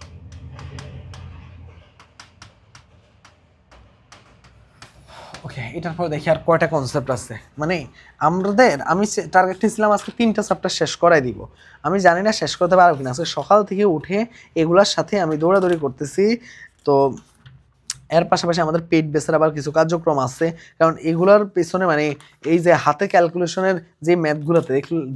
ওকে, এটার পর দেখি আর কয়টা কনসেপ্ট আছে, মানে আমি টার্গেট নিয়েছিলাম আজকে 3টা চ্যাপ্টার শেষ করাই দিব, আমি জানি না শেষ করতে পারবো কিনা, আজকে সকাল থেকে উঠে এগুলার সাথে আমি দৌড়াদৌড়ি করতেছি, তো এর পাশাপাশি আমাদের পেইড বেসের আবার কিছু কার্যক্রম আছে, কারণ এগুলোর পেছনে মানে এই যে হাতে ক্যালকুলেশনের যে ম্যাথগুলোতে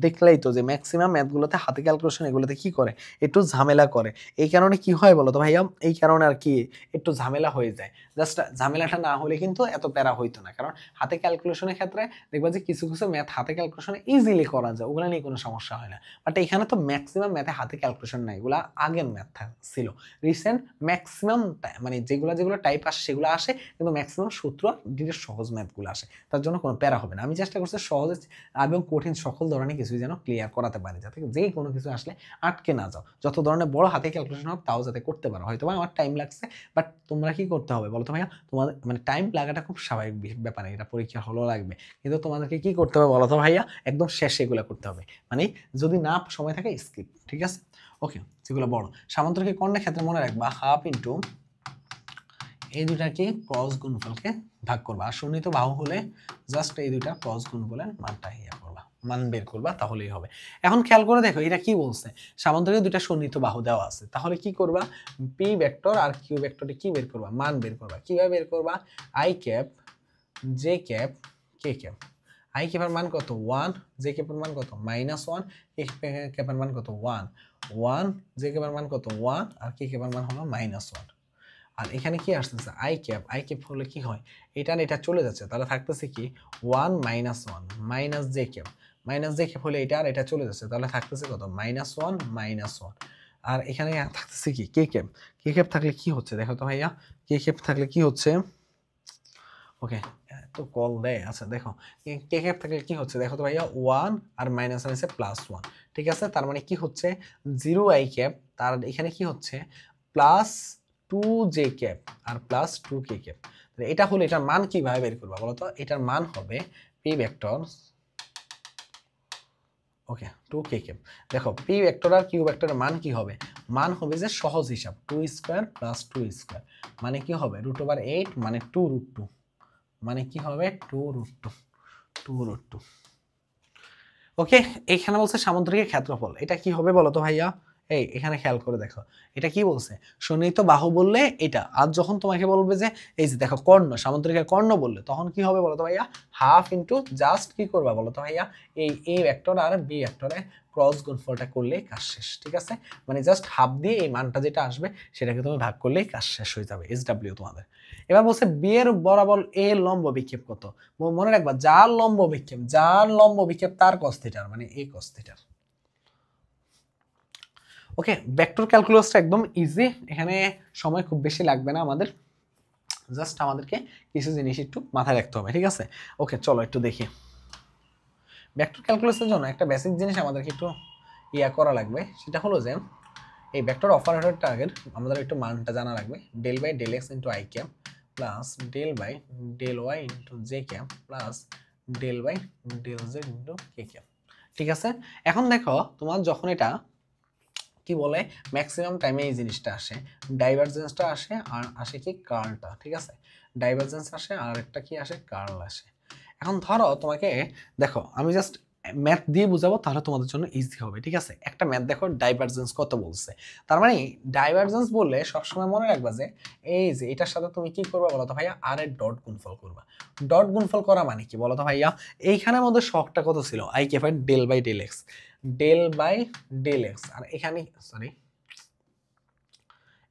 দেখলেই তো যে ম্যাক্সিমাম ম্যাথগুলোতে হাতে ক্যালকুলেশন এগুলোতে কি করে একটু ঝামেলা করে, এই কারণে কি হয় বলো তো ভাইয়া, এই কারণে আর কি একটু ঝামেলা হয়ে যায়, জাস্ট ঝামেলাটা না হলে কিন্তু এত প্যারা হইতো না, কারণ হাতে ক্যালকুলেশনের ক্ষেত্রে দেখবা যে কিছু কিছু ম্যাথ হাতে ক্যালকুলেশনে ইজিলি করা যায়, ওগুলো নিয়ে কোনো সমস্যা হয় না, বাট এখানে তো ম্যাক্সিমাম ম্যাথে হাতে ক্যালকুলেশন নাই, এগুলো আগের ম্যাথ ছিল, রিসেন্ট ম্যাক্সিমাম মানে যেগুলো টাইপ আসে সেগুলো আসে, কিন্তু ম্যাক্সিমাম সূত্র ডিরেক্ট সহজ ম্যাথগুলো আসে, তার জন্য কোনো প্যারা হবে না। আমি চেষ্টা করছি সহজে এবং কঠিন সকল ধরনের কিছুই যেন ক্লিয়ার করাতে পারি, যাতে যেই কোনো কিছু আসলে আটকে না যাও, যত ধরনের বড় হাতে ক্যালকুলেশন হোক তাও যাতে করতে পারো, হয়তো আমার টাইম লাগছে, বাট তোমরা কি করতে হবে বলো তো ভাইয়া, তোমাদের মানে টাইম লাগাটা খুব স্বাভাবিক ব্যাপার, এটা পরীক্ষা হলো লাগবে, কিন্তু তোমাদেরকে কি করতে হবে বলো তো ভাইয়া, একদম শেষে এগুলো করতে হবে, মানে যদি না সময় থাকে স্কিপ, ঠিক আছে। ওকে, যেগুলো বড় সামান্তরিক কর্ণের ক্ষেত্রে মনে রাখবা হাফ ইন্টু এই দুটাকে ক্রস গুণফলকে ভাগ করবা, আর সন্নিহিত বাহু হলে জাস্ট এই দুটা ক্রস গুণফলের মানটা করবা, মান বের করবা, তাহলেই হবে। এখন খেয়াল করে দেখো এটা কি বলছে, সামান্তরিক দুটা সন্নিহিত বাহু দেওয়া আছে, তাহলে কি করবা পি ভেক্টর আর কিউ ভেক্টরে কি বের করবা, মান বের করবা, কিভাবে বের করবা, I cap J cap K cap, I ক্যাপের মান কত 1, জে ক্যাপের মান কত -1, কে ক্যাপের মান কত 1, 1 জে ক্যাপের মান কত 1 আর কে ক্যাপের মান হলো -1, আর এখানে কি আসতেছে আই ক্যাপ হলে কি হয়, এটা চলে যাচ্ছে, তাহলে থাকতেছে কি 1 -1 জে ক্যাপ হলে এটা আর এটা চলে যাচ্ছে, তাহলে থাকতেছে কত -1 আর এখানে থাকতেছে কি কে ক্যাপ থাকলে কি হচ্ছে দেখো তো ভাইয়া, কে ক্যাপ থাকলে কি হচ্ছে, ওকে তো কল দেয়, আচ্ছা দেখো কে ক্যাপ থাকলে কি হচ্ছে দেখো তো ভাইয়া 1 আর -1 আছে +1, ঠিক আছে, তার মানে কি হচ্ছে 0 আই ক্যাপ, তার এখানে কি হচ্ছে +2 জে ক্যাপ আর +2 কে ক্যাপ, এটা হলো এটার মান কিভাবে বের করবা বলো তো, এটার মান হবে পি ভেক্টর, ওকে 2 কে ক্যাপ, দেখো পি ভেক্টর আর কিউ ভেক্টরের মান কি হবে, মান হবে যে সহজ হিসাব 2 স্কয়ার + 2 স্কয়ার, মানে কি হবে √8 মানে 2√2, মানে কি হবে 2√2। ওকে, এখানে বলছে সামান্তরিকের ক্ষেত্রফল, এটা কি হবে বলো তো ভাইয়া, এখানে খেয়াল করে দেখো এটা কি বলছে, সন্নিহিত বাহু বললে এটা, আর যখন তোমাকে বলবে যে এই যে দেখো কর্ণ, সামান্তরিকের কর্ণ বললে তখন কি হবে বলো তো ভাইয়া, হাফ ইন্টু জাস্ট কি করবা বলো তো ভাইয়া, এই এ ভেক্টর আর বি ভেক্টরে ক্রস গুণফলটা করলেই কাজ শেষ, ঠিক আছে, মানে জাস্ট হাফ দিয়ে এই মানটা যেটা আসবে সেটাকে তুমি ভাগ করলেই কাজ শেষ হয়ে যাবে, SW তোমাদের। এবার বলছে বি এর বরাবর এ লম্ব বিক্ষেপ কত, মনে রাখবা যার লম্ব বিক্ষেপ তার cos থিটার মানে a cos থিটার। ওকে, ভেক্টর ক্যালকুলাসটা একদম ইজি, এখানে সময় খুব বেশি লাগবে না আমাদের, জাস্ট আমাদেরকে কিছু জিনিস একটু মাথায় রাখতে হবে, ঠিক আছে। ওকে চলো একটু দেখি, ভেক্টর ক্যালকুলাসের জন্য একটা বেসিক জিনিস আমাদেরকে একটু করা লাগবে, সেটা হলো যে এই ভেক্টর অপারেটরটা আগের আমাদের একটু মানটা জানা লাগবে, del/del x * i cap plus del/del y * j cap plus del/del z * k cap, ঠিক আছে। এখন দেখো তোমার যখন এটা কি বলে ম্যাক্সিমাম টাইমে এই জিনিসটা আসে, ডাইভারজেন্সটা আসে আর আসে কি কার্লটা, ঠিক আছে, ডাইভারজেন্স আসে আর একটা কি আসে কার্ল আসে। এখন ধরো তোমাকে, দেখো আমি জাস্ট ম্যাথ দিয়ে বুঝাবো, তাহলে তোমাদের জন্য ইজি হবে, ঠিক আছে? একটা ম্যাথ দেখো, ডাইভারজেন্স কত বলছে। তার মানে ডাইভারজেন্স বললে সবসময় মনে রাখবা যে এই যে এটার সাথে তুমি কি করবা বলো তো ভাইয়া, আর এর ডট গুণফল করবা। ডট গুণফল করা মানে কি বলো তো ভাইয়া, এইখানের মধ্যে শখটা কত ছিল, I K phi del by del X, del by del X, আর এখানে সরি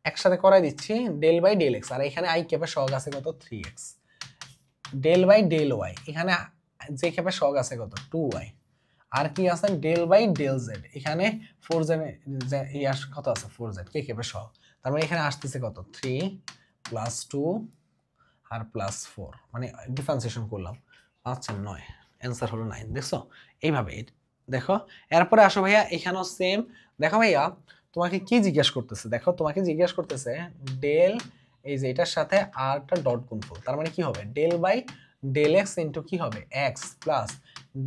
একসাথে করাই দিচ্ছি ডেল বাই ডেল এক্স, আর এখানে আই ক্যাপের সহগ আছে কত 3x, del by del Y, এখানে যে ক্যাপের সহগ আছে কত 2y, আর কি আছে ডেল বাই ডেল জেড, এখানে 4z ইয়ার কত আছে 4z কে ক্যাপের সহগ, তার মানে এখানে আসতেছে কত 3 প্লাস 2 আর প্লাস 4, মানে ডিফারেন্সিয়েশন করলাম 5 আর 9, অ্যান্সার হলো 9। দেখছো এইভাবে দেখো। এরপরে আসো ভাইয়া, এখানেও সেম। দেখো ভাইয়া তোমাকে কি জিজ্ঞেস করতেছে, দেখো তোমাকে জিজ্ঞেস করতেছে ডেল, এই যে এটার সাথে আরটা ডট গুণফল, তার মানে কি হবে del by del X into কি হবে X plus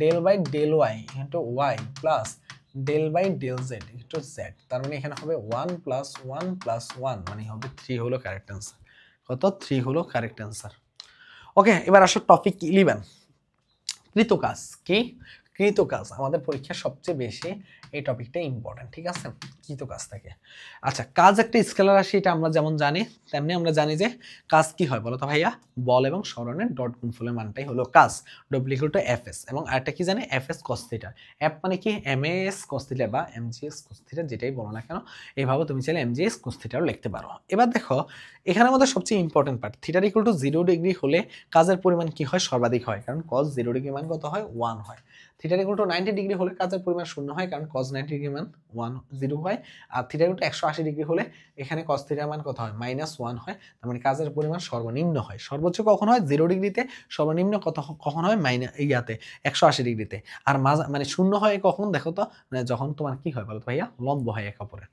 del by del Y into Y plus del by del Z into Z, তার মানে এখানে হবে 1 প্লাস 1 প্লাস 1, মানে হবে 3 হলো কারেক্ট অ্যান্সার। কত 3 হলো কারেক্ট অ্যান্সার। ওকে, এবার আসো টপিক 11, কৃতকাজ। কি কৃতকাজ আমাদের পরীক্ষার সবচেয়ে বেশি এই টপিকটা ইম্পর্টেন্ট, ঠিক আছে? কৃতকাজ থেকে। আচ্ছা, কাজ একটা স্কেলার রাশি, এটা আমরা যেমন জানি তেমনি আমরা জানি যে কাজ কি হয় বলো তো ভাইয়া, বল এবং সরণের ডট গুণফলের মানটাই হলো কাজ, ডব্লিউ টু এফ এস। এবং আরেকটা কি জানি, F S cos theta. F মানে কি এম এস কস থিটা বা M G S cos theta, যেটাই বলো না কেন, এইভাবে তুমি চাইলে এম জি এস কস থিটাও লিখতে পারো। এবার দেখো এখানের মধ্যে সবচেয়ে ইম্পর্টেন্ট পার্ট, থিটার ইকুয়াল টু 0 ডিগ্রি হলে কাজের পরিমাণ কি হয়, সর্বাধিক হয়, কারণ কস 0 ডিগ্রি মান কত হয় 1 হয়। থিটার ইকুয়াল টু 90 ডিগ্রি হলে কাজের পরিমাণ 0 হয়, কারণ cos 90 ডিগ্রি মান 0 হয়। আর থিটার ইকুয়াল টু 180 ডিগ্রি হলে এখানে cos থিটার মান কত হয় -1 হয়, তার মানে কাজের পরিমাণ সর্বনিম্ন হয়। সর্বোচ্চ কখন হয় 0 ডিগ্রিতে, সর্বনিম্ন কখন হয় 180 ডিগ্রিতে। আর মানে 0 হয় কখন দেখো তো, মানে যখন তোমার কি হয় বলো তো ভাইয়া, লম্ব হয় একে অপরের।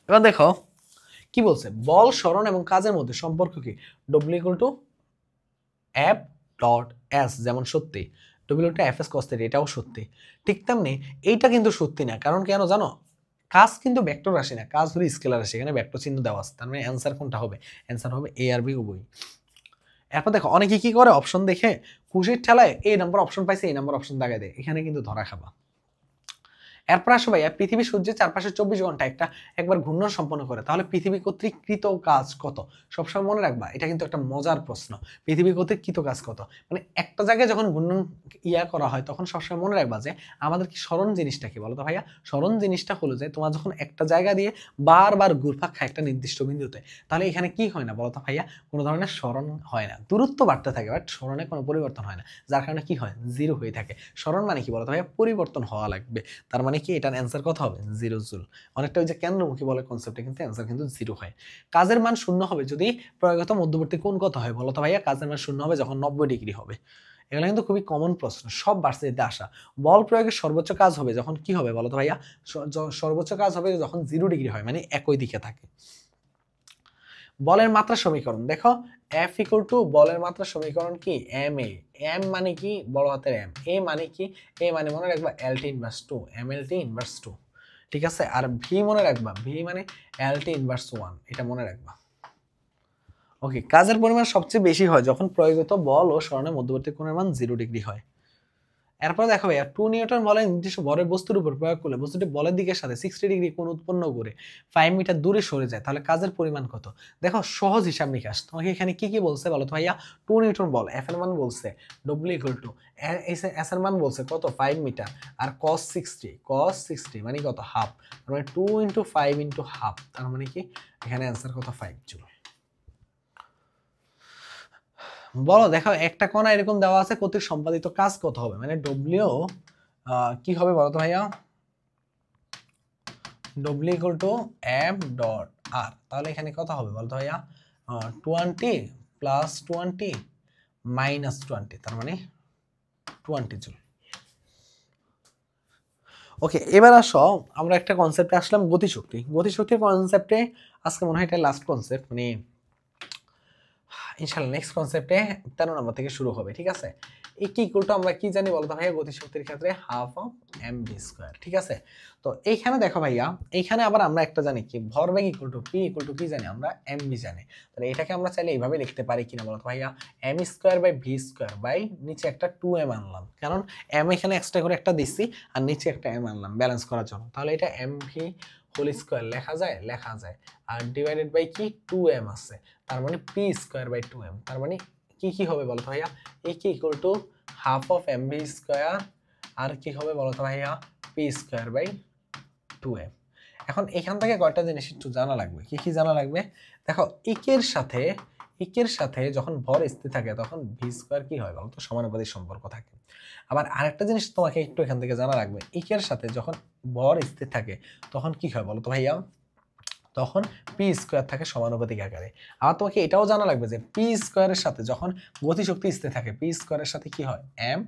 এবার দেখো কি বলছে, বল সরণ এবং কাজের মধ্যে সম্পর্ক কি, W equal to F dot S, যেমন সত্যি W to F S cos theta, এটাও সত্যি। ঠিক তেমনি এইটা কিন্তু সত্যি না, কারণ কেন জানো, কাজ কিন্তু ভেক্টর রাশি না, কাজ হলো স্কেলার রাশি, এখানে ভেক্টর চিহ্ন দেওয়া আছে, তার মানে অ্যান্সার কোনটা হবে, অ্যান্সার হবে এ আর বি উভয়। এরপর দেখো অনেকে কি করে, অপশন দেখে খুশির ঠেলায় এই নাম্বার অপশন পাইছে এই নাম্বার অপশন দাগায় দেয়, এখানে কিন্তু ধরা খাবা। এরপর আসো ভাইয়া, পৃথিবী সূর্যের চারপাশে 24 ঘন্টা একবার ঘূর্ণন সম্পন্ন করে, তাহলে পৃথিবী কর্তৃক কৃত কাজ কত? সবসময় মনে রাখবা, এটা কিন্তু একটা মজার প্রশ্ন। পৃথিবী কর্তৃক কৃত কাজ কত, মানে একটা জায়গায় যখন ঘূর্ণন করা হয় তখন সবসময় মনে রাখবা যে আমাদের কি স্মরণ জিনিসটা কি বলতো ভাইয়া, স্মরণ জিনিসটা হলো যে তোমার যখন একটা জায়গা দিয়ে বারবার ঘুরপাক খায় একটা নির্দিষ্ট বিন্দুতে, তাহলে এখানে কি হয় না বলতো ভাইয়া, কোনো ধরনের স্মরণ হয় না, দূরত্ব বাড়তে থাকে বাট স্মরণে কোনো পরিবর্তন হয় না, যার কারণে কি হয় 0 হয়ে থাকে। স্মরণ মানে কি বলতো ভাইয়া, পরিবর্তন হওয়া লাগবে, তার মানে কি এটার অ্যান্সার কত হবে 0 জুল। অনেকটা ওই যে কেন্দ্রমুখী বলে কনসেপ্টে কিন্তু অ্যান্সার কিন্তু 0 হয়। কাজের মান 0 হবে যদি প্রয়োগত মধ্যবর্তী কোণ কত হয় বলতো ভাইয়া, কাজের মান 0 হবে যখন 90 ডিগ্রি হবে। এগুলো কিন্তু খুবই কমন প্রশ্ন, সব ভার্সিটিতে আসা। বল প্রয়োগের সর্বোচ্চ কাজ হবে যখন কি হবে বলতো ভাইয়া, সর্বোচ্চ কাজ হবে যখন 0 ডিগ্রি হয়, মানে একই দিকে থাকে। বলের মাত্রা সমীকরণ দেখো, এফ ইকুয়াল টু বলের মাত্রা সমীকরণ কি এম এ, এম মানে কি বড় হাতের এম, এ মানে কি, এ মানে মনে রাখবা L T inverse 2, M L T inverse 2, ঠিক আছে? আর ভি মনে রাখবা, ভি মানে এল টি ইনভার্স 1, এটা মনে রাখবা। ওকে, কাজের পরিমাণ সবচেয়ে বেশি হয় যখন প্রয়োগিত বল ও সরণের মধ্যবর্তী কোণের মান 0 ডিগ্রি হয়। এরপর দেখো ভাইয়া, 2 নিউটন বলের নির্দিষ্ট ভরের বস্তুর উপর প্রয়োগ করলে বস্তুটি বলের দিকের সাথে 60 ডিগ্রি কোণ উৎপন্ন করে 5 মিটার দূরে সরে যায়, তাহলে কাজের পরিমাণ কত? দেখো সহজ হিসাব নিকাশ, তোমাকে এখানে কি কি বলছে বলো তো ভাইয়া, 2 নিউটন বল, এফ এর মান বলছে ডব্লিউ ইকুয়াল টু এস এর মান বলছে কত 5 মিটার, আর cos 60 মানে কত হাফ, তার মানে 2 ইনটু 5 ইনটু হাফ, তার মানে কি এখানে অ্যান্সার কত 5 জুল। বলো দেখো একটা কণা এরকম দেওয়া আছে, কর্তৃক সম্পাদিত কাজ কত হবে, মানে ডব্লিউ কি হবে বলো তো ভাইয়া, W equal to F dot R, তাহলে এখানে কত হবে বলতো ভাইয়া 20 প্লাস 20 মাইনাস 20, তার মানে 20 জুল। ওকে, এবার আসো আমরা একটা কনসেপ্টে আসলাম, গতিশক্তি। গতিশক্তির কনসেপ্টে আজকে মনে হয় এটা লাস্ট কনসেপ্ট, মানে ইনশাআল্লাহ নেক্সট কনসেপ্টে 13 নম্বর থেকে শুরু হবে, ঠিক আছে? এই কি ইকুয়াল টু আমরা কি জানি বলো তো ভাইয়া গতিশক্তির ক্ষেত্রে হাফ অফ mv স্কয়ার। ঠিক আছে, তো এইখানে দেখো ভাইয়া, এইখানে আবার আমরা একটা জানি কি ভরবেগ equal to p equal to কি জানি আমরা mv জানি। তাহলে এটাকে আমরা চাইলে এইভাবে লিখতে পারি কিনা বলো তো ভাইয়া, m square by v square by নিচে একটা 2m আনলাম, কারণ m এখানে এক্সট্রা করে একটা দিছি আর নিচে একটা m আনলাম ব্যালেন্স করার জন্য। তাহলে এটা mv হোল স্কয়ার লেখা যায়, লেখা যায়, আর ডিভাইডেড বাই কি 2m আছে, তার মানে p স্কয়ার বাই 2m। তার মানে কি কি হবে বলো তো ভাইয়া, এই কি equal to half of mv square আর কি হবে বলো তো ভাইয়া p স্কয়ার বাই 2m। এখন এখান থেকে কয়টা জিনিস একটু জানা লাগবে, কি কি জানা লাগবে দেখো, ইকের সাথে যখন ভর স্থির থাকে তখন ভি স্কয়ার কি হয় বলতো সমানুপাতিক সম্পর্ক থাকে। আবার আরেকটা জিনিস তোমাকে একটু এখান থেকে জানা লাগবে, ইকের সাথে যখন ভর স্থির থাকে তখন কি হয় বলতো ভাইয়া, তখন পি স্কয়ার থাকে সমানুপাতিক আকারে। আবার তোমাকে এটাও জানা লাগবে যে পি স্কয়ারের সাথে যখন গতিশক্তি স্থির থাকে পি স্কয়ারের সাথে কি হয় এম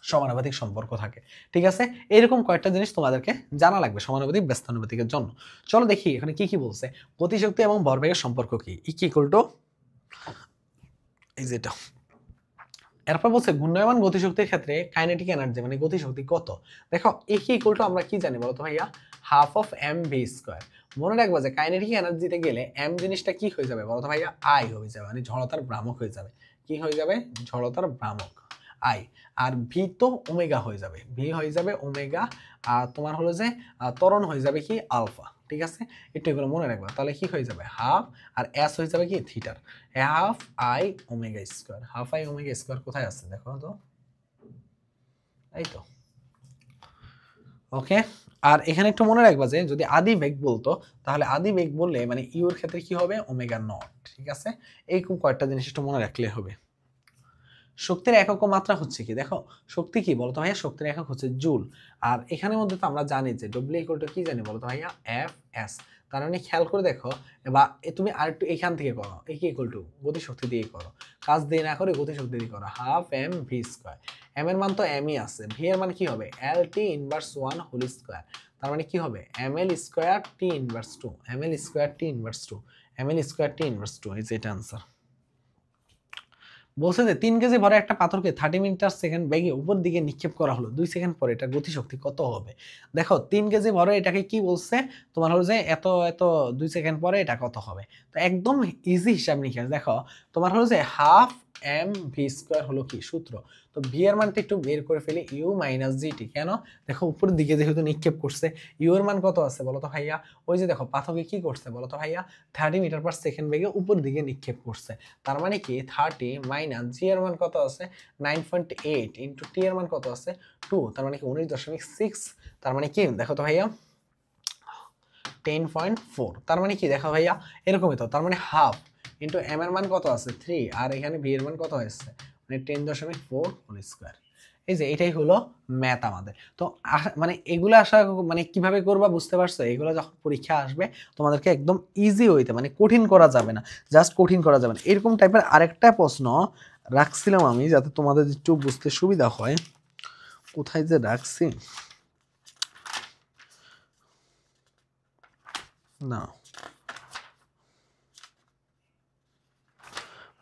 সমানুপাতিক সম্পর্ক থাকে। ঠিক আছে, এরকম কয়েকটা জিনিস তোমাদেরকে জানা লাগবে সমানুপাতিক ব্যস্তানুপাতিকের জন্য। চলো দেখি এখানে কি কি বলছে, গতিশক্তি এবং ভরবেগের সম্পর্ক কি, ইকুয়াল টু এই যেটা। এরপর বলছে ঘূর্ণায়মান গতিশক্তির ক্ষেত্রে কাইনেটিক এনার্জি মানে গতিশক্তি কত। দেখো ইকুয়াল টু আমরা কি জানি বলো তো ভাইয়া half of M V square. মনে রাখবা যে কাইনেটিক এনার্জিতে গেলে এম জিনিসটা কি হয়ে যাবে বলো তো ভাইয়া আই হয়ে যাবে, মানে জড়তার ভ্রামক হয়ে যাবে। কি হয়ে যাবে, জড়তার ভ্রামক আই। আর ভি তো ওমেগা হয়ে যাবে, ভি হয়ে যাবে ওমেগা, আর তোমার হলো যে ত্বরণ হয়ে যাবে কি আলফা। ঠিক আছে, একটু এগুলো মনে রাখবা। তাহলে কি হয়ে যাবে হাফ, আর এস হয়ে যাবে কি থিটার, half I omega square. Half I omega square কোথায় আছে দেখো তো, এই তো। ওকে, আর এখানে একটু মনে রাখবা যে যদি আদি বেগ বলতো তাহলে আদি বেগ বললে মানে ইউর ক্ষেত্রে কি হবে ওমেগা নট। ঠিক আছে, এইরকম কয়েকটা জিনিস একটু মনে রাখলে হবে। শক্তির একক ও মাত্রা হচ্ছে কি, দেখো শক্তি কি বলতো ভাইয়া, শক্তির একক হচ্ছে জুল। আর এখানের মধ্যে তো আমরা জানি যে ডব্লিউ ইকুয়াল টু কি জানি বলতো ভাইয়া এফ এস। তার মানে খেয়াল করে দেখো, বা তুমি আর একটু এখান থেকে করো, এই কি ইকুয়াল টু গতি শক্তি দিয়ে করো, কাজ দিয়ে না করে গতি শক্তি দিয়ে করো, half M V square. M এর মান তো এমই আছে, ভি এর মান কি হবে L T inverse 1 whole square. তার মানে কি হবে M L square T inverse 2, M L square T inverse 2, M L square T inverse 2। এই যে এটা आंसर। বলছে যে 3 কেজি ভরে একটা পাথরকে 30 মিটার সেকেন্ড বেগে উপর দিকে নিক্ষেপ করা হলো, 2 সেকেন্ড পরে এটা গতিশক্তি কত হবে। দেখো 3 কেজি ভরে এটাকে কি বলছে, তোমার হলো যে এত এত 2 সেকেন্ড পরে এটা কত হবে। তো একদম ইজি হিসাব নিকাশ। দেখো তোমার হলো যে হাফ এম ভি স্কয়ার হলো কি সূত্র, তো ভি এর মানটা একটু বের করে ফেলি, ইউ মাইনাস জিটি। কেন, দেখো উপরের দিকে যেহেতু নিক্ষেপ করছে, ইউ এর মান কত আছে বলো তো ভাইয়া, ওই যে দেখো পাথরকে কি করছে বলো তো ভাইয়া 30 মিটার পার সেকেন্ড বেগে উপর দিকে নিক্ষেপ করছে। তার মানে কি 30 মাইনাস জি এর মান কত আছে 9.8 ইন্টু টি এর মান কত আছে 2, তার মানে কি 19.6। তার মানে কি দেখো তো ভাইয়া 10.4। তার মানে কি দেখো ভাইয়া এরকমই তো, তার মানে হাফ ইন্টু এম এর মান কত আছে 3, আর এখানে ভি এর মান কত হয়েছে মানে 10.4 হোল স্কয়ার। এই যে এটাই হলো ম্যাথ আমাদের। তো মানে এগুলো আসা মানে কিভাবে করবা বুঝতে পারছো, এগুলো যখন পরীক্ষা আসবে তোমাদেরকে একদম ইজি হইতে, মানে কঠিন করা যাবে না, জাস্ট কঠিন করা যাবে না। এরকম টাইপের আরেকটা প্রশ্ন রাখছিলাম আমি যাতে তোমাদের একটু বুঝতে সুবিধা হয়, কোথায় যে রাখছি না,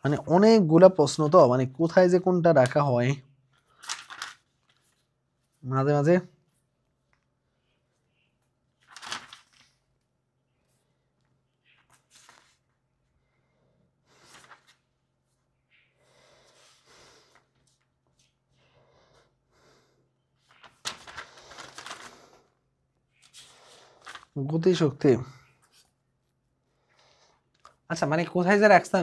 মানে অনেকগুলা প্রশ্ন তো মানে কোথায় যে কোনটা রাখা হয় মাঝে মাঝে। গতিশক্তি, আচ্ছা মানে কোথায় যে রাখতাম